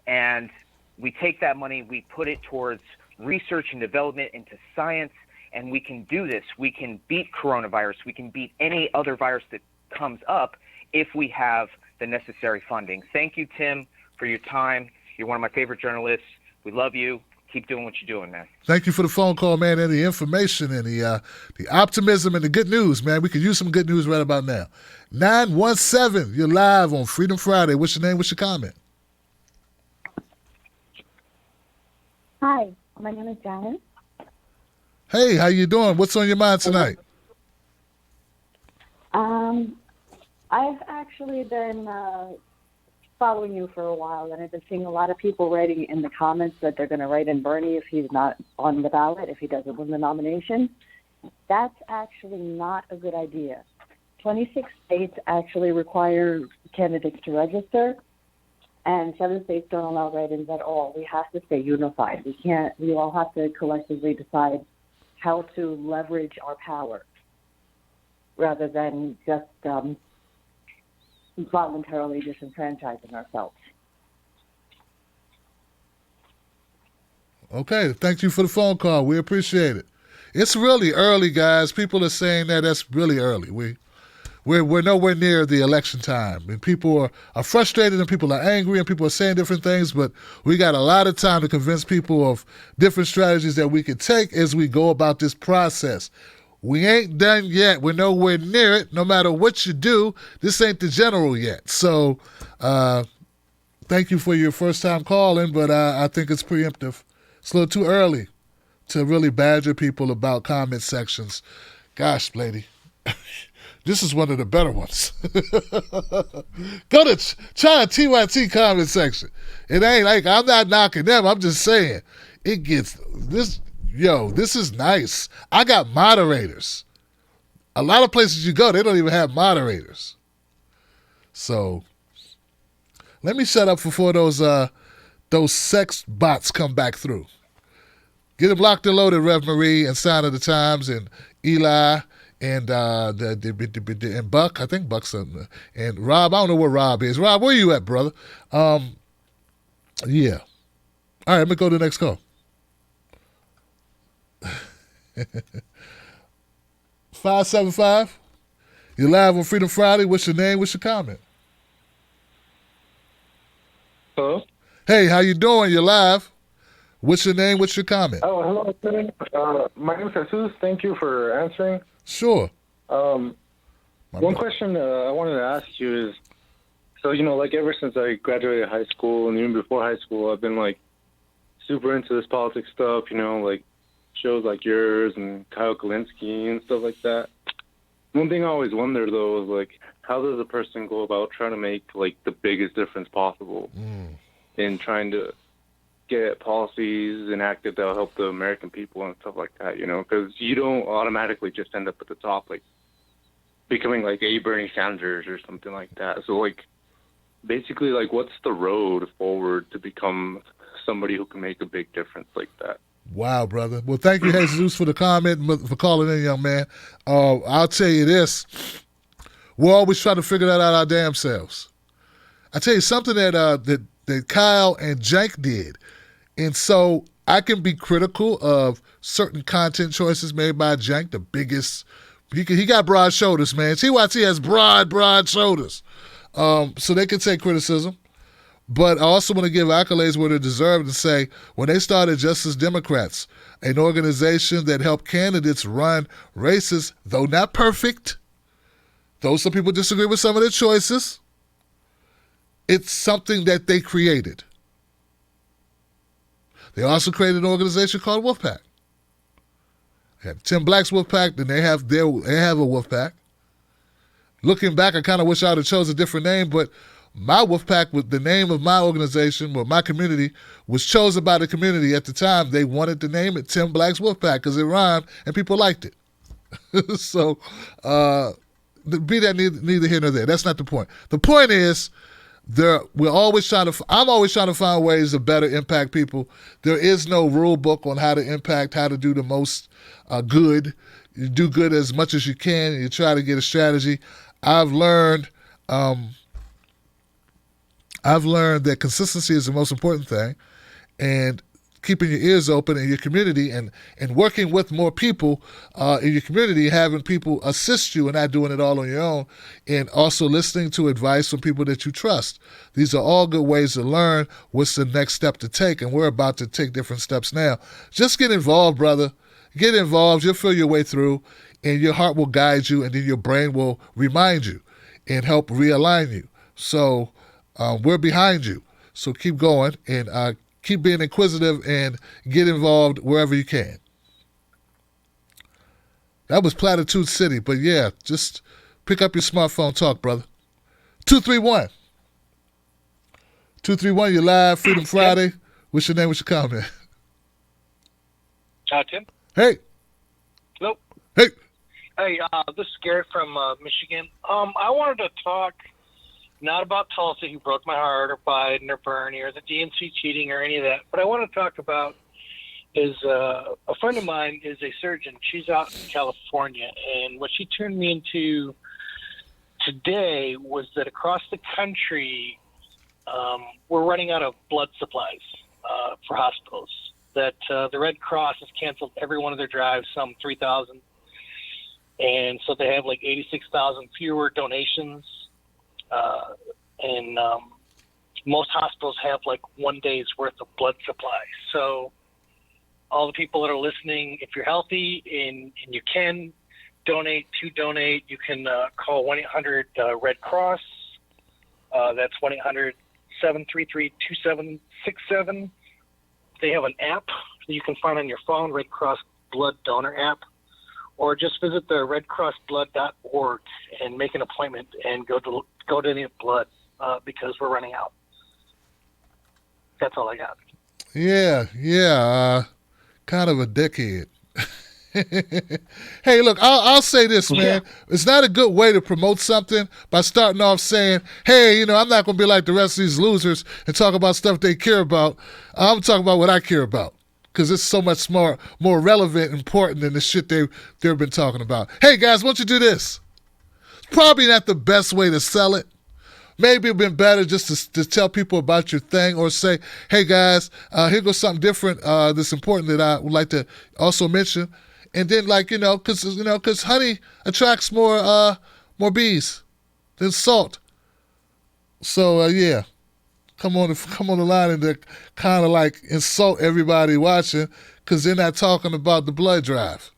and we take that money, we put it towards research and development into science, and we can do this. We can beat coronavirus. We can beat any other virus that comes up if we have the necessary funding. Thank you, Tim, for your time. You're one of my favorite journalists. We love you. Keep doing what you're doing, man. Thank you for the phone call, man, and the information and the optimism and the good news, man. We could use some good news right about now. 917, you're live on Freedom Friday. What's your name? What's your comment? Hi, my name is Janice. Hey, how you doing? What's on your mind tonight? I've actually been following you for a while, and I've been seeing a lot of people writing in the comments that they're going to write in Bernie if he's not on the ballot, if he doesn't win the nomination. That's actually not a good idea. 26 states actually require candidates to register, and 7 states don't allow write-ins at all. We have to stay unified. We all have to collectively decide how to leverage our power rather than just voluntarily disenfranchising ourselves. Okay, thank you for the phone call. We appreciate it. It's really early, guys. People are saying that that's really early. We're nowhere near the election time, and people are frustrated, and people are angry, and people are saying different things, but we got a lot of time to convince people of different strategies that we can take as we go about this process. We ain't done yet. We're nowhere near it. No matter what you do, this ain't the general yet. So thank you for your first time calling, but I think it's preemptive. It's a little too early to really badger people about comment sections. Gosh, lady, this is one of the better ones. Go to try a TYT comment section. It ain't like, I'm not knocking them. I'm just saying it gets this. Yo, this is nice. I got moderators. A lot of places you go, they don't even have moderators. So let me shut up before those sex bots come back through. Get them locked and loaded, Rev Marie and Sign of the Times and Eli and and Buck. I think Buck's and Rob. I don't know where Rob is. Rob, where you at, brother? Yeah. All right, let me go to the next call. 575. You're live on Freedom Friday. What's your name? What's your comment? Hello? Hey, how you doing? You're live. What's your name? What's your comment? Oh, hello. My name is Jesus. Thank you for answering. Sure. One question I wanted to ask you is, so, like ever since I graduated high school and even before high school, I've been like super into this politics stuff, like shows like yours and Kyle Kalinske and stuff like that. One thing I always wonder though is like, how does a person go about trying to make like the biggest difference possible in trying to get policies enacted that'll help the American people and stuff like that, because you don't automatically just end up at the top, like becoming like a Bernie Sanders or something like that. So like, basically, like, what's the road forward to become somebody who can make a big difference like that? Wow, brother. Well, thank you, Jesus, for the comment, for calling in, young man. I'll tell you this. We're always trying to figure that out our damn selves. I tell you something that Kyle and Jank did. And so I can be critical of certain content choices made by Jank, the biggest. He got broad shoulders, man. TYT has broad shoulders. So they can take criticism. But I also want to give accolades where they deserve and say, when they started Justice Democrats, an organization that helped candidates run races, though not perfect, though some people disagree with some of their choices, it's something that they created. They also created an organization called Wolfpack. They have Tim Black's Wolfpack, then they have a Wolfpack. Looking back, I kind of wish I would have chose a different name, but my Wolfpack, with the name of my organization, or my community, was chosen by the community at the time. They wanted to name it Tim Black's Wolfpack because it rhymed and people liked it. So, be that neither here nor there. That's not the point. The point is, I'm always trying to find ways to better impact people. There is no rule book on how to impact, how to do the most good. You do good as much as you can, and you try to get a strategy. I've learned that consistency is the most important thing, and keeping your ears open in your community and working with more people in your community, having people assist you and not doing it all on your own, and also listening to advice from people that you trust. These are all good ways to learn what's the next step to take, and we're about to take different steps now. Just get involved, brother. Get involved. You'll feel your way through, and your heart will guide you, and then your brain will remind you and help realign you. So we're behind you. So keep going and keep being inquisitive and get involved wherever you can. That was Platitude City, but yeah, just pick up your smartphone, talk, brother. 231. 231, you're live, Freedom Friday. What's your name? What's your comment? Tim. Hey. Hello. Hey. Hey, this is Garrett from Michigan. I wanted to talk not about Tulsi, who broke my heart, or Biden, or Bernie, or the DNC cheating, or any of that. What I want to talk about is a friend of mine is a surgeon. She's out in California, and what she turned me into today was that across the country, we're running out of blood supplies for hospitals. That the Red Cross has canceled every one of their drives, some 3,000, and so they have like 86,000 fewer donations. And most hospitals have like 1 day's worth of blood supply. So all the people that are listening, if you're healthy and you can donate, you can call 1-800-RED Cross. That's 1-800-733-2767. They have an app that you can find on your phone, Red Cross Blood Donor app, or just visit the redcrossblood.org and make an appointment and go donate blood because we're running out. That's all I got. Yeah, kind of a dickhead. Hey, look, I'll say this, man. Yeah. It's not a good way to promote something by starting off saying, hey, I'm not going to be like the rest of these losers and talk about stuff they care about. I'm talking about what I care about because it's so much more relevant and important than the shit they've been talking about. Hey, guys, why don't you do this? It's probably not the best way to sell it. Maybe it'd been better just to tell people about your thing or say, hey, guys, here goes something different that's important that I would like to also mention. And then, because honey attracts more bees than salt. So yeah, come on the line and kind of like insult everybody watching because they're not talking about the blood drive.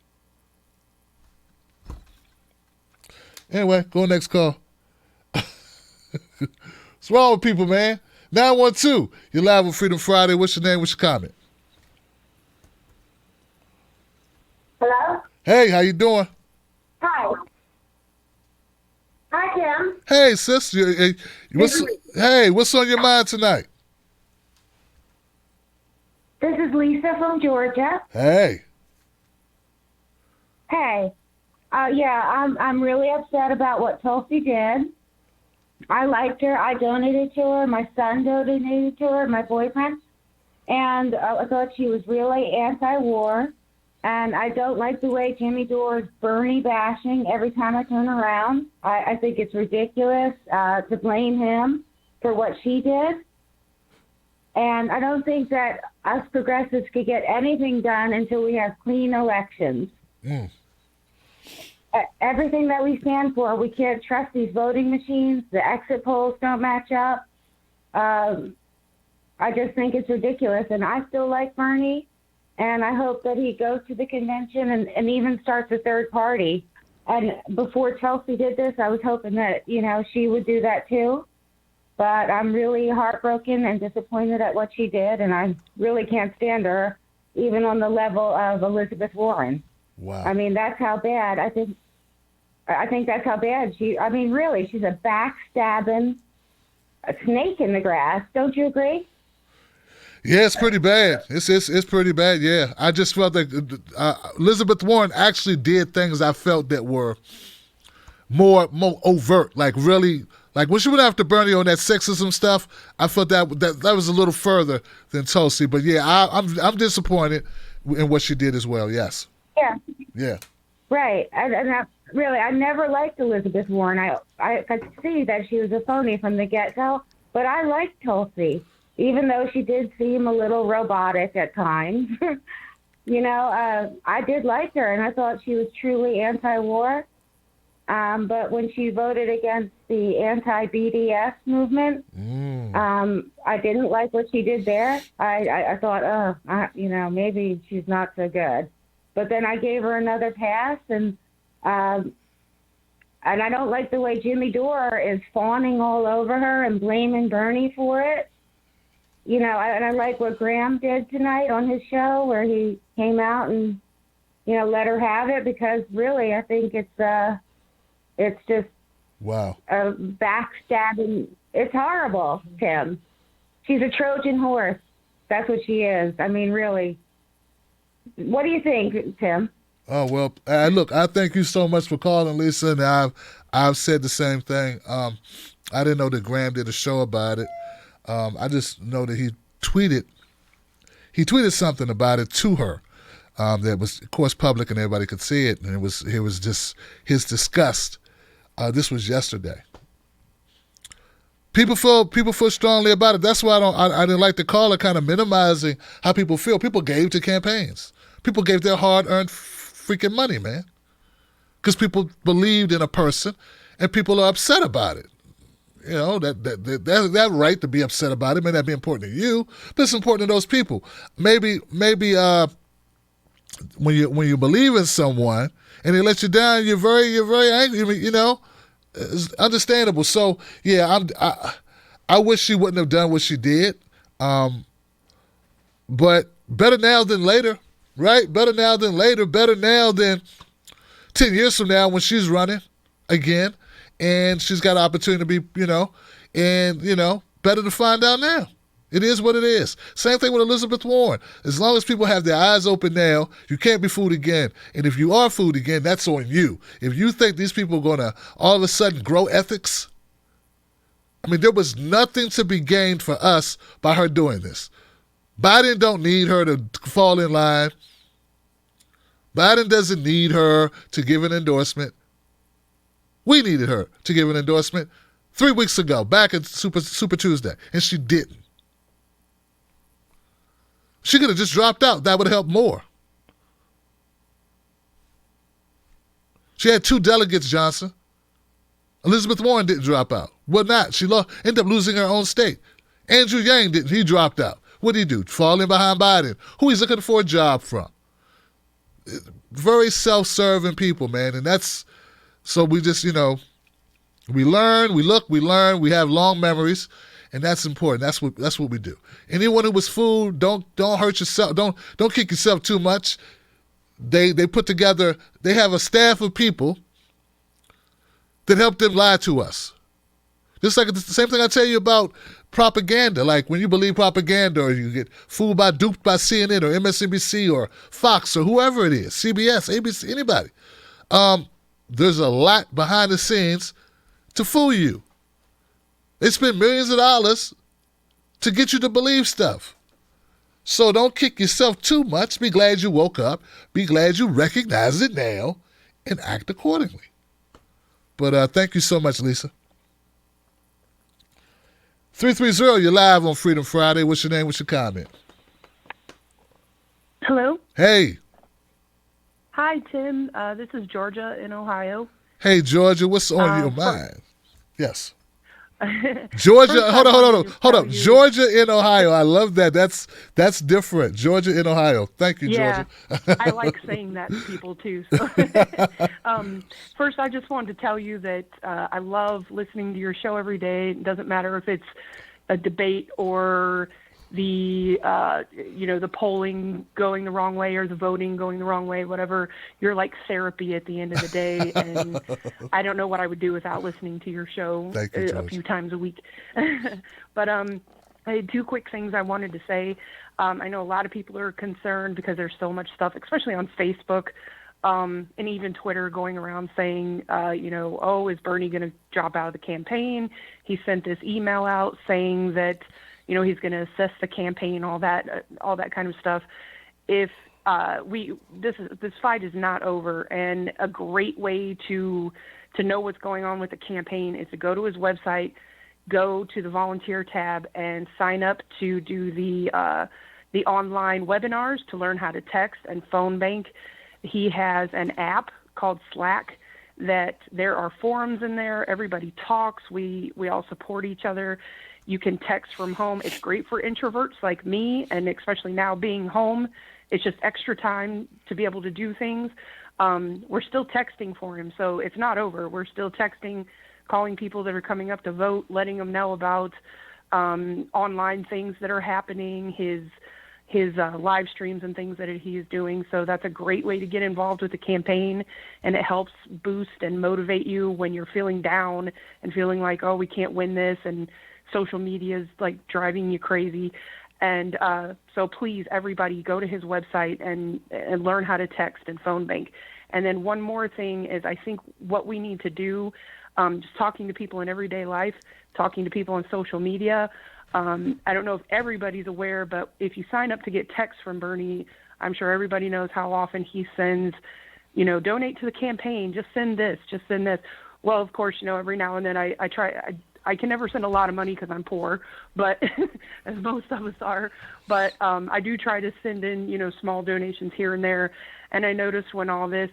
Anyway, go next call. What's wrong with people, man? 912. You're live with Freedom Friday. What's your name? What's your comment? Hello? Hey, how you doing? Hi. Hi, Tim. Hey, sis. What's on your mind tonight? This is Lisa from Georgia. Hey. Hey. I'm really upset about what Tulsi did. I liked her. I donated to her. My son donated to her, my boyfriend. And I thought she was really anti-war. And I don't like the way Jimmy Dore is Bernie bashing every time I turn around. I think it's ridiculous to blame him for what she did. And I don't think that us progressives could get anything done until we have clean elections. Everything that we stand for, we can't trust these voting machines. The exit polls don't match up. I just think it's ridiculous. And I still like Bernie. And I hope that he goes to the convention and even starts a third party. And before Chelsea did this, I was hoping that, she would do that too. But I'm really heartbroken and disappointed at what she did. And I really can't stand her, even on the level of Elizabeth Warren. Wow. I mean, that's how bad. I think that's how bad really, she's a backstabbing snake in the grass. Don't you agree? Yeah, it's pretty bad. It's pretty bad, yeah. I just felt like Elizabeth Warren actually did things I felt that were more overt, like really, like when she went after Bernie on that sexism stuff, I felt that was a little further than Tulsi. But yeah, I'm disappointed in what she did as well. Yes. Yeah. Yeah. Right. I never liked Elizabeth Warren. I could see that she was a phony from the get-go, but I liked Tulsi, even though she did seem a little robotic at times. I did like her, and I thought she was truly anti-war. But when she voted against the anti-BDS movement, I didn't like what she did there. I thought, maybe she's not so good. But then I gave her another pass, and I don't like the way Jimmy Dore is fawning all over her and blaming Bernie for it. And I like what Graham did tonight on his show, where he came out and, let her have it, because really I think it's just wow, a backstabbing. It's horrible, Tim. She's a Trojan horse. That's what she is. I mean, really. What do you think, Tim? Oh, well, look, I thank you so much for calling, Lisa, and I've said the same thing. I didn't know that Graham did a show about it. I just know that he tweeted something about it to her that was, of course, public and everybody could see it, and it was just his disgust. This was yesterday. People feel strongly about it. That's why I didn't like the caller kind of minimizing how people feel. People gave to campaigns. People gave their hard-earned freaking money, man, because people believed in a person, and people are upset about it. That right to be upset about it may not be important to you, but it's important to those people. Maybe when you believe in someone and they let you down, you're very angry. I mean, it's understandable. So yeah, I wish she wouldn't have done what she did, but better now than later, right? Better now than later. Better now than 10 years from now when she's running again. And she's got an opportunity to be, better to find out now. It is what it is. Same thing with Elizabeth Warren. As long as people have their eyes open now, you can't be fooled again. And if you are fooled again, that's on you. If you think these people are going to all of a sudden grow ethics, I mean, there was nothing to be gained for us by her doing this. Biden don't need her to fall in line. Biden doesn't need her to give an endorsement. We needed her to give an endorsement 3 weeks ago, back at Super Tuesday, and she didn't. She could have just dropped out. That would have helped more. She had 2 delegates, Johnson. Elizabeth Warren didn't drop out. Well, not. She ended up losing her own state. Andrew Yang didn't. He dropped out. What did he do? Fall in behind Biden, who he's looking for a job from. Very self-serving people, man, and that's... So we just, we learn, we look, we learn, we have long memories, and that's important. That's what we do. Anyone who was fooled, don't hurt yourself. Don't kick yourself too much. They put together. They have a staff of people that help them lie to us. Just like the same thing I tell you about propaganda. Like when you believe propaganda, or you get duped by CNN or MSNBC or Fox or whoever it is, CBS, ABC, anybody. There's a lot behind the scenes to fool you. They spend millions of dollars to get you to believe stuff. So don't kick yourself too much. Be glad you woke up. Be glad you recognize it now and act accordingly. But thank you so much, Lisa. 330, you're live on Freedom Friday. What's your name? What's your comment? Hello. Hey. Hi, Tim. This is Georgia in Ohio. Hey, Georgia, what's on your mind? Yes. Georgia, hold on. Georgia in Ohio. I love that. That's different. Georgia in Ohio. Thank you, yeah, Georgia. I like saying that to people, too. So. First, I just wanted to tell you that I love listening to your show every day. It doesn't matter if it's a debate or the the polling going the wrong way or the voting going the wrong way, whatever. You're like therapy at the end of the day, and I don't know what I would do without listening to your show a few times a week. But I had 2 quick things I wanted to say. I know a lot of people are concerned because there's so much stuff, especially on Facebook, and even Twitter going around saying, oh, is Bernie going to drop out of the campaign? He sent this email out saying that, he's going to assess the campaign, all that kind of stuff. If this fight is not over, and a great way to know what's going on with the campaign is to go to his website, go to the volunteer tab, and sign up to do the online webinars to learn how to text and phone bank. He has an app called Slack that there are forums in there. Everybody talks. We all support each other. You can text from home. It's great for introverts like me, and especially now being home, it's just extra time to be able to do things. We're still texting for him, so it's not over. We're still texting, calling people that are coming up to vote, letting them know about online things that are happening, his live streams and things that he is doing. So that's a great way to get involved with the campaign, and it helps boost and motivate you when you're feeling down and feeling like, oh, we can't win this, and social media is like driving you crazy. And so please, everybody, go to his website and learn how to text and phone bank. And then one more thing is, I think what we need to do, just talking to people in everyday life, talking to people on social media. I don't know if everybody's aware, but if you sign up to get texts from Bernie, I'm sure everybody knows how often he sends, donate to the campaign, just send this, just send this. Well, of course, every now and then I try. I can never send a lot of money because I'm poor, but as most of us are. But I do try to send in, small donations here and there. And I noticed when all this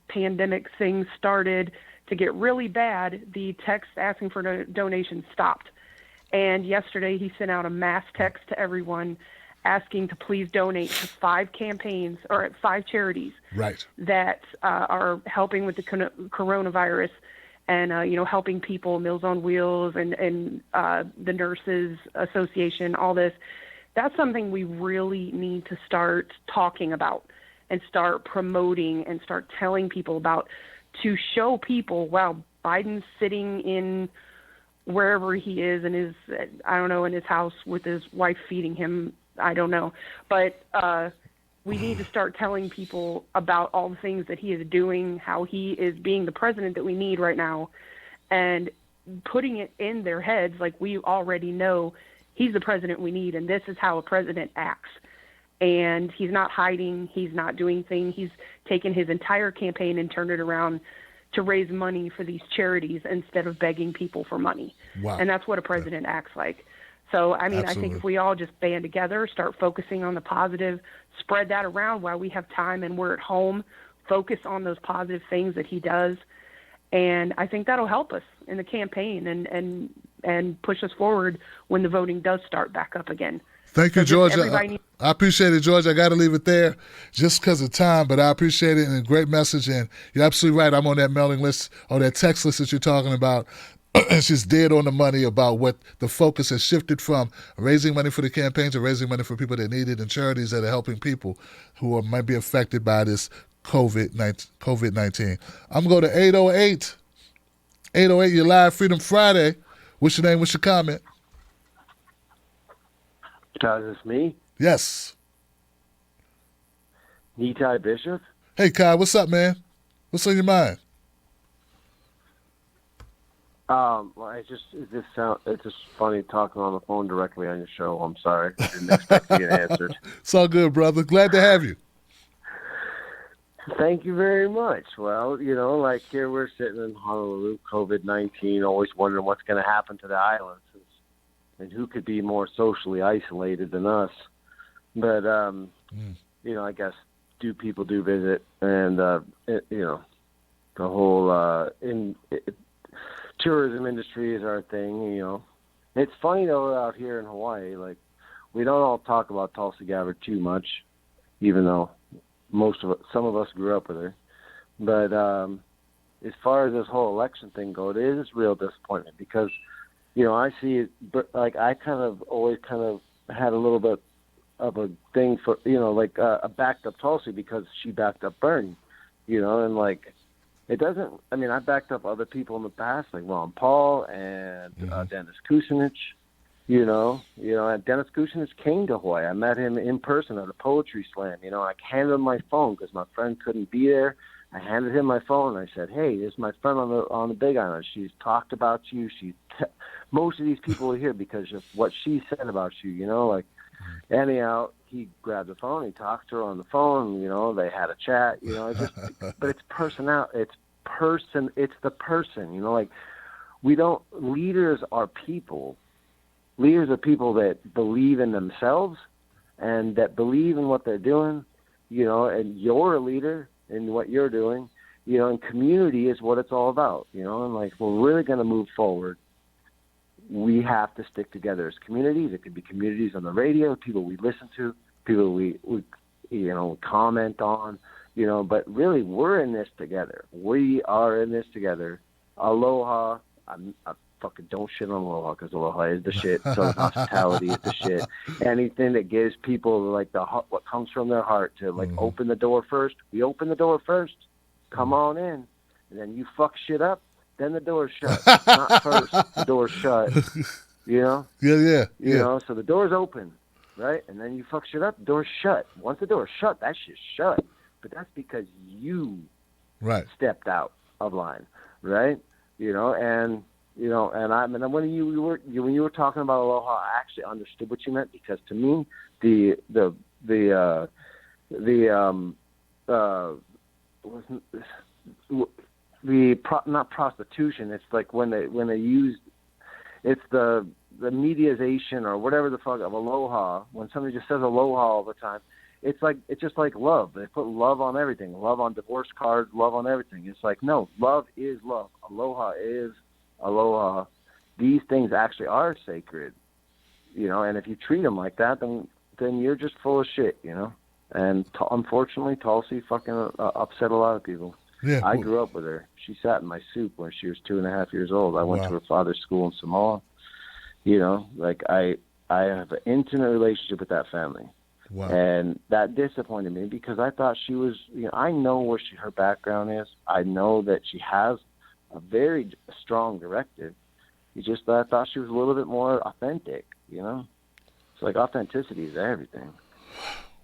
pandemic thing started to get really bad, the text asking for donations stopped. And yesterday he sent out a mass text to everyone asking to please donate to 5 campaigns or 5 charities that are helping with the coronavirus. And, helping people, Meals on Wheels and the Nurses Association, all this. That's something we really need to start talking about and start promoting and start telling people about, to show people, wow, Biden's sitting in wherever he is in his, in his house with his wife feeding him. I don't know. But we need to start telling people about all the things that he is doing, how he is being the president that we need right now, and putting it in their heads like we already know he's the president we need, and this is how a president acts. And he's not hiding. He's not doing things. He's taken his entire campaign and turned it around to raise money for these charities instead of begging people for money. Wow. And that's what a president acts like. So, I think if we all just band together, start focusing on the positive, spread that around while we have time and we're at home, focus on those positive things that he does. And I think that'll help us in the campaign and push us forward when the voting does start back up again. Thank you, Georgia. I appreciate it, Georgia. I got to leave it there just because of time, but I appreciate it, and a great message. And you're absolutely right. I'm on that mailing list, or that text list that you're talking about. It's just dead on the money about what the focus has shifted from raising money for the campaigns to raising money for people that need it, and charities that are helping people who might be affected by this COVID-19. I'm going to go to 808. 808, you're live, Freedom Friday. What's your name? What's your comment? Is this me? Yes. Nitai Bishop? Hey, Kai, what's up, man? What's on your mind? Well, it's just funny talking on the phone directly on your show. I'm sorry. I didn't expect to get answered. It's all good, brother. Glad to have you. Thank you very much. Well, like here we're sitting in Honolulu, COVID-19, always wondering what's going to happen to the islands. And who could be more socially isolated than us? But, I guess people do visit, and, the whole tourism industry is our thing, It's funny, though, out here in Hawaii, like, we don't all talk about Tulsi Gabbard too much, even though some of us grew up with her. But as far as this whole election thing goes, it is real disappointment because, I see it, like, I always had a little bit of a thing for, I backed up Tulsi because she backed up Bernie, and, like, it doesn't, I backed up other people in the past, like Ron Paul and Dennis Kucinich, and Dennis Kucinich came to Hawaii. I met him in person at a poetry slam, I handed him my phone because my friend couldn't be there. I handed him my phone. And I said, "Hey, this is my friend on the Big Island. She's talked about you. Most of these people are here because of what she said about you. You know, like." Anyhow, he grabbed the phone. He talked to her on the phone. You know, they had a chat. You know, but it's personal. It's the person. You know, like leaders are people. Leaders are people that believe in themselves and that believe in what they're doing. You know, and you're a leader in what you're doing. You know, and community is what it's all about. You know, and like we're really going to move forward. We have to stick together as communities. It could be communities on the radio, people we listen to, people we comment on, you know, but really we're in this together. We are in this together. Aloha. I fucking don't shit on aloha because aloha is the shit. So hospitality is the shit. Anything that gives people like what comes from their heart to like open the door first. We open the door first. Come on in. And then you fuck shit up. Then the door's shut. Not first. The door's shut. You know? Yeah. You know, so the door's open, right? And then you fuck shit up, the door's shut. Once the door's shut, that shit's shut. But that's because you stepped out of line, right? You know, and when you were talking about aloha, I actually understood what you meant because to me, not prostitution. It's like when they use, it's the mediation or whatever the fuck of aloha. When somebody just says aloha all the time, it's just like love. They put love on everything. Love on divorce cards. Love on everything. It's like no, love is love. Aloha is aloha. These things actually are sacred, you know. And if you treat them like that, then you're just full of shit, you know. And unfortunately, Tulsi fucking upset a lot of people. Yeah, I grew up with her. She sat in my soup when she was 2.5 years old. I went to her father's school in Samoa. You know, like I have an intimate relationship with that family. Wow. And that disappointed me because I thought she was, you know, I know where her background is. I know that she has a very strong directive. I thought she was a little bit more authentic, you know. It's like authenticity is everything.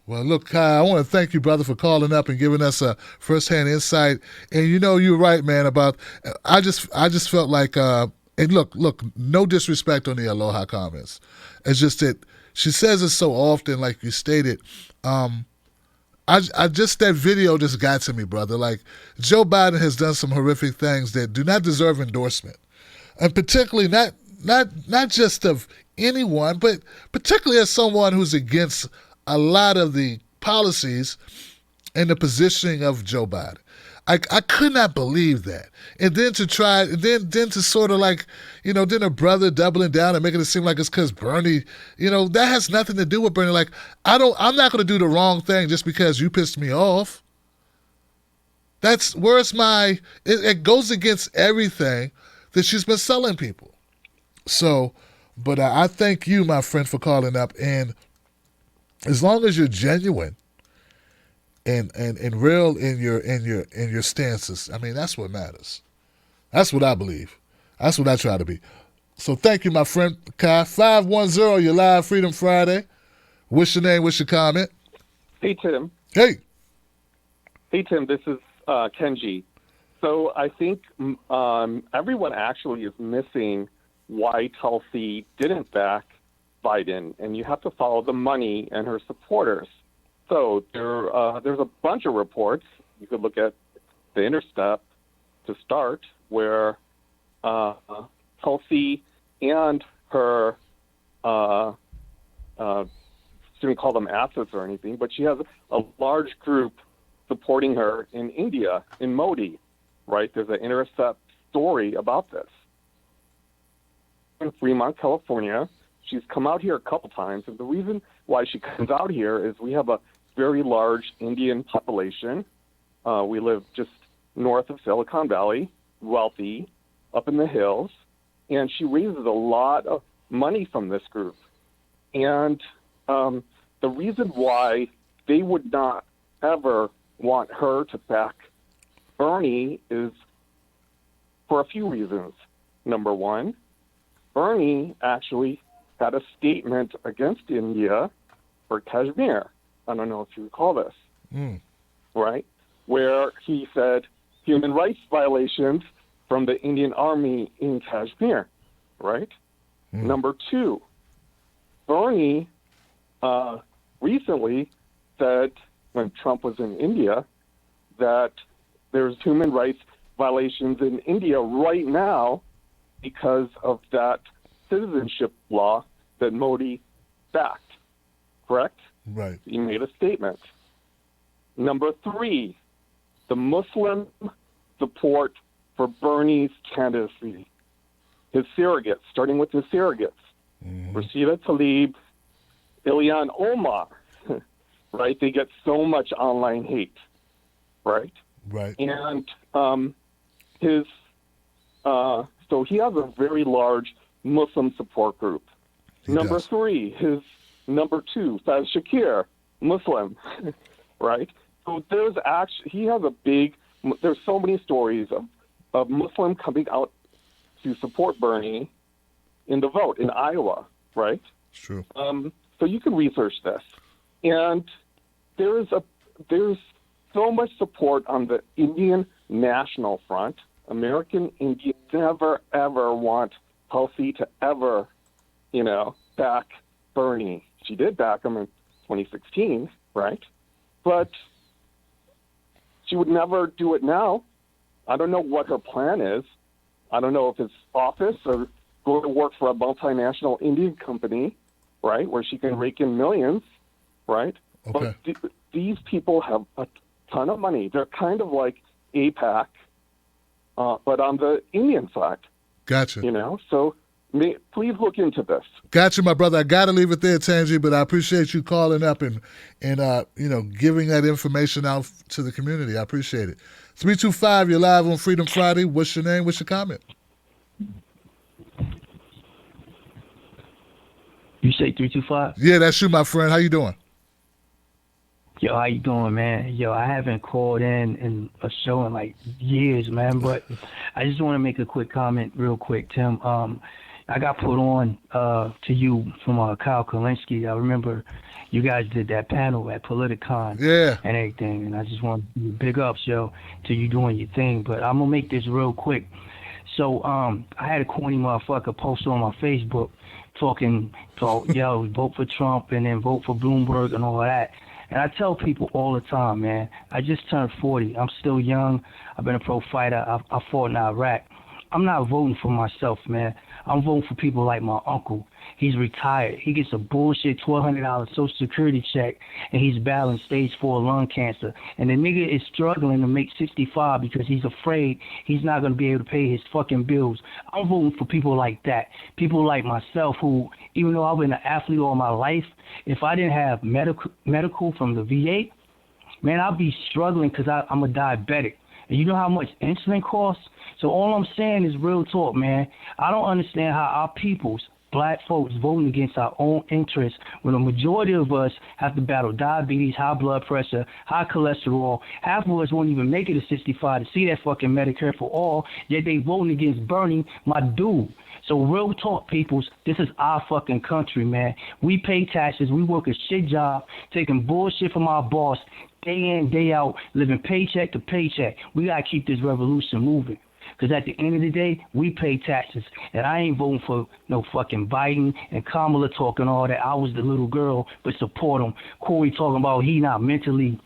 Well, look, Kai, I want to thank you, brother, for calling up and giving us a firsthand insight. And you know, you're right, man. I just felt like, and look, no disrespect on the aloha comments. It's just that she says it so often, like you stated. That video just got to me, brother. Like Joe Biden has done some horrific things that do not deserve endorsement, and particularly not just of anyone, but particularly as someone who's against a lot of the policies and the positioning of Joe Biden. I could not believe that. And then to sort of like, you know, then a brother doubling down and making it seem like it's because Bernie, you know, that has nothing to do with Bernie. Like, I'm not going to do the wrong thing just because you pissed me off. It goes against everything that she's been selling people. So, but I thank you, my friend, for calling up. And as long as you're genuine and real in your stances, I mean, that's what matters. That's what I believe. That's what I try to be. So thank you, my friend Kai. 510, you're live Freedom Friday. What's your name? What's your comment? Hey, Tim. Hey. Hey, Tim. This is Kenji. So I think everyone actually is missing why Tulsi didn't back Biden, and you have to follow the money and her supporters. So there's a bunch of reports. You could look at the Intercept to start, where Tulsi and her, shouldn't call them assets or anything, but she has a large group supporting her in India, in Modi, right? There's an Intercept story about this. In Fremont, California, she's come out here a couple times, and the reason why she comes out here is we have a very large Indian population. We live just north of Silicon Valley, wealthy, up in the hills, and she raises a lot of money from this group. And the reason why they would not ever want her to back Bernie is for a few reasons. Number one, Bernie actually had a statement against India for Kashmir. I don't know if you recall this, right? where he said human rights violations from the Indian Army in Kashmir, right? Number two, Bernie recently said, when Trump was in India, that there's human rights violations in India right now because of that citizenship law that Modi backed, correct? Right. He made a statement. Number three, the Muslim support for Bernie's candidacy. His surrogates, starting with his surrogates, Rashida Tlaib, Ilhan Omar, right? They get so much online hate, right? Right. And his, so he has a very large Muslim support group. Number three, his number two, Faz Shakir, Muslim, right? So there's actually, he has a big, there's so many stories of Muslim coming out to support Bernie in the vote in Iowa, right? It's true. So you can research this. And there's so much support on the Indian National Front. American Indians never, ever want Tulsi to ever, back Bernie. She did back him in 2016, right? But she would never do it now. I don't know what her plan is. I don't know if it's office or go to work for a multinational Indian company, right, where she can rake in millions, right? Okay. But these people have a ton of money. They're kind of like AIPAC, but on the Indian side. Gotcha. So please look into this. Gotcha, my brother. I got to leave it there, Tangi, but I appreciate you calling up and giving that information out to the community. I appreciate it. 325, you're live on Freedom Friday. What's your name? What's your comment? You say 325? Yeah, that's you, my friend. How you doing? Yo, how you doing, man? Yo, I haven't called in a show in like years, man, but I just want to make a quick comment real quick, Tim. I got put on to you from Kyle Kalinske. I remember you guys did that panel at Politicon and everything, and I just want to big ups, yo, to you doing your thing. But I'm going to make this real quick. So I had a corny motherfucker post on my Facebook talking about, yo, vote for Trump and then vote for Bloomberg and all that. And I tell people all the time, man, I just turned 40. I'm still young. I've been a pro fighter. I fought in Iraq. I'm not voting for myself, man. I'm voting for people like my uncle. He's retired. He gets a bullshit $1,200 Social Security check, and he's battling stage 4 lung cancer. And the nigga is struggling to make 65 because he's afraid he's not going to be able to pay his fucking bills. I'm voting for people like that. People like myself who, even though I've been an athlete all my life, if I didn't have medical from the VA, man, I'd be struggling because I'm a diabetic. And you know how much insulin costs? So all I'm saying is real talk, man. I don't understand how our peoples, black folks, voting against our own interests when the majority of us have to battle diabetes, high blood pressure, high cholesterol. Half of us won't even make it to 65 to see that fucking Medicare for all, yet they voting against Bernie, my dude. So real talk, peoples, this is our fucking country, man. We pay taxes. We work a shit job, taking bullshit from our boss, day in, day out, living paycheck to paycheck. We got to keep this revolution moving. Because at the end of the day, we pay taxes. And I ain't voting for no fucking Biden and Kamala talking all that. I was the little girl, but support him. Corey talking about he not mentally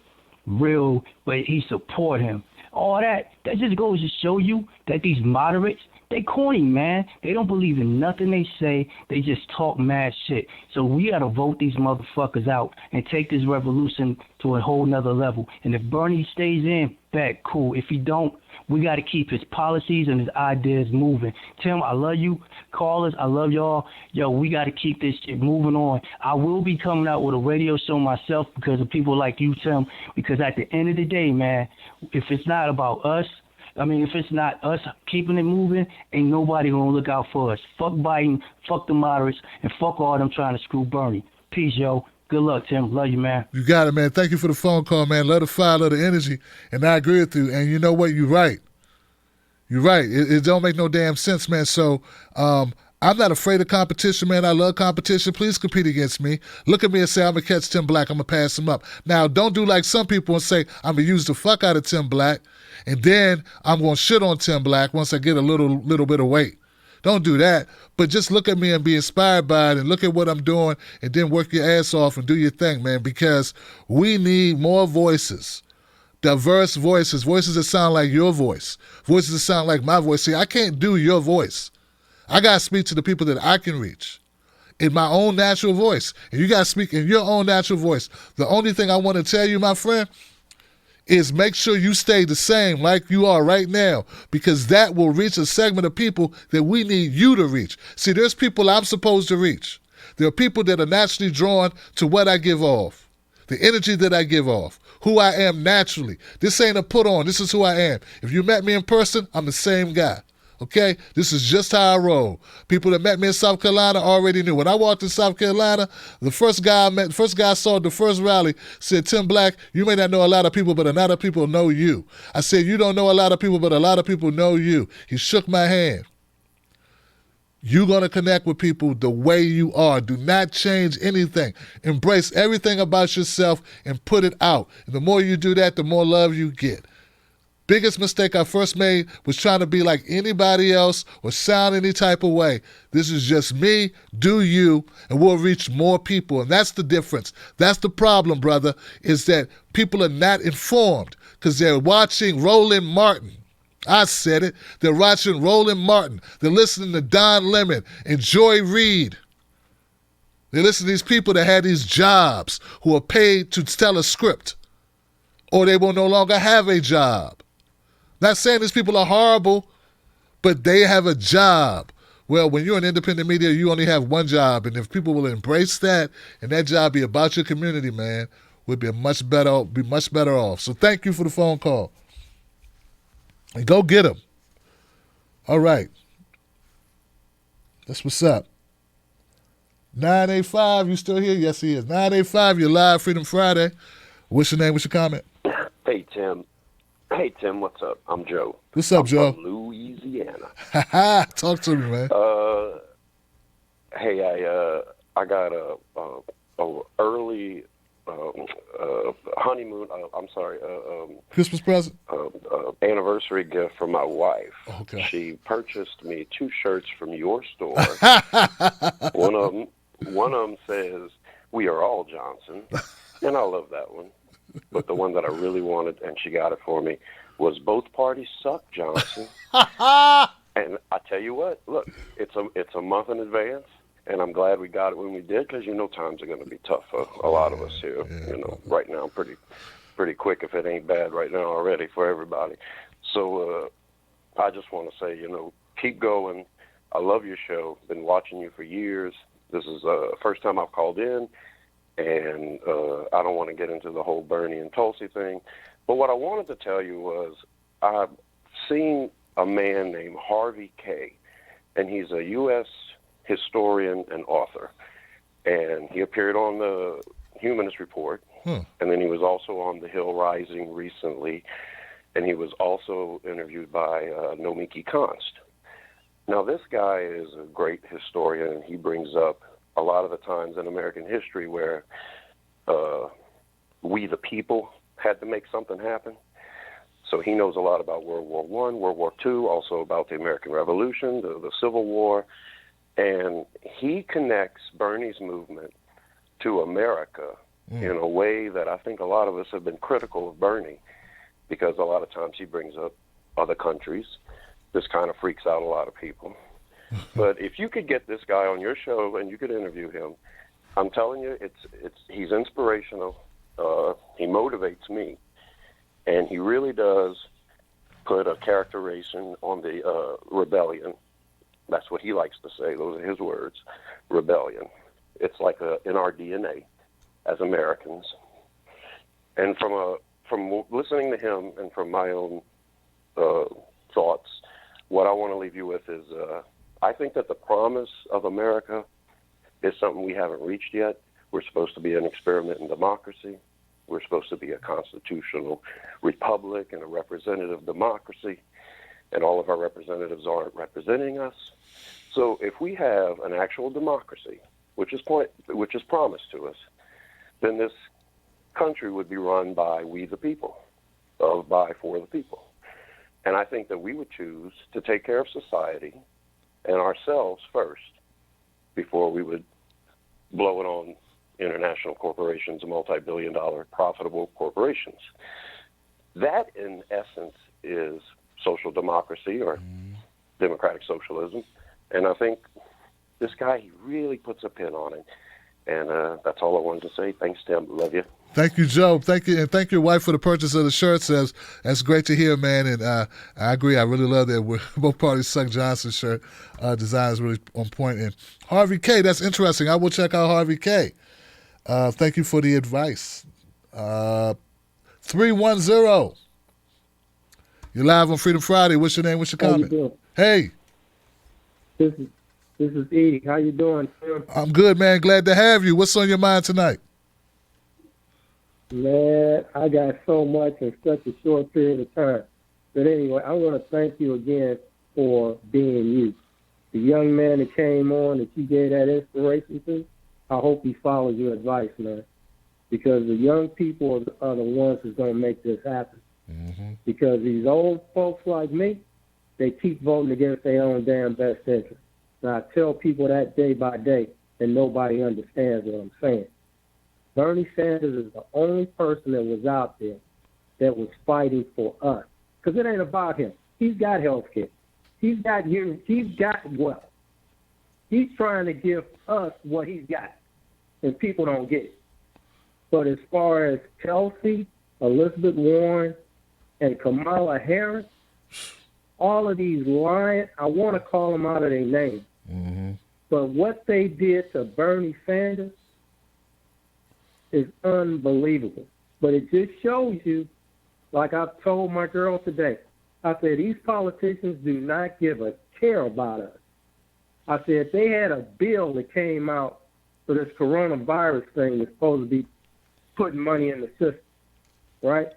real, but he support him. All that just goes to show you that these moderates, they corny, man. They don't believe in nothing they say. They just talk mad shit. So we got to vote these motherfuckers out and take this revolution to a whole nother level. And if Bernie stays in, bet, cool. If he don't, we got to keep his policies and his ideas moving. Tim, I love you. Callers, I love y'all. Yo, we got to keep this shit moving on. I will be coming out with a radio show myself because of people like you, Tim, because at the end of the day, man, if it's not about us, if it's not us keeping it moving, ain't nobody going to look out for us. Fuck Biden, fuck the moderates, and fuck all them trying to screw Bernie. Peace, yo. Good luck, Tim. Love you, man. You got it, man. Thank you for the phone call, man. Love the fire, love the energy. And I agree with you. And you know what? You're right. You're right. It don't make no damn sense, man. So I I'm not afraid of competition, man. I love competition. Please compete against me. Look at me and say, I'm going to catch Tim Black. I'm going to pass him up. Now, don't do like some people and say, I'm going to use the fuck out of Tim Black, and then I'm going to shit on Tim Black once I get a little bit of weight. Don't do that. But just look at me and be inspired by it and look at what I'm doing and then work your ass off and do your thing, man, because we need more voices. Diverse voices, voices that sound like your voice, voices that sound like my voice. See, I can't do your voice. I got to speak to the people that I can reach in my own natural voice. And you got to speak in your own natural voice. The only thing I want to tell you, my friend, is make sure you stay the same like you are right now, because that will reach a segment of people that we need you to reach. See, there's people I'm supposed to reach. There are people that are naturally drawn to what I give off, the energy that I give off, who I am naturally. This ain't a put on. This is who I am. If you met me in person, I'm the same guy. Okay? This is just how I roll. People that met me in South Carolina already knew. When I walked in South Carolina, the first guy I saw at the first rally said, Tim Black, you may not know a lot of people, but a lot of people know you. I said, you don't know a lot of people, but a lot of people know you. He shook my hand. You're going to connect with people the way you are. Do not change anything. Embrace everything about yourself and put it out. And the more you do that, the more love you get. Biggest mistake I first made was trying to be like anybody else or sound any type of way. This is just me, do you, and we'll reach more people. And that's the difference. That's the problem, brother, is that people are not informed because they're watching Roland Martin. I said it. They're watching Roland Martin. They're listening to Don Lemon and Joy Reid. They listen to these people that had these jobs who are paid to tell a script, or they will no longer have a job. Not saying these people are horrible, but they have a job. Well, when you're in independent media, you only have one job, and if people will embrace that and that job be about your community, man, we'd be much better off. So thank you for the phone call. And go get them. All right. That's what's up. 985, you still here? Yes, he is. 985, you're live, Freedom Friday. What's your name? What's your comment? Hey, Tim. What's up? I'm Joe. What's up, Joe? From Louisiana. Talk to me, man. Hey, I got a early honeymoon. Christmas present. Anniversary gift from my wife. Okay. She purchased me 2 shirts from your store. One of them says, "We are all Johnson," and I love that one. But the one that I really wanted, and she got it for me, was "Both Parties Suck, Johnson." And I tell you what, look, it's a month in advance, and I'm glad we got it when we did, because times are going to be tough for a lot of us here. Right now, pretty quick if it ain't bad right now already for everybody. So I just want to say, keep going. I love your show. Been watching you for years. This is the first time I've called in. And I don't want to get into the whole Bernie and Tulsi thing. But what I wanted to tell you was I've seen a man named Harvey K., and he's a U.S. historian and author. And he appeared on the Humanist Report, and then he was also on The Hill Rising recently, and he was also interviewed by Nomiki Konst. Now, this guy is a great historian, and he brings up a lot of the times in American history where we the people had to make something happen. So he knows a lot about World War I, World War II, also about the American Revolution, the Civil War. And he connects Bernie's movement to America in a way that I think a lot of us have been critical of Bernie, because a lot of times he brings up other countries. This kind of freaks out a lot of people. But if you could get this guy on your show and you could interview him, I'm telling you, he's inspirational. He motivates me, and he really does put a characterization on the rebellion. That's what he likes to say. Those are his words. Rebellion. It's like in our DNA as Americans. And from listening to him and from my own thoughts, what I want to leave you with is I think that the promise of America is something we haven't reached yet. We're supposed to be an experiment in democracy. We're supposed to be a constitutional republic and a representative democracy, and all of our representatives aren't representing us. So if we have an actual democracy, which is promised to us, then this country would be run by we the people, by for the people. And I think that we would choose to take care of society and ourselves first before we would blow it on international corporations and multi-billion-dollar profitable corporations. That, in essence, is social democracy or democratic socialism. And I think this guy, he really puts a pin on it. And that's all I wanted to say. Thanks, Tim. Love you. Thank you, Joe. Thank you, and thank your wife for the purchase of the shirts. That's great to hear, man. And I agree. I really love that both parties suck Johnson shirt. Design is really on point. And Harvey K, that's interesting. I will check out Harvey K. Thank you for the advice. 310. You're live on Freedom Friday. What's your name? What's your comment? How you doing? Hey. This is E. How you doing, Tim? I'm good, man. Glad to have you. What's on your mind tonight? Man, I got so much in such a short period of time. But anyway, I want to thank you again for being you. The young man that came on that you gave that inspiration to, I hope he follows your advice, man. Because the young people are the ones who's going to make this happen. Mm-hmm. Because these old folks like me, they keep voting against their own damn best interest. And I tell people that day by day, and nobody understands what I'm saying. Bernie Sanders is the only person that was out there that was fighting for us. Because it ain't about him. He's got health care. He's got wealth. He's trying to give us what he's got, and people don't get it. But as far as Tulsi, Elizabeth Warren, and Kamala Harris, all of these lying, I want to call them out of their names. Mm-hmm. But what they did to Bernie Sanders is unbelievable. But it just shows you, like I've told my girl today, I said, these politicians do not give a care about us. I said, they had a bill that came out for this coronavirus thing that's supposed to be putting money in the system, right?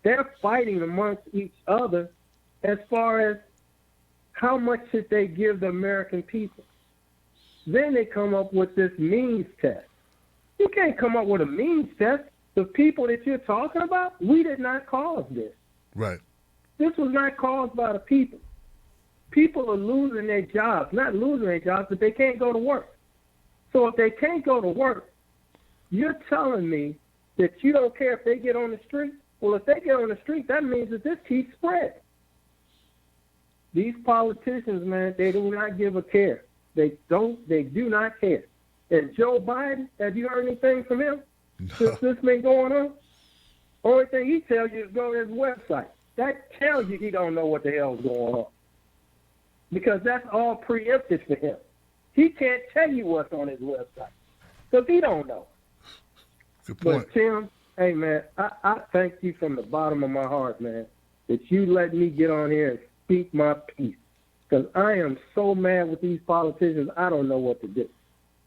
They're fighting amongst each other as far as how much should they give the American people. Then they come up with this means test. You can't come up with a means test. The people that you're talking about, we did not cause this. Right. This was not caused by the people. People are losing their jobs. Not losing their jobs, but they can't go to work. So if they can't go to work, you're telling me that you don't care if they get on the street? Well, if they get on the street, that means that this keeps spreading. These politicians, man, they do not give a care. They do not care. And Joe Biden, have you heard anything from him since this been going on? Only thing he tells you is go to his website. That tells you he don't know what the hell's going on. Because that's all preempted for him. He can't tell you what's on his website. Because he don't know. Good point. But Tim, hey man, I thank you from the bottom of my heart, man, that you let me get on here and speak my piece. Because I am so mad with these politicians, I don't know what to do.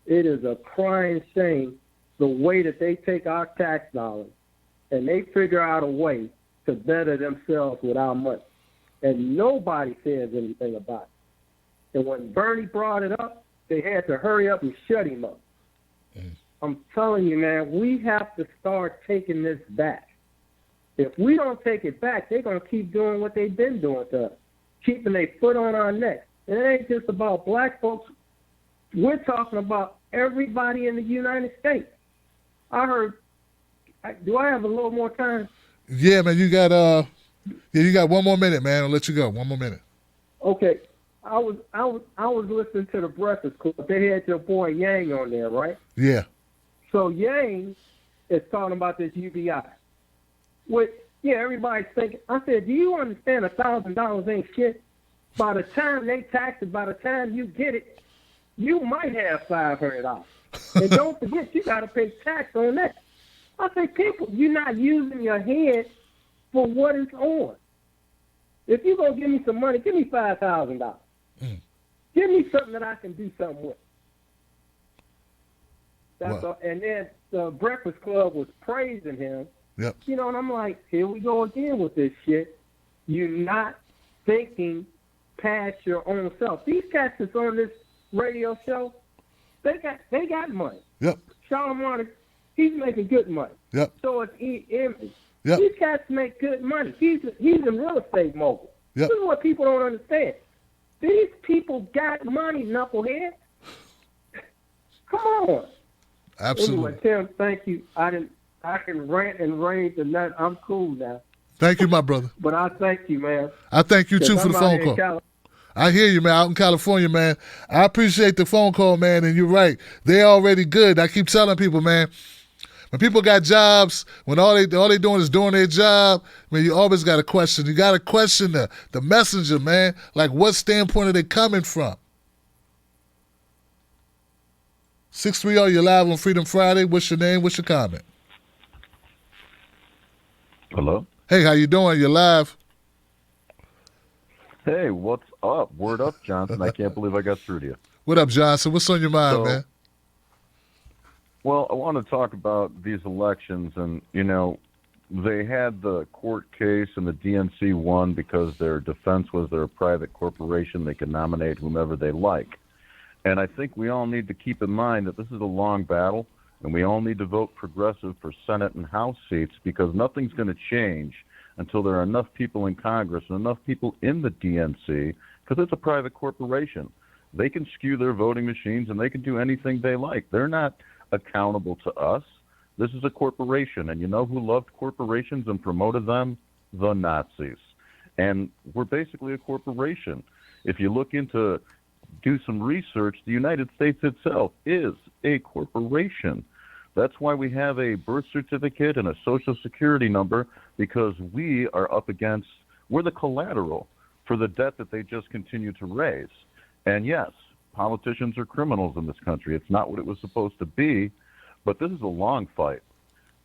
It is a crying shame the way that they take our tax dollars and they figure out a way to better themselves with our money. And nobody says anything about it. And when Bernie brought it up, they had to hurry up and shut him up. I'm telling you, man, we have to start taking this back. If we don't take it back, they're going to keep doing what they've been doing to us, keeping their foot on our neck. And it ain't just about black folks. We're talking about everybody in the United States. I heard, do I have a little more time? Yeah, man, you got one more minute, man. I'll let you go. One more minute. Okay. I was listening to the Breakfast Club. They had your boy Yang on there, right? Yeah. So Yang is talking about this UBI. Which, yeah, everybody's thinking. I said, do you understand $1,000 ain't shit? By the time they tax it, by the time you get it, you might have $500. And don't forget, you got to pay tax on that. I say, people, you're not using your head for what it's on. If you're going to give me some money, give me $5,000. Give me something that I can do something with. That's all. And then the Breakfast Club was praising him. Yep. You know, and I'm like, here we go again with this shit. You're not thinking past your own self. These cats that's on this radio show, they got money. Yep. Sean Martin, he's making good money. Yep. So is Image. Yep. These cats make good money. He's a real estate mogul. Yep. This is what people don't understand. These people got money, knucklehead. Come on. Absolutely. Anyway, Tim, thank you. I can rant and rave and that. I'm cool now. Thank you, my brother. But I thank you, man. I thank you, too, 'Cause for the I'm out phone here in call. I hear you, man, out in California, man. I appreciate the phone call, man, and you're right. They're already good. I keep telling people, man, when people got jobs, when all they doing is doing their job, man, you always got to question. You got to question the messenger, man. Like, what standpoint are they coming from? 630, you're live on Freedom Friday. What's your name? What's your comment? Hello? Hey, how you doing? You're live. Hey, what's up? Word up, Johnson. I can't believe I got through to you. What up, Johnson? What's on your mind, man? Well, I want to talk about these elections, and, they had the court case, and the DNC won because their defense was they're a private corporation. They can nominate whomever they like. And I think we all need to keep in mind that this is a long battle, and we all need to vote progressive for Senate and House seats because nothing's going to change until there are enough people in Congress and enough people in the DNC, because it's a private corporation. They can skew their voting machines, and they can do anything they like. They're not accountable to us. This is a corporation, and you know who loved corporations and promoted them? The Nazis. And we're basically a corporation. If you look into, do some research, the United States itself is a corporation. That's why we have a birth certificate and a social security number, because we are up against, we're the collateral for the debt that they just continue to raise. And yes, politicians are criminals in this country. It's not what it was supposed to be, but this is a long fight.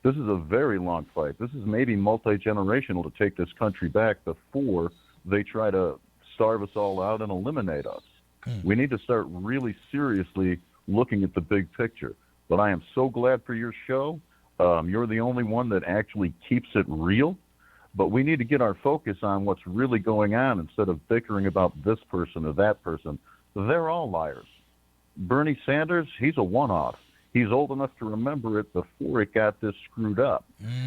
This is a very long fight. This is maybe multi-generational to take this country back before they try to starve us all out and eliminate us. We need to start really seriously looking at the big picture. But I am so glad for your show. You're the only one that actually keeps it real. But we need to get our focus on what's really going on instead of bickering about this person or that person. They're all liars. Bernie Sanders, he's a one-off. He's old enough to remember it before it got this screwed up.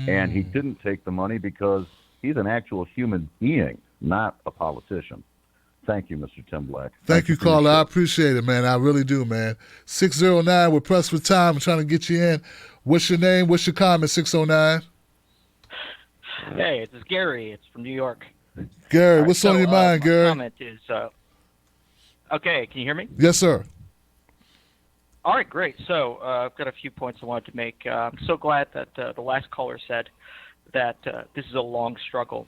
And he didn't take the money because he's an actual human being, not a politician. Thank you, Mr. Tim Black. Thank you, caller. I appreciate it, man. I really do, man. 609, we're pressed for time. I'm trying to get you in. What's your name? What's your comment, 609? Hey, this is Gary. It's from New York. Gary, what's on your mind, my Gary? comment is, okay, can you hear me? Yes, sir. All right, great. So I've got a few points I wanted to make. I'm so glad that the last caller said that this is a long struggle.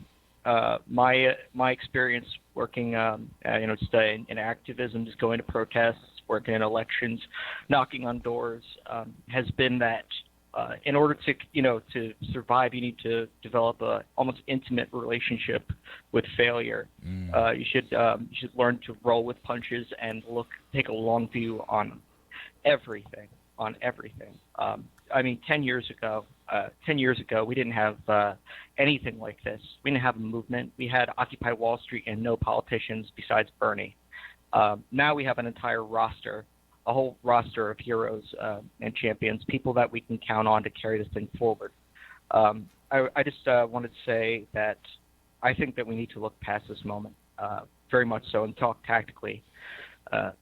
My experience working, just in activism, just going to protests, working in elections, knocking on doors, has been that in order to survive, you need to develop a almost intimate relationship with failure. You should learn to roll with punches and take a long view on everything. 10 years ago, we didn't have anything like this. We didn't have a movement. We had Occupy Wall Street and no politicians besides Bernie. Now we have an entire roster, a whole roster of heroes and champions, people that we can count on to carry this thing forward. I just wanted to say that I think that we need to look past this moment, very much so, and talk tactically.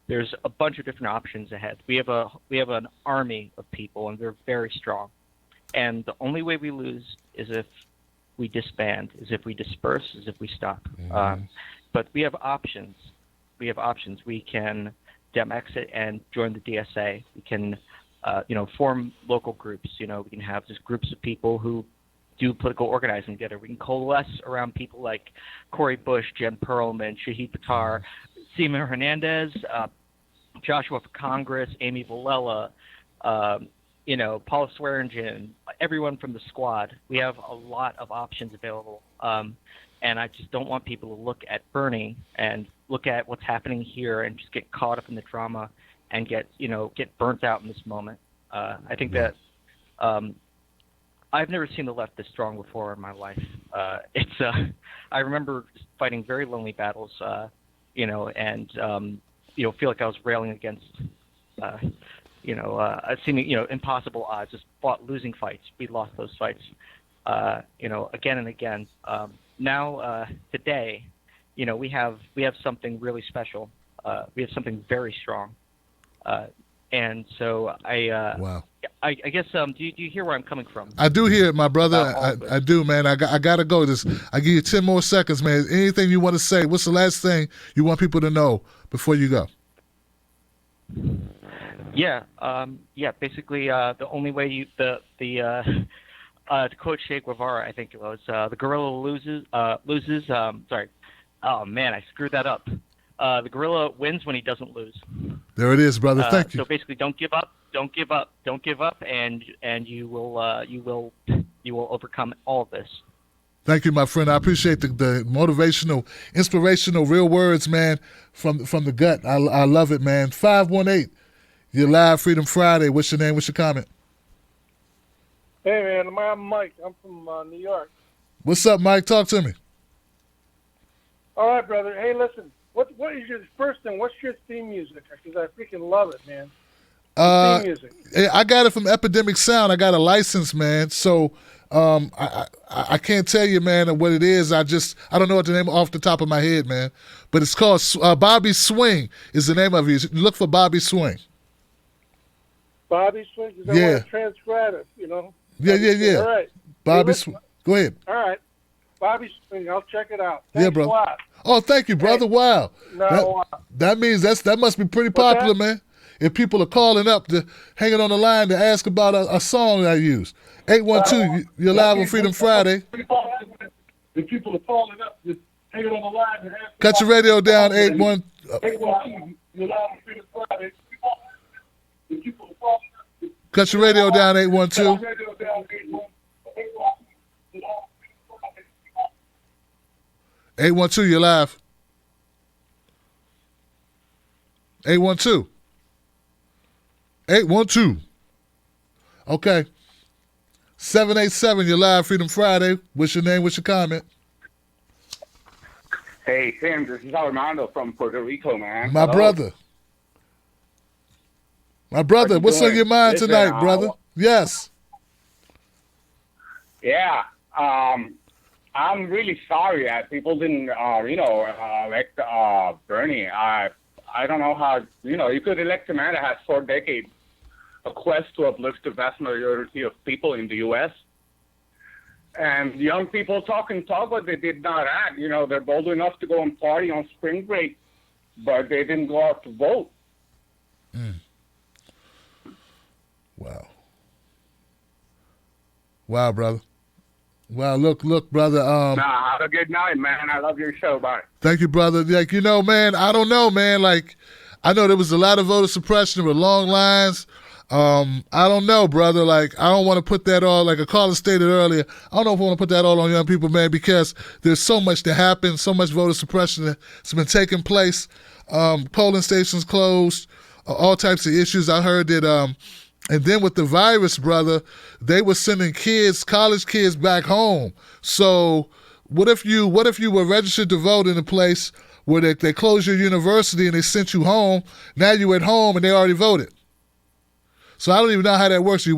There's a bunch of different options ahead. We have an army of people, and they're very strong. And the only way we lose is if we disband, is if we disperse, is if we stop. But we have options. We can dem exit and join the DSA. We can, form local groups. We can have just groups of people who do political organizing together. We can coalesce around people like Cori Bush, Jen Perlman, Shahid Buttar, Seema Hernandez, Joshua for Congress, Amy Villela, Paula Swearingen, everyone from the squad. We have a lot of options available. And I just don't want people to look at Bernie and look at what's happening here and just get caught up in the drama and get burnt out in this moment. I think that I've never seen the left this strong before in my life. I remember fighting very lonely battles and feel like I was railing against, seeming, impossible odds, just fought losing fights. We lost those fights, again and again. Now, today, we have something really special. We have something very strong. And so wow. I guess, do you hear where I'm coming from? I do hear it, my brother. I do, man. I got to go. I give you 10 more seconds, man. Anything you want to say? What's the last thing you want people to know before you go? Yeah. Basically, the only way to quote Che Guevara, I think it was, the gorilla loses. Sorry. Oh man, I screwed that up. The gorilla wins when he doesn't lose. There it is, brother. Thank you. So basically, don't give up, and you will overcome all of this. Thank you, my friend. I appreciate the motivational, inspirational, real words, man, from the gut. I love it, man. 518, you're live, Freedom Friday. What's your name? What's your comment? Hey, man, I'm Mike. I'm from New York. What's up, Mike? Talk to me. All right, brother. Hey, listen. What is your first thing? What's your theme music? Because I freaking love it, man. Theme music. I got it from Epidemic Sound. I got a license, man. So I can't tell you, man, what it is. I don't know what the name off the top of my head, man. But it's called Bobby Swing is the name of it. Look for Bobby Swing. Bobby Swing? Because I want to transcribe it, Yeah. All right. Bobby Swing. Go ahead. All right. Bobby Swing. I'll check it out. Thanks bro. a lot. Oh, thank you, brother. Hey. Wow. No, that means that must be pretty popular, man. If people are calling up hanging on the line to ask about a song that I use. 812, you're live on Freedom Friday. If people are calling up, just hanging on the line to ask. Cut your radio down, 812. 812, you're live on Freedom Friday. If people are calling up, cut your radio down, 812. 812, you're live. 812. 812. Okay. 787, you're live, Freedom Friday. What's your name? What's your comment? Hey, Sam, this is Armando from Puerto Rico, man. My brother. What's on your mind tonight, brother? Yes. Yeah. I'm really sorry that people didn't, elect Bernie. I don't know how, you could elect a man that has 4 decades, a quest to uplift the vast majority of people in the U.S. And young people talk, but they did not act. They're bold enough to go and party on spring break, but they didn't go out to vote. Wow, brother. Wow, look, brother. Have a good night, man. I love your show. Bye. Thank you, brother. Man, I don't know, man. I know there was a lot of voter suppression. There were long lines. I don't know, brother. I don't want to put that all, like a caller stated earlier, I don't know if I want to put that all on young people, man, because there's so much that happened, so much voter suppression that's been taking place. Polling stations closed, all types of issues. I heard that, and then with the virus, brother, they were sending college kids back home. So what if you were registered to vote in a place where they closed your university and they sent you home? Now you're at home and they already voted. So I don't even know how that works. Do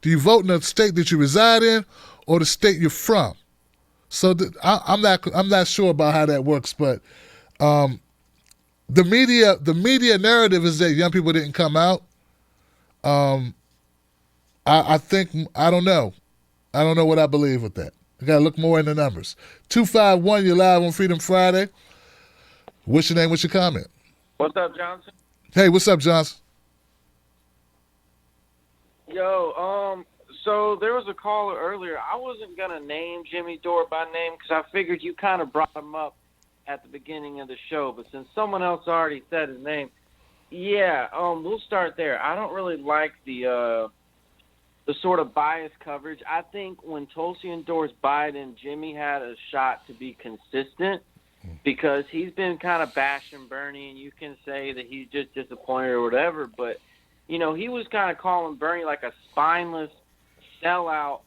you vote in the state that you reside in or the state you're from? So I'm not sure about how that works, but the media narrative is that young people didn't come out. I think, I don't know. I don't know what I believe with that. I got to look more in the numbers. 251, you're live on Freedom Friday. What's your name? What's your comment? What's up, Johnson? Hey, what's up, Johnson? Yo, so there was a caller earlier. I wasn't going to name Jimmy Dore by name because I figured you kind of brought him up at the beginning of the show. But since someone else already said his name, we'll start there. I don't really like the sort of biased coverage. I think when Tulsi endorsed Biden, Jimmy had a shot to be consistent because he's been kind of bashing Bernie, and you can say that he's just disappointed or whatever, but, he was kind of calling Bernie like a spineless sellout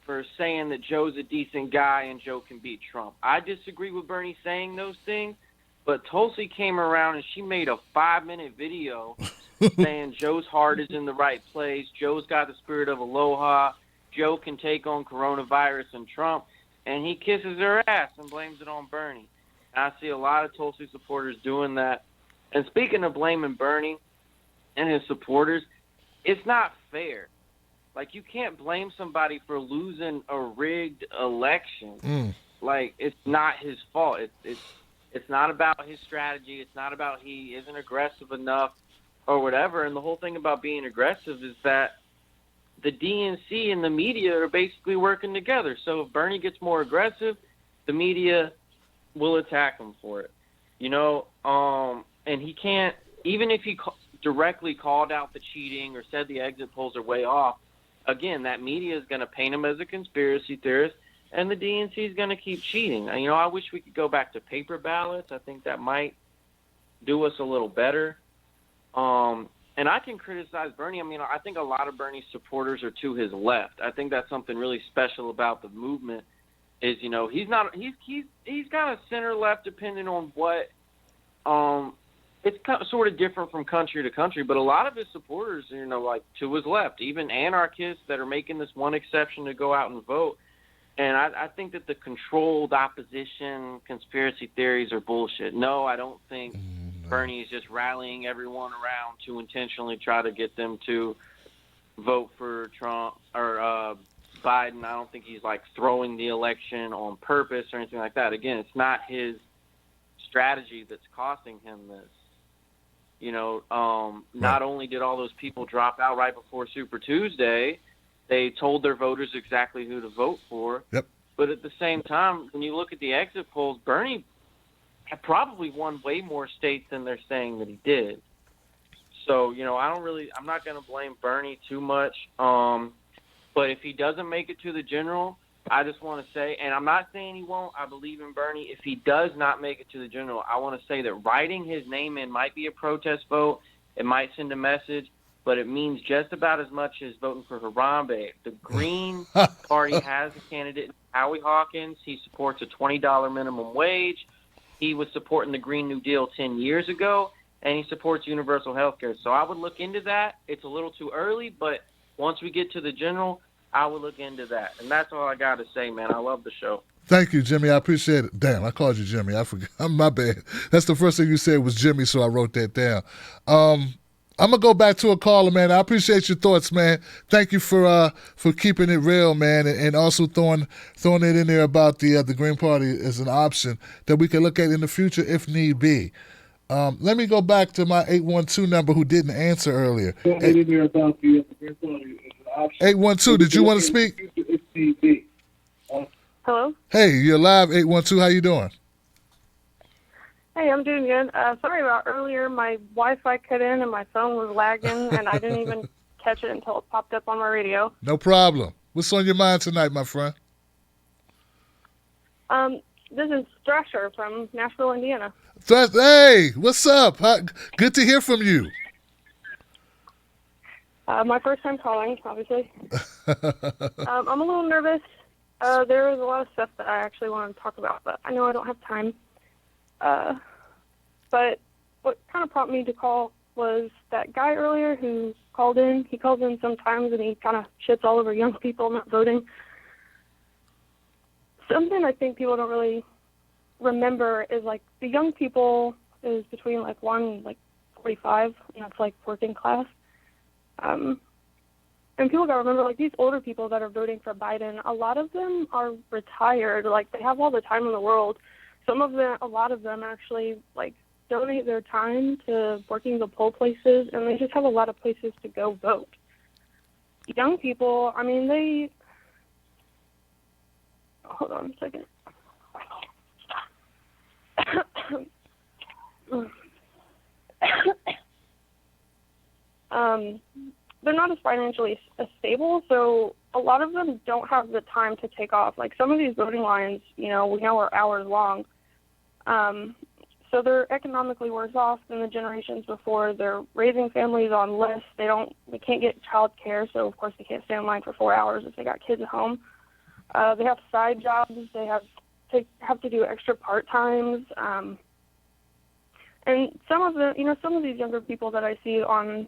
for saying that Joe's a decent guy and Joe can beat Trump. I disagree with Bernie saying those things, But Tulsi came around and she made a 5-minute video saying Joe's heart is in the right place. Joe's got the spirit of aloha. Joe can take on coronavirus and Trump. And he kisses her ass and blames it on Bernie. And I see a lot of Tulsi supporters doing that. And speaking of blaming Bernie and his supporters, it's not fair. Like, you can't blame somebody for losing a rigged election. Like, it's not his fault. It's not about his strategy. It's not about he isn't aggressive enough or whatever. And the whole thing about being aggressive is that the DNC and the media are basically working together. So if Bernie gets more aggressive, the media will attack him for it. And he can't, even if he directly called out the cheating or said the exit polls are way off, again, that media is going to paint him as a conspiracy theorist, and the DNC is going to keep cheating. I wish we could go back to paper ballots. I think that might do us a little better. And I can criticize Bernie. I think a lot of Bernie's supporters are to his left. I think that's something really special about the movement is, he's kind of center left depending on what, it's kind of sort of different from country to country, but a lot of his supporters, like to his left, even anarchists that are making this one exception to go out and vote. And I think that the controlled opposition conspiracy theories are bullshit. No, I don't think Bernie is just rallying everyone around to intentionally try to get them to vote for Trump or Biden. I don't think he's like throwing the election on purpose or anything like that. Again, it's not his strategy that's costing him this. Not only did all those people drop out right before Super Tuesday, they told their voters exactly who to vote for. Yep. But at the same time, when you look at the exit polls, Bernie had probably won way more states than they're saying that he did. So, I'm not going to blame Bernie too much. But if he doesn't make it to the general, I just want to say, and I'm not saying he won't, I believe in Bernie. If he does not make it to the general, I want to say that writing his name in might be a protest vote. It might send a message, but it means just about as much as voting for Harambe. The Green Party has a candidate, Howie Hawkins. He supports a $20 minimum wage. He was supporting the Green New Deal 10 years ago, and he supports universal health care. So I would look into that. It's a little too early, but once we get to the general, I would look into that. And that's all I got to say, man. I love the show. Thank you, Jimmy. I appreciate it. Damn, I called you Jimmy. I forgot. My bad. That's the first thing you said was Jimmy, so I wrote that down. I'm going to go back to a caller, man. I appreciate your thoughts, man. Thank you for keeping it real, man, and also throwing it in there about the Green Party as an option that we can look at in the future if need be. Let me go back to my 812 number who didn't answer earlier. 812, did you want to speak? Hello? Hey, you're live, 812. How you doing? Hey, I'm doing good. Sorry about earlier. My Wi-Fi cut in and my phone was lagging, and I didn't even catch it until it popped up on my radio. No problem. What's on your mind tonight, my friend? This is Thrasher from Nashville, Indiana. Hey, what's up? Good to hear from you. My first time calling, obviously. I'm a little nervous. There was a lot of stuff that I actually want to talk about, but I know I don't have time. But what kind of prompted me to call was that guy earlier who called in. He calls in sometimes and he kind of shits all over young people not voting. Something I think people don't really remember is like the young people is between like 1 and 45, and that's like working class. And people got to remember, like, these older people that are voting for Biden, a lot of them are retired. Like, they have all the time in the world. A lot of them actually, like, donate their time to working the poll places, and they just have a lot of places to go vote. Young people, I mean, they... Hold on a second. They're not as financially stable, so a lot of them don't have the time to take off. Like, some of these voting lines, we know are hours long. So they're economically worse off than the generations before. They're raising families on lists. They can't get child care, so of course they can't stay in line for 4 hours if they got kids at home. They have side jobs. They have to do extra part-times. And some of the, some of these younger people that I see on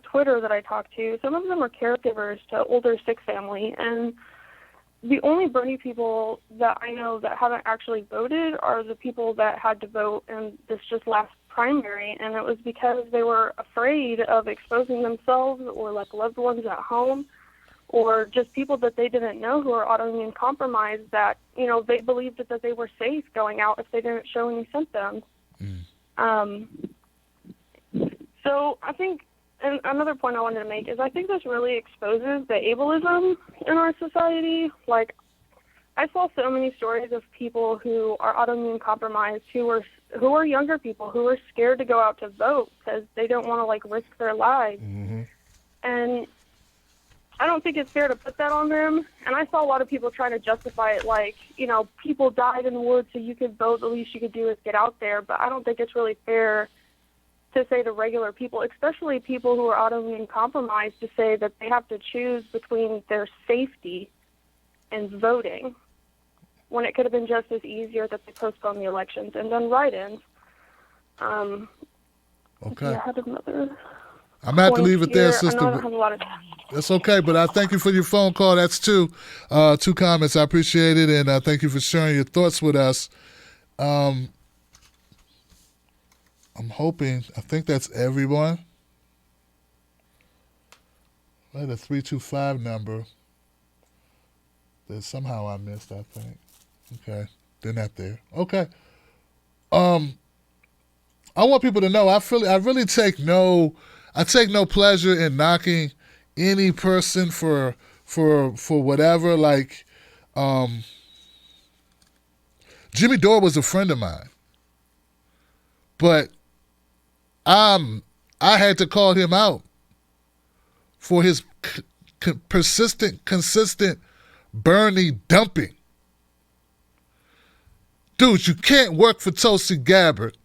Twitter that I talk to, some of them are caregivers to older sick family, and the only Bernie people that I know that haven't actually voted are the people that had to vote in this just last primary, and it was because they were afraid of exposing themselves or like loved ones at home, or just people that they didn't know who are autoimmune compromised that, they believed that they were safe going out if they didn't show any symptoms. So I think, and another point I wanted to make is I think this really exposes the ableism in our society. Like, I saw so many stories of people who are autoimmune compromised who are younger people who are scared to go out to vote because they don't want to risk their lives. And I don't think it's fair to put that on them. And I saw a lot of people trying to justify it people died in the woods so you could vote, the least you could do is get out there. But I don't think it's really fair to say to regular people, especially people who are autoimmune compromised, to say that they have to choose between their safety and voting when it could have been just as easier that they postponed the elections and done write-ins. Okay. I had another I'm going to have to leave it there, here. I know I sister. don't have a lot of time. That's okay, but I thank you for your phone call. That's two comments. I appreciate it, and thank you for sharing your thoughts with us. I'm hoping, I think that's everyone. I had a 325 number that somehow I missed, I think. Okay, they're not there. Okay. I want people to know I really take no pleasure in knocking any person for whatever. Like, Jimmy Dore was a friend of mine, but I had to call him out for his persistent, consistent Bernie dumping. Dude, you can't work for Tulsi Gabbard,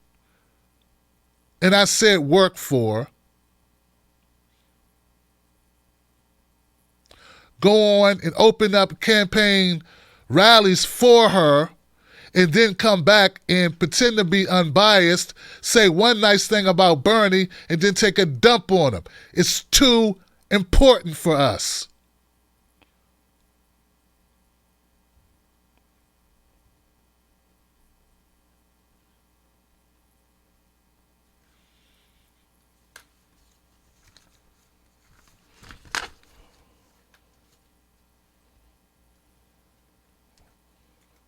and I said work for, go on and open up campaign rallies for her, and then come back and pretend to be unbiased, say one nice thing about Bernie, and then take a dump on him. It's too important for us.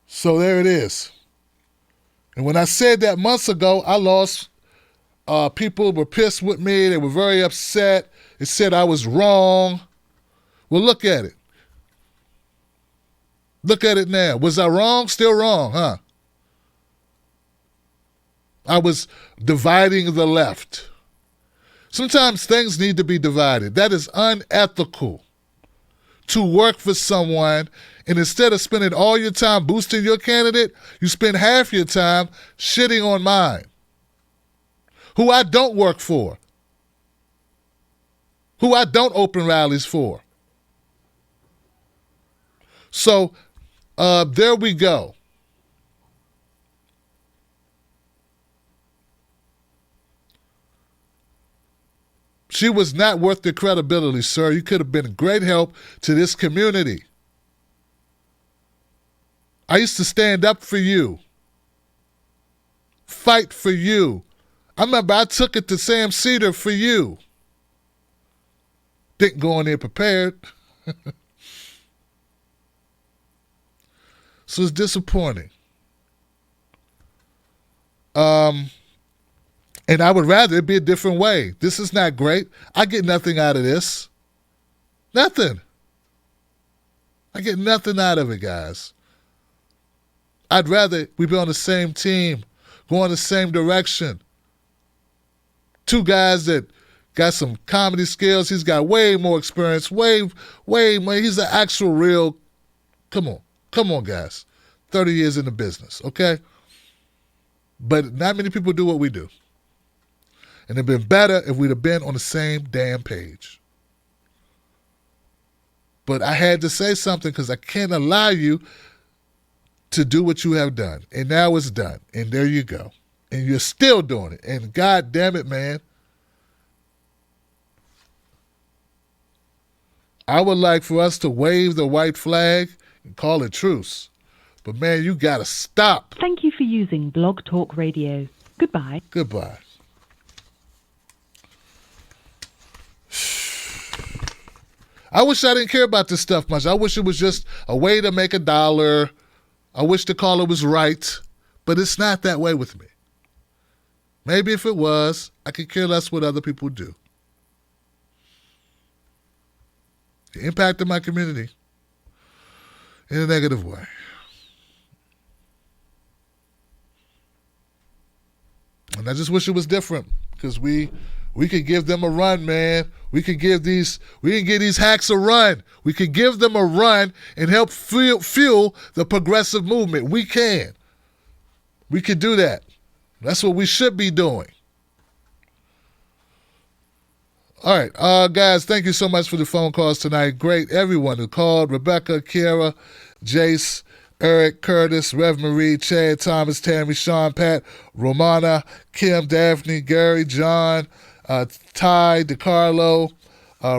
So there it is. And when I said that months ago, I lost, people were pissed with me. They were very upset. They said I was wrong. Well, look at it. Look at it now. Was I wrong? Still wrong, huh? I was dividing the left. Sometimes things need to be divided. That is unethical. To work for someone, and instead of spending all your time boosting your candidate, you spend half your time shitting on mine, who I don't work for, who I don't open rallies for. So there we go. She was not worth the credibility, sir. You could have been a great help to this community. I used to stand up for you, fight for you. I remember I took it to Sam Cedar for you. Didn't go in there prepared. So it's disappointing. And I would rather it be a different way. This is not great. I get nothing out of this. Nothing. I get nothing out of it, guys. I'd rather we be on the same team, go in the same direction. Two guys that got some comedy skills. He's got way more experience, way more. He's an actual real, come on, guys. 30 years in the business, okay? But not many people do what we do. And it'd been better if we'd have been on the same damn page. But I had to say something because I can't allow you to do what you have done. And now it's done. And there you go. And you're still doing it. And God damn it, man. I would like for us to wave the white flag and call it truce. But man, you gotta stop. Thank you for using Blog Talk Radio. Goodbye. Goodbye. I wish I didn't care about this stuff much. I wish it was just a way to make $1. I wish the caller was right. But it's not that way with me. Maybe if it was, I could care less what other people do. The impact of my community in a negative way. And I just wish it was different, because we could give them a run, man. We can give these hacks a run. We could give them a run and help fuel the progressive movement. We can. We could do that. That's what we should be doing. All right, guys, thank you so much for the phone calls tonight. Great, everyone who called. Rebecca, Kiara, Jace, Eric, Curtis, Rev Marie, Chad, Thomas, Tammy, Sean, Pat, Romana, Kim, Daphne, Gary, John, Ty, DeCarlo,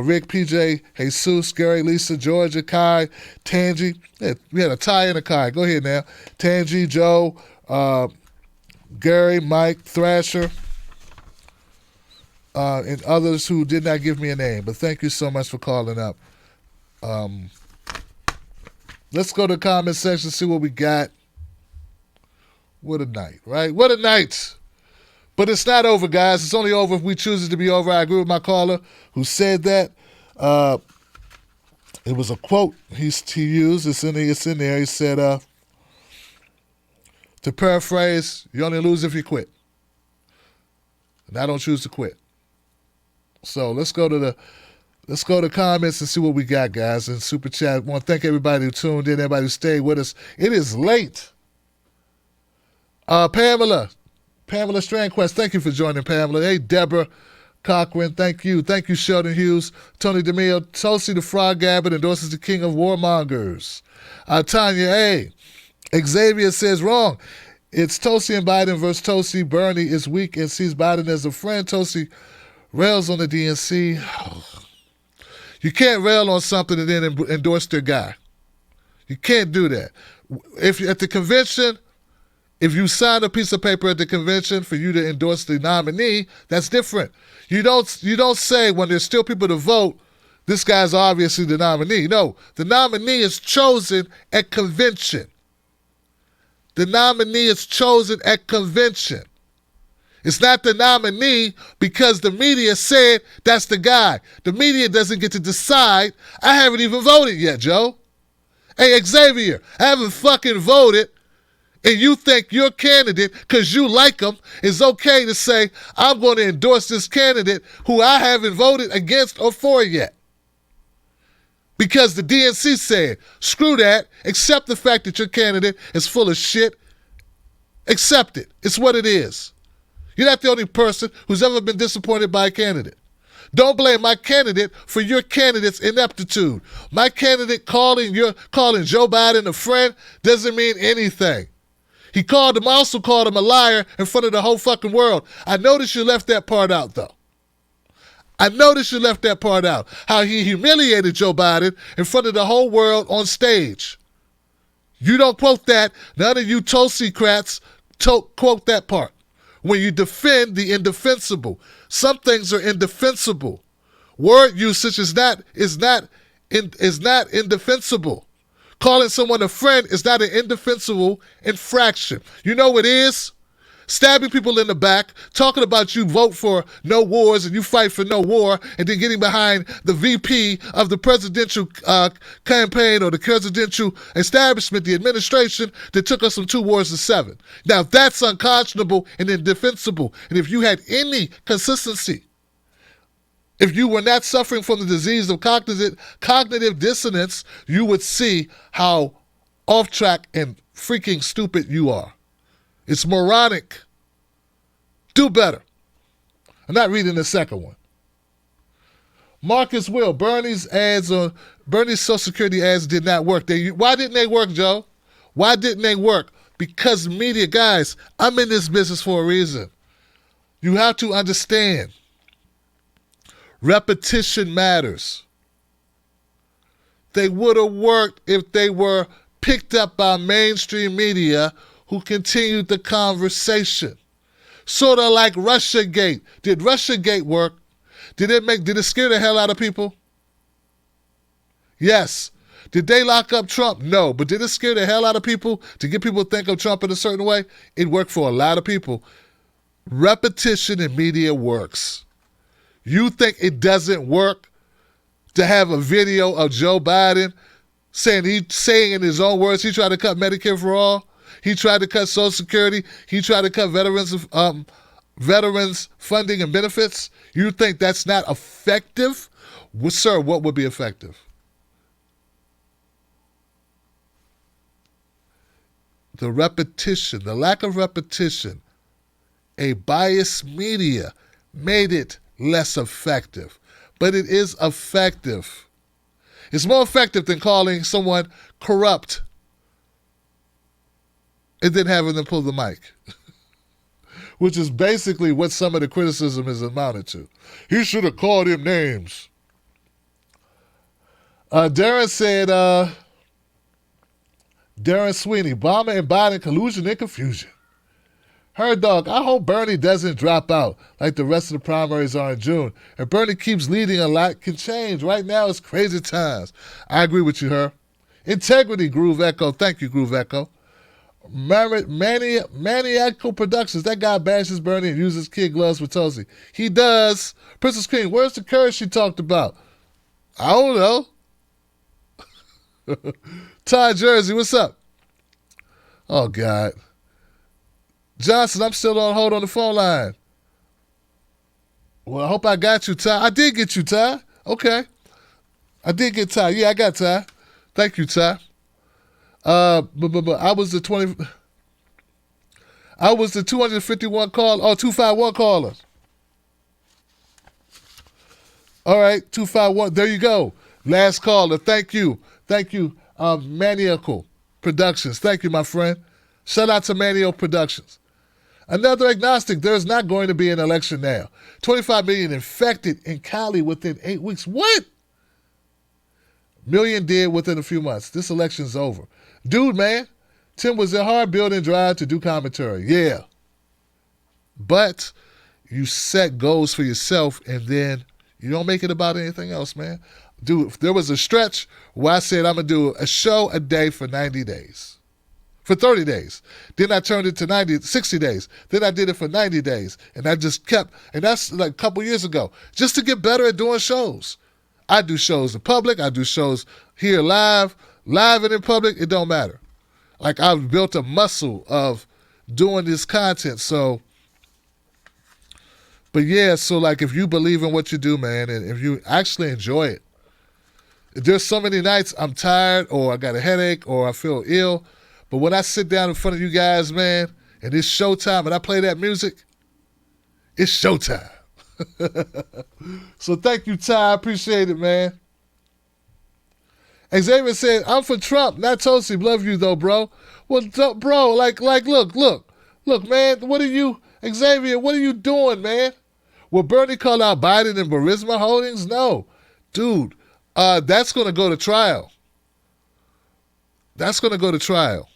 Rick, PJ, Jesus, Gary, Lisa, Georgia, Kai, Tangi. Yeah, we had a Ty and a Kai. Go ahead now. Tangi, Joe, Gary, Mike, Thrasher, and others who did not give me a name. But thank you so much for calling up. Let's go to the comment section, see what we got. What a night, right? What a night. But it's not over, guys. It's only over if we choose it to be over. I agree with my caller who said that. It was a quote he used. It's in there. He said, to paraphrase, you only lose if you quit. And I don't choose to quit. So let's go to comments and see what we got, guys. And Super Chat, I want to thank everybody who tuned in, everybody who stayed with us. It is late. Pamela Strandquest, thank you for joining, Pamela. Hey, Deborah Cochran, thank you. Thank you, Sheldon Hughes. Tony DeMille, Tulsi the Frog Gabbard endorses the king of warmongers. Tanya A. Xavier says wrong. It's Tulsi and Biden versus Tulsi. Bernie is weak and sees Biden as a friend. Tulsi rails on the DNC. You can't rail on something and then endorse their guy. You can't do that. If at the convention, if you sign a piece of paper at the convention for you to endorse the nominee, that's different. You don't say when there's still people to vote, this guy's obviously the nominee. No, the nominee is chosen at convention. The nominee is chosen at convention. It's not the nominee because the media said that's the guy. The media doesn't get to decide. I haven't even voted yet, Joe. Hey, Xavier, I haven't fucking voted, and you think your candidate, because you like him, is okay to say, I'm going to endorse this candidate who I haven't voted against or for yet. Because the DNC said, screw that, accept the fact that your candidate is full of shit. Accept it. It's what it is. You're not the only person who's ever been disappointed by a candidate. Don't blame my candidate for your candidate's ineptitude. My candidate calling Joe Biden a friend doesn't mean anything. He also called him a liar in front of the whole fucking world. I noticed you left that part out, though. I noticed you left that part out. How he humiliated Joe Biden in front of the whole world on stage. You don't quote that. None of you Tulsi-crats quote that part. When you defend the indefensible. Some things are indefensible. Word usage is not indefensible. Calling someone a friend is not an indefensible infraction. You know what it is? Stabbing people in the back, talking about you vote for no wars and you fight for no war, and then getting behind the VP of the presidential campaign or the presidential establishment, the administration that took us from 2 wars to 7. Now that's unconscionable and indefensible. And if you had any consistency, if you were not suffering from the disease of cognitive dissonance, you would see how off track and freaking stupid you are. It's moronic. Do better. I'm not reading the second one. Marcus Will, Bernie's Social Security ads did not work. Why didn't they work, Joe? Why didn't they work? Because media, guys, I'm in this business for a reason. You have to understand. Repetition matters. They would have worked if they were picked up by mainstream media who continued the conversation. Sort of like Russiagate. Did Russiagate work? Did it scare the hell out of people? Yes. Did they lock up Trump? No. But did it scare the hell out of people to get people to think of Trump in a certain way? It worked for a lot of people. Repetition in media works. You think it doesn't work to have a video of Joe Biden saying in his own words he tried to cut Medicare for all? He tried to cut Social Security. He tried to cut veterans funding and benefits. You think that's not effective? Well, sir, what would be effective? The repetition, the lack of repetition, a biased media made it less effective. But it is effective. It's more effective than calling someone corrupt and then having them pull the mic, which is basically what some of the criticism is amounted to. He should have called him names. Darren said, Darren Sweeney, Obama and Biden collusion and confusion. Her dog, I hope Bernie doesn't drop out like the rest of the primaries are in June. If Bernie keeps leading, a lot can change. Right now, it's crazy times. I agree with you, Her. Integrity, Groove Echo. Thank you, Groove Echo. Maniacal Productions. That guy bashes Bernie and uses kid gloves with Tulsi. He does. Princess Queen, where's the courage she talked about? I don't know. Todd Jersey, what's up? Oh, God. Johnson, I'm still on hold on the phone line. Well, I hope I got you, Ty. I did get you, Ty. Okay. I did get Ty. Yeah, I got Ty. Thank you, Ty. But I was the 251 call. Oh, 251 caller. All right, 251. There you go. Last caller. Thank you. Thank you. Maniacal Productions. Thank you, my friend. Shout out to Maniacal Productions. Another agnostic. There's not going to be an election now. 25 million infected in Cali within 8 weeks. What? Million dead within a few months. This election's over. Dude, man, Tim, was it hard building Drive to do commentary? Yeah. But you set goals for yourself and then you don't make it about anything else, man. Dude, there was a stretch where I said I'm going to do a show a day for 90 days. For 30 days. Then I turned it to 60 days. Then I did it for 90 days. And I just kept, and that's like a couple years ago, just to get better at doing shows. I do shows in public. I do shows here live and in public. It don't matter. Like I've built a muscle of doing this content. So, but yeah, so like if you believe in what you do, man, and if you actually enjoy it, there's so many nights I'm tired or I got a headache or I feel ill. But when I sit down in front of you guys, man, and it's showtime and I play that music, it's showtime. So thank you, Ty. I appreciate it, man. Xavier said, I'm for Trump, not Tulsi. Love you, though, bro. Well, bro, look, man, what are you, Xavier, what are you doing, man? Will Bernie call out Biden and Burisma Holdings? No. Dude, that's going to go to trial. That's going to go to trial.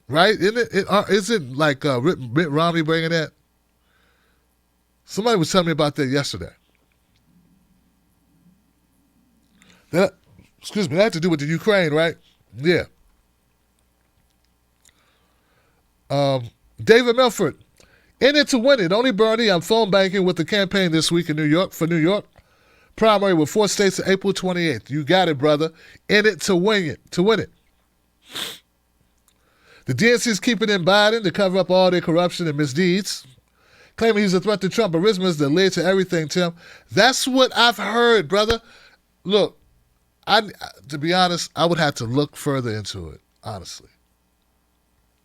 Right? Isn't like Mitt Romney bringing that? Somebody was telling me about that yesterday. That had to do with the Ukraine, right? Yeah. David Milford, in it to win it. Only Bernie. I'm phone banking with the campaign this week in New York for New York. Primary with 4 states on April 28th. You got it, brother. In it to win it. To win it. The DNC is keeping in Biden to cover up all their corruption and misdeeds. Claiming he's a threat to Trump. Burisma is the lid to everything, Tim. That's what I've heard, brother. Look, to be honest, I would have to look further into it, honestly.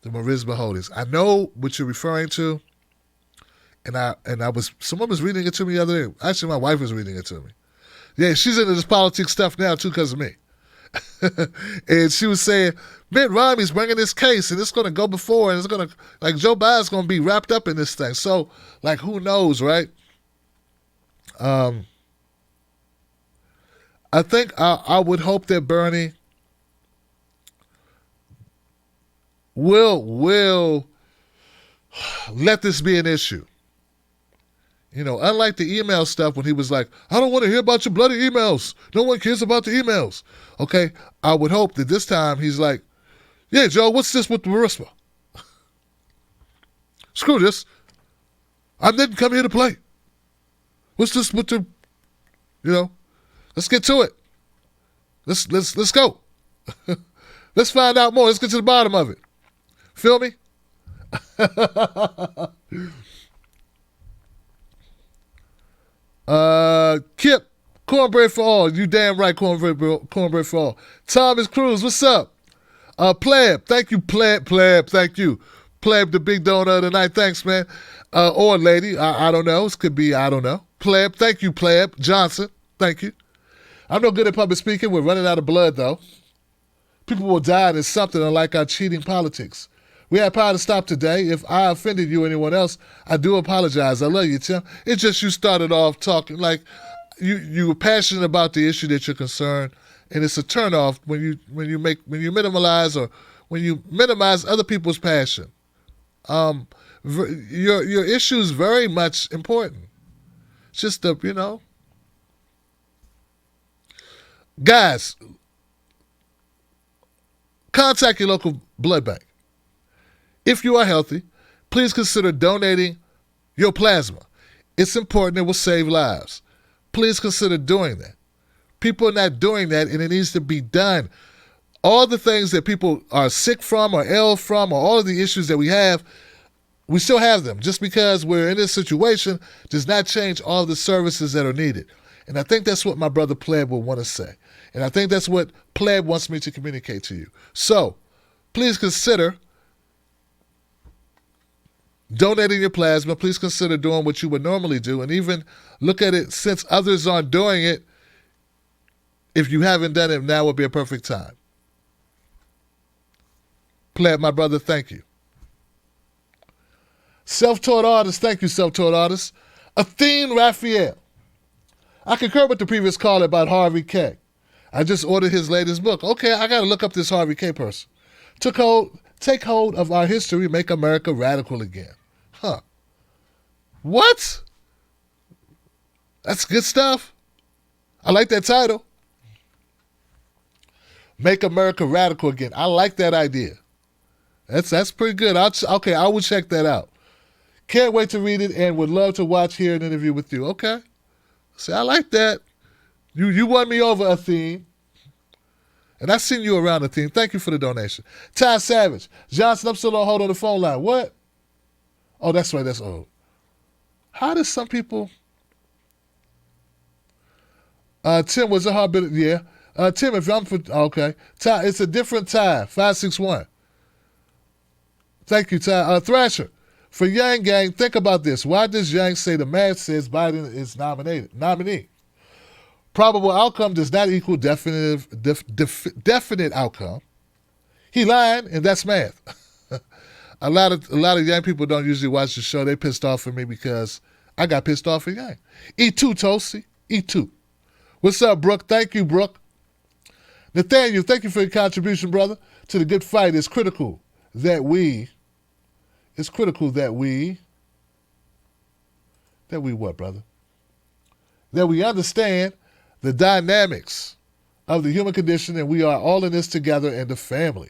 The Burisma Holdings. I know what you're referring to, and someone was reading it to me the other day. Actually, my wife was reading it to me. Yeah, she's into this politics stuff now too because of me. And she was saying, Mitt Romney's bringing this case, and it's going to go before, and it's going to, like, Joe Biden's going to be wrapped up in this thing. So, like, who knows, right? I think I would hope that Bernie will let this be an issue. You know, unlike the email stuff when he was like, I don't want to hear about your bloody emails. No one cares about the emails. Okay, I would hope that this time he's like, yeah, Joe, what's this with the Burisma? Screw this. I didn't come here to play. What's this with the, you know, let's get to it. Let's go. Let's find out more. Let's get to the bottom of it. Feel me? Kip, cornbread for all. You damn right, cornbread for all. Thomas Cruz, what's up? Pleb, thank you, Pleb, thank you. Pleb, the big donor of the night, thanks, man. Or lady, I don't know. This could be, I don't know. Pleb, thank you, Pleb. Johnson, thank you. I'm no good at public speaking. We're running out of blood, though. People will die, and it's something unlike our cheating politics. We had power to stop today. If I offended you or anyone else, I do apologize. I love you, Tim. It's just you started off talking like you were passionate about the issue that you're concerned, and it's a turnoff when you minimize or when you minimize other people's passion. Your issue is very much important. It's just guys, contact your local blood bank. If you are healthy, please consider donating your plasma. It's important. It will save lives. Please consider doing that. People are not doing that, and it needs to be done. All the things that people are sick from or ill from, or all of the issues that we have, we still have them. Just because we're in this situation does not change all the services that are needed. And I think that's what my brother Pleb will want to say. And I think that's what Pleb wants me to communicate to you. So, please consider donating your plasma. Please consider doing what you would normally do, and even look at it since others aren't doing it. If you haven't done it, now would be a perfect time. Pleb, my brother, thank you. Self-taught artist, thank you, self-taught artist. Athene Raphael. I concur with the previous caller about Harvey K. I just ordered his latest book. Okay, I got to look up this Harvey K person. Take hold of our history, make America radical again. Huh. What? That's good stuff. I like that title. Make America radical again. I like that idea. That's pretty good. I will check that out. Can't wait to read it and would love to hear an interview with you. Okay. See, I like that. You won me over, Athene. And I seen you around, Athene. Thank you for the donation. Ty Savage. Johnson, I'm still on hold on the phone line. What? Oh, that's right. That's old. How does some people... Tim, was it hard? Yeah. Tim, if I'm for... Okay. Ty, it's a different Ty. 561. Thank you, Ty. Thrasher. For Yang Gang, think about this. Why does Yang say the math says Biden is nominee? Probable outcome does not equal definite outcome. He lying, and that's math. a lot of young people don't usually watch the show. They pissed off at me because I got pissed off at Yang. E2, Tulsi. E2. What's up, Brooke? Thank you, Brooke. Nathaniel, thank you for your contribution, brother, to the good fight. It's critical that we what, brother? That we understand the dynamics of the human condition, and we are all in this together in the family.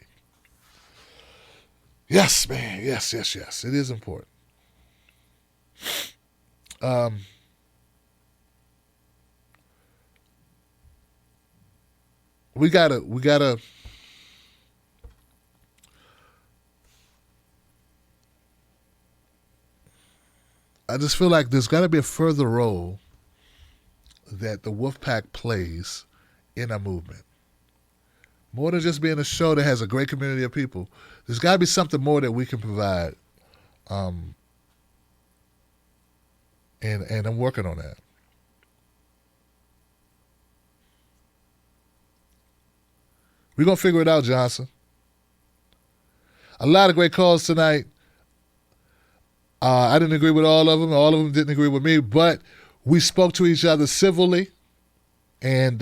Yes, man. Yes. It is important. We gotta I just feel like there's got to be a further role that the Wolfpack plays in a movement. More than just being a show that has a great community of people, there's got to be something more that we can provide. And I'm working on that. We're going to figure it out, Johnson. A lot of great calls tonight. I didn't agree with all of them. All of them didn't agree with me, but we spoke to each other civilly, and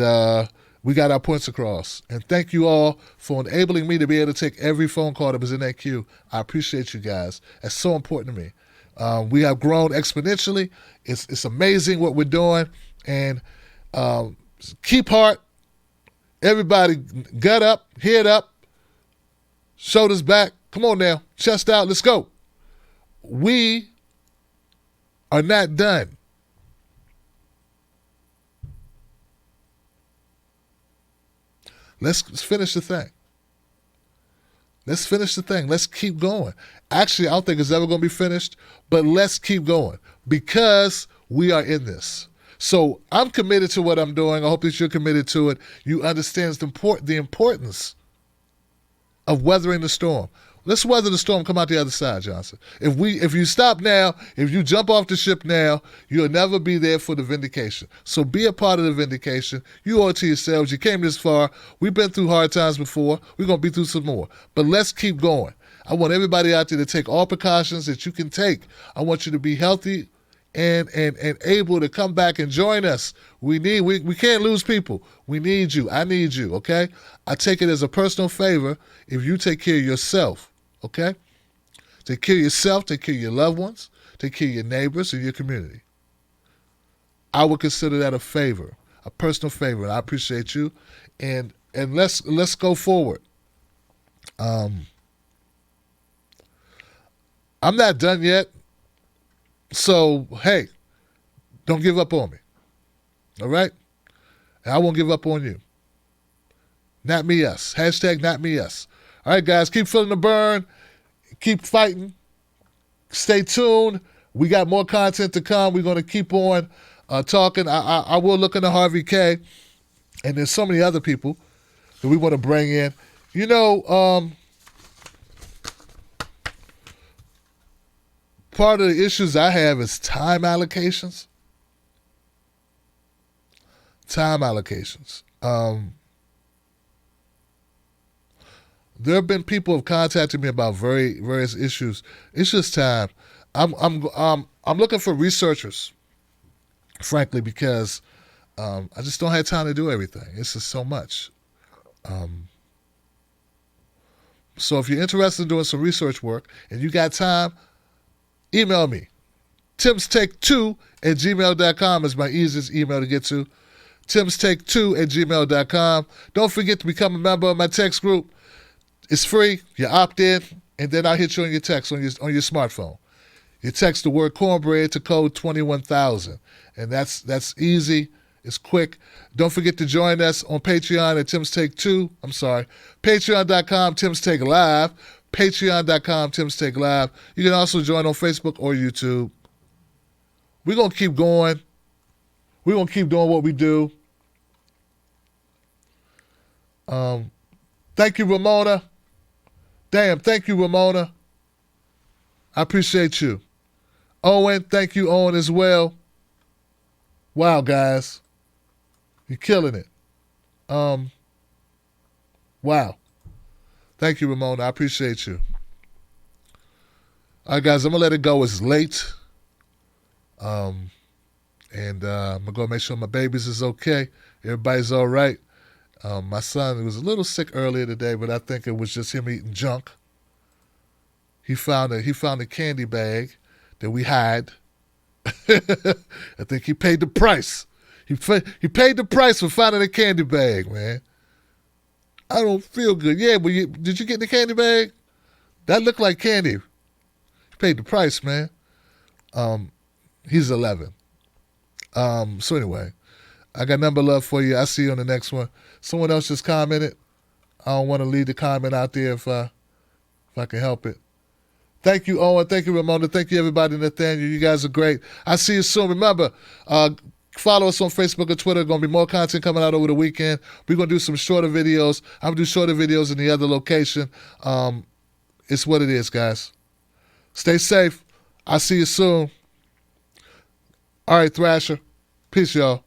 we got our points across. And thank you all for enabling me to be able to take every phone call that was in that queue. I appreciate you guys. That's so important to me. We have grown exponentially. It's amazing what we're doing. And keep heart. Everybody, gut up, head up, shoulders back. Come on now, chest out. Let's go. We are not done. Let's finish the thing. Let's finish the thing. Let's keep going. Actually, I don't think it's ever going to be finished, but let's keep going because we are in this. So I'm committed to what I'm doing. I hope that you're committed to it. You understand the importance of weathering the storm. Let's weather the storm, come out the other side, Johnson. If you stop now, if you jump off the ship now, you'll never be there for the vindication. So be a part of the vindication. You owe it to yourselves. You came this far. We've been through hard times before. We're going to be through some more. But let's keep going. I want everybody out there to take all precautions that you can take. I want you to be healthy and able to come back and join us. We can't lose people. We need you. I need you, okay? I take it as a personal favor if you take care of yourself, okay? Take care of yourself, take care of your loved ones, take care of your neighbors and your community. I would consider that a favor, a personal favor, and I appreciate you. And let's go forward. I'm not done yet. So, hey, don't give up on me. All right? And I won't give up on you. Not me, us. Hashtag not me, us. All right, guys, keep feeling the burn. Keep fighting. Stay tuned. We got more content to come. We're going to keep on talking. I will look into Harvey K. And there's so many other people that we want to bring in. You know, part of the issues I have is time allocations. Time allocations. There have been people who have contacted me about various issues. It's just time. I'm looking for researchers, frankly, because I just don't have time to do everything. It's just so much. So if you're interested in doing some research work and you got time, email me. timstake2@gmail.com is my easiest email to get to. timstake2@gmail.com. Don't forget to become a member of my text group. It's free. You opt in, and then I'll hit you on your text on your smartphone. You text the word cornbread to code 21,000, and that's easy. It's quick. Don't forget to join us on Patreon at timstake2. I'm sorry, patreon.com Timstake Live. Patreon.com Timstake Live. You can also join on Facebook or YouTube. We're going to keep going. We're going to keep doing what we do. Thank you, Ramona. Damn, thank you, Ramona. I appreciate you. Owen, thank you, Owen, as well. Wow, guys. You're killing it. Wow. Thank you, Ramona. I appreciate you. All right, guys, I'm going to let it go. It's late. And I'm going to go make sure my babies is okay. Everybody's all right. My son was a little sick earlier today, but I think it was just him eating junk. He found a candy bag that we hide. I think he paid the price. He paid the price for finding a candy bag, man. I don't feel good. Yeah, but did you get the candy bag? That looked like candy. He paid the price, man. He's 11. So anyway, I got number love for you. I'll see you on the next one. Someone else just commented. I don't want to leave the comment out there if I can help it. Thank you, Owen. Thank you, Ramona. Thank you, everybody. Nathaniel, you guys are great. I'll see you soon. Remember, follow us on Facebook and Twitter. Going to be more content coming out over the weekend. We're going to do some shorter videos. I'm going to do shorter videos in the other location. It's what it is, guys. Stay safe. I'll see you soon. All right, Thrasher. Peace, y'all.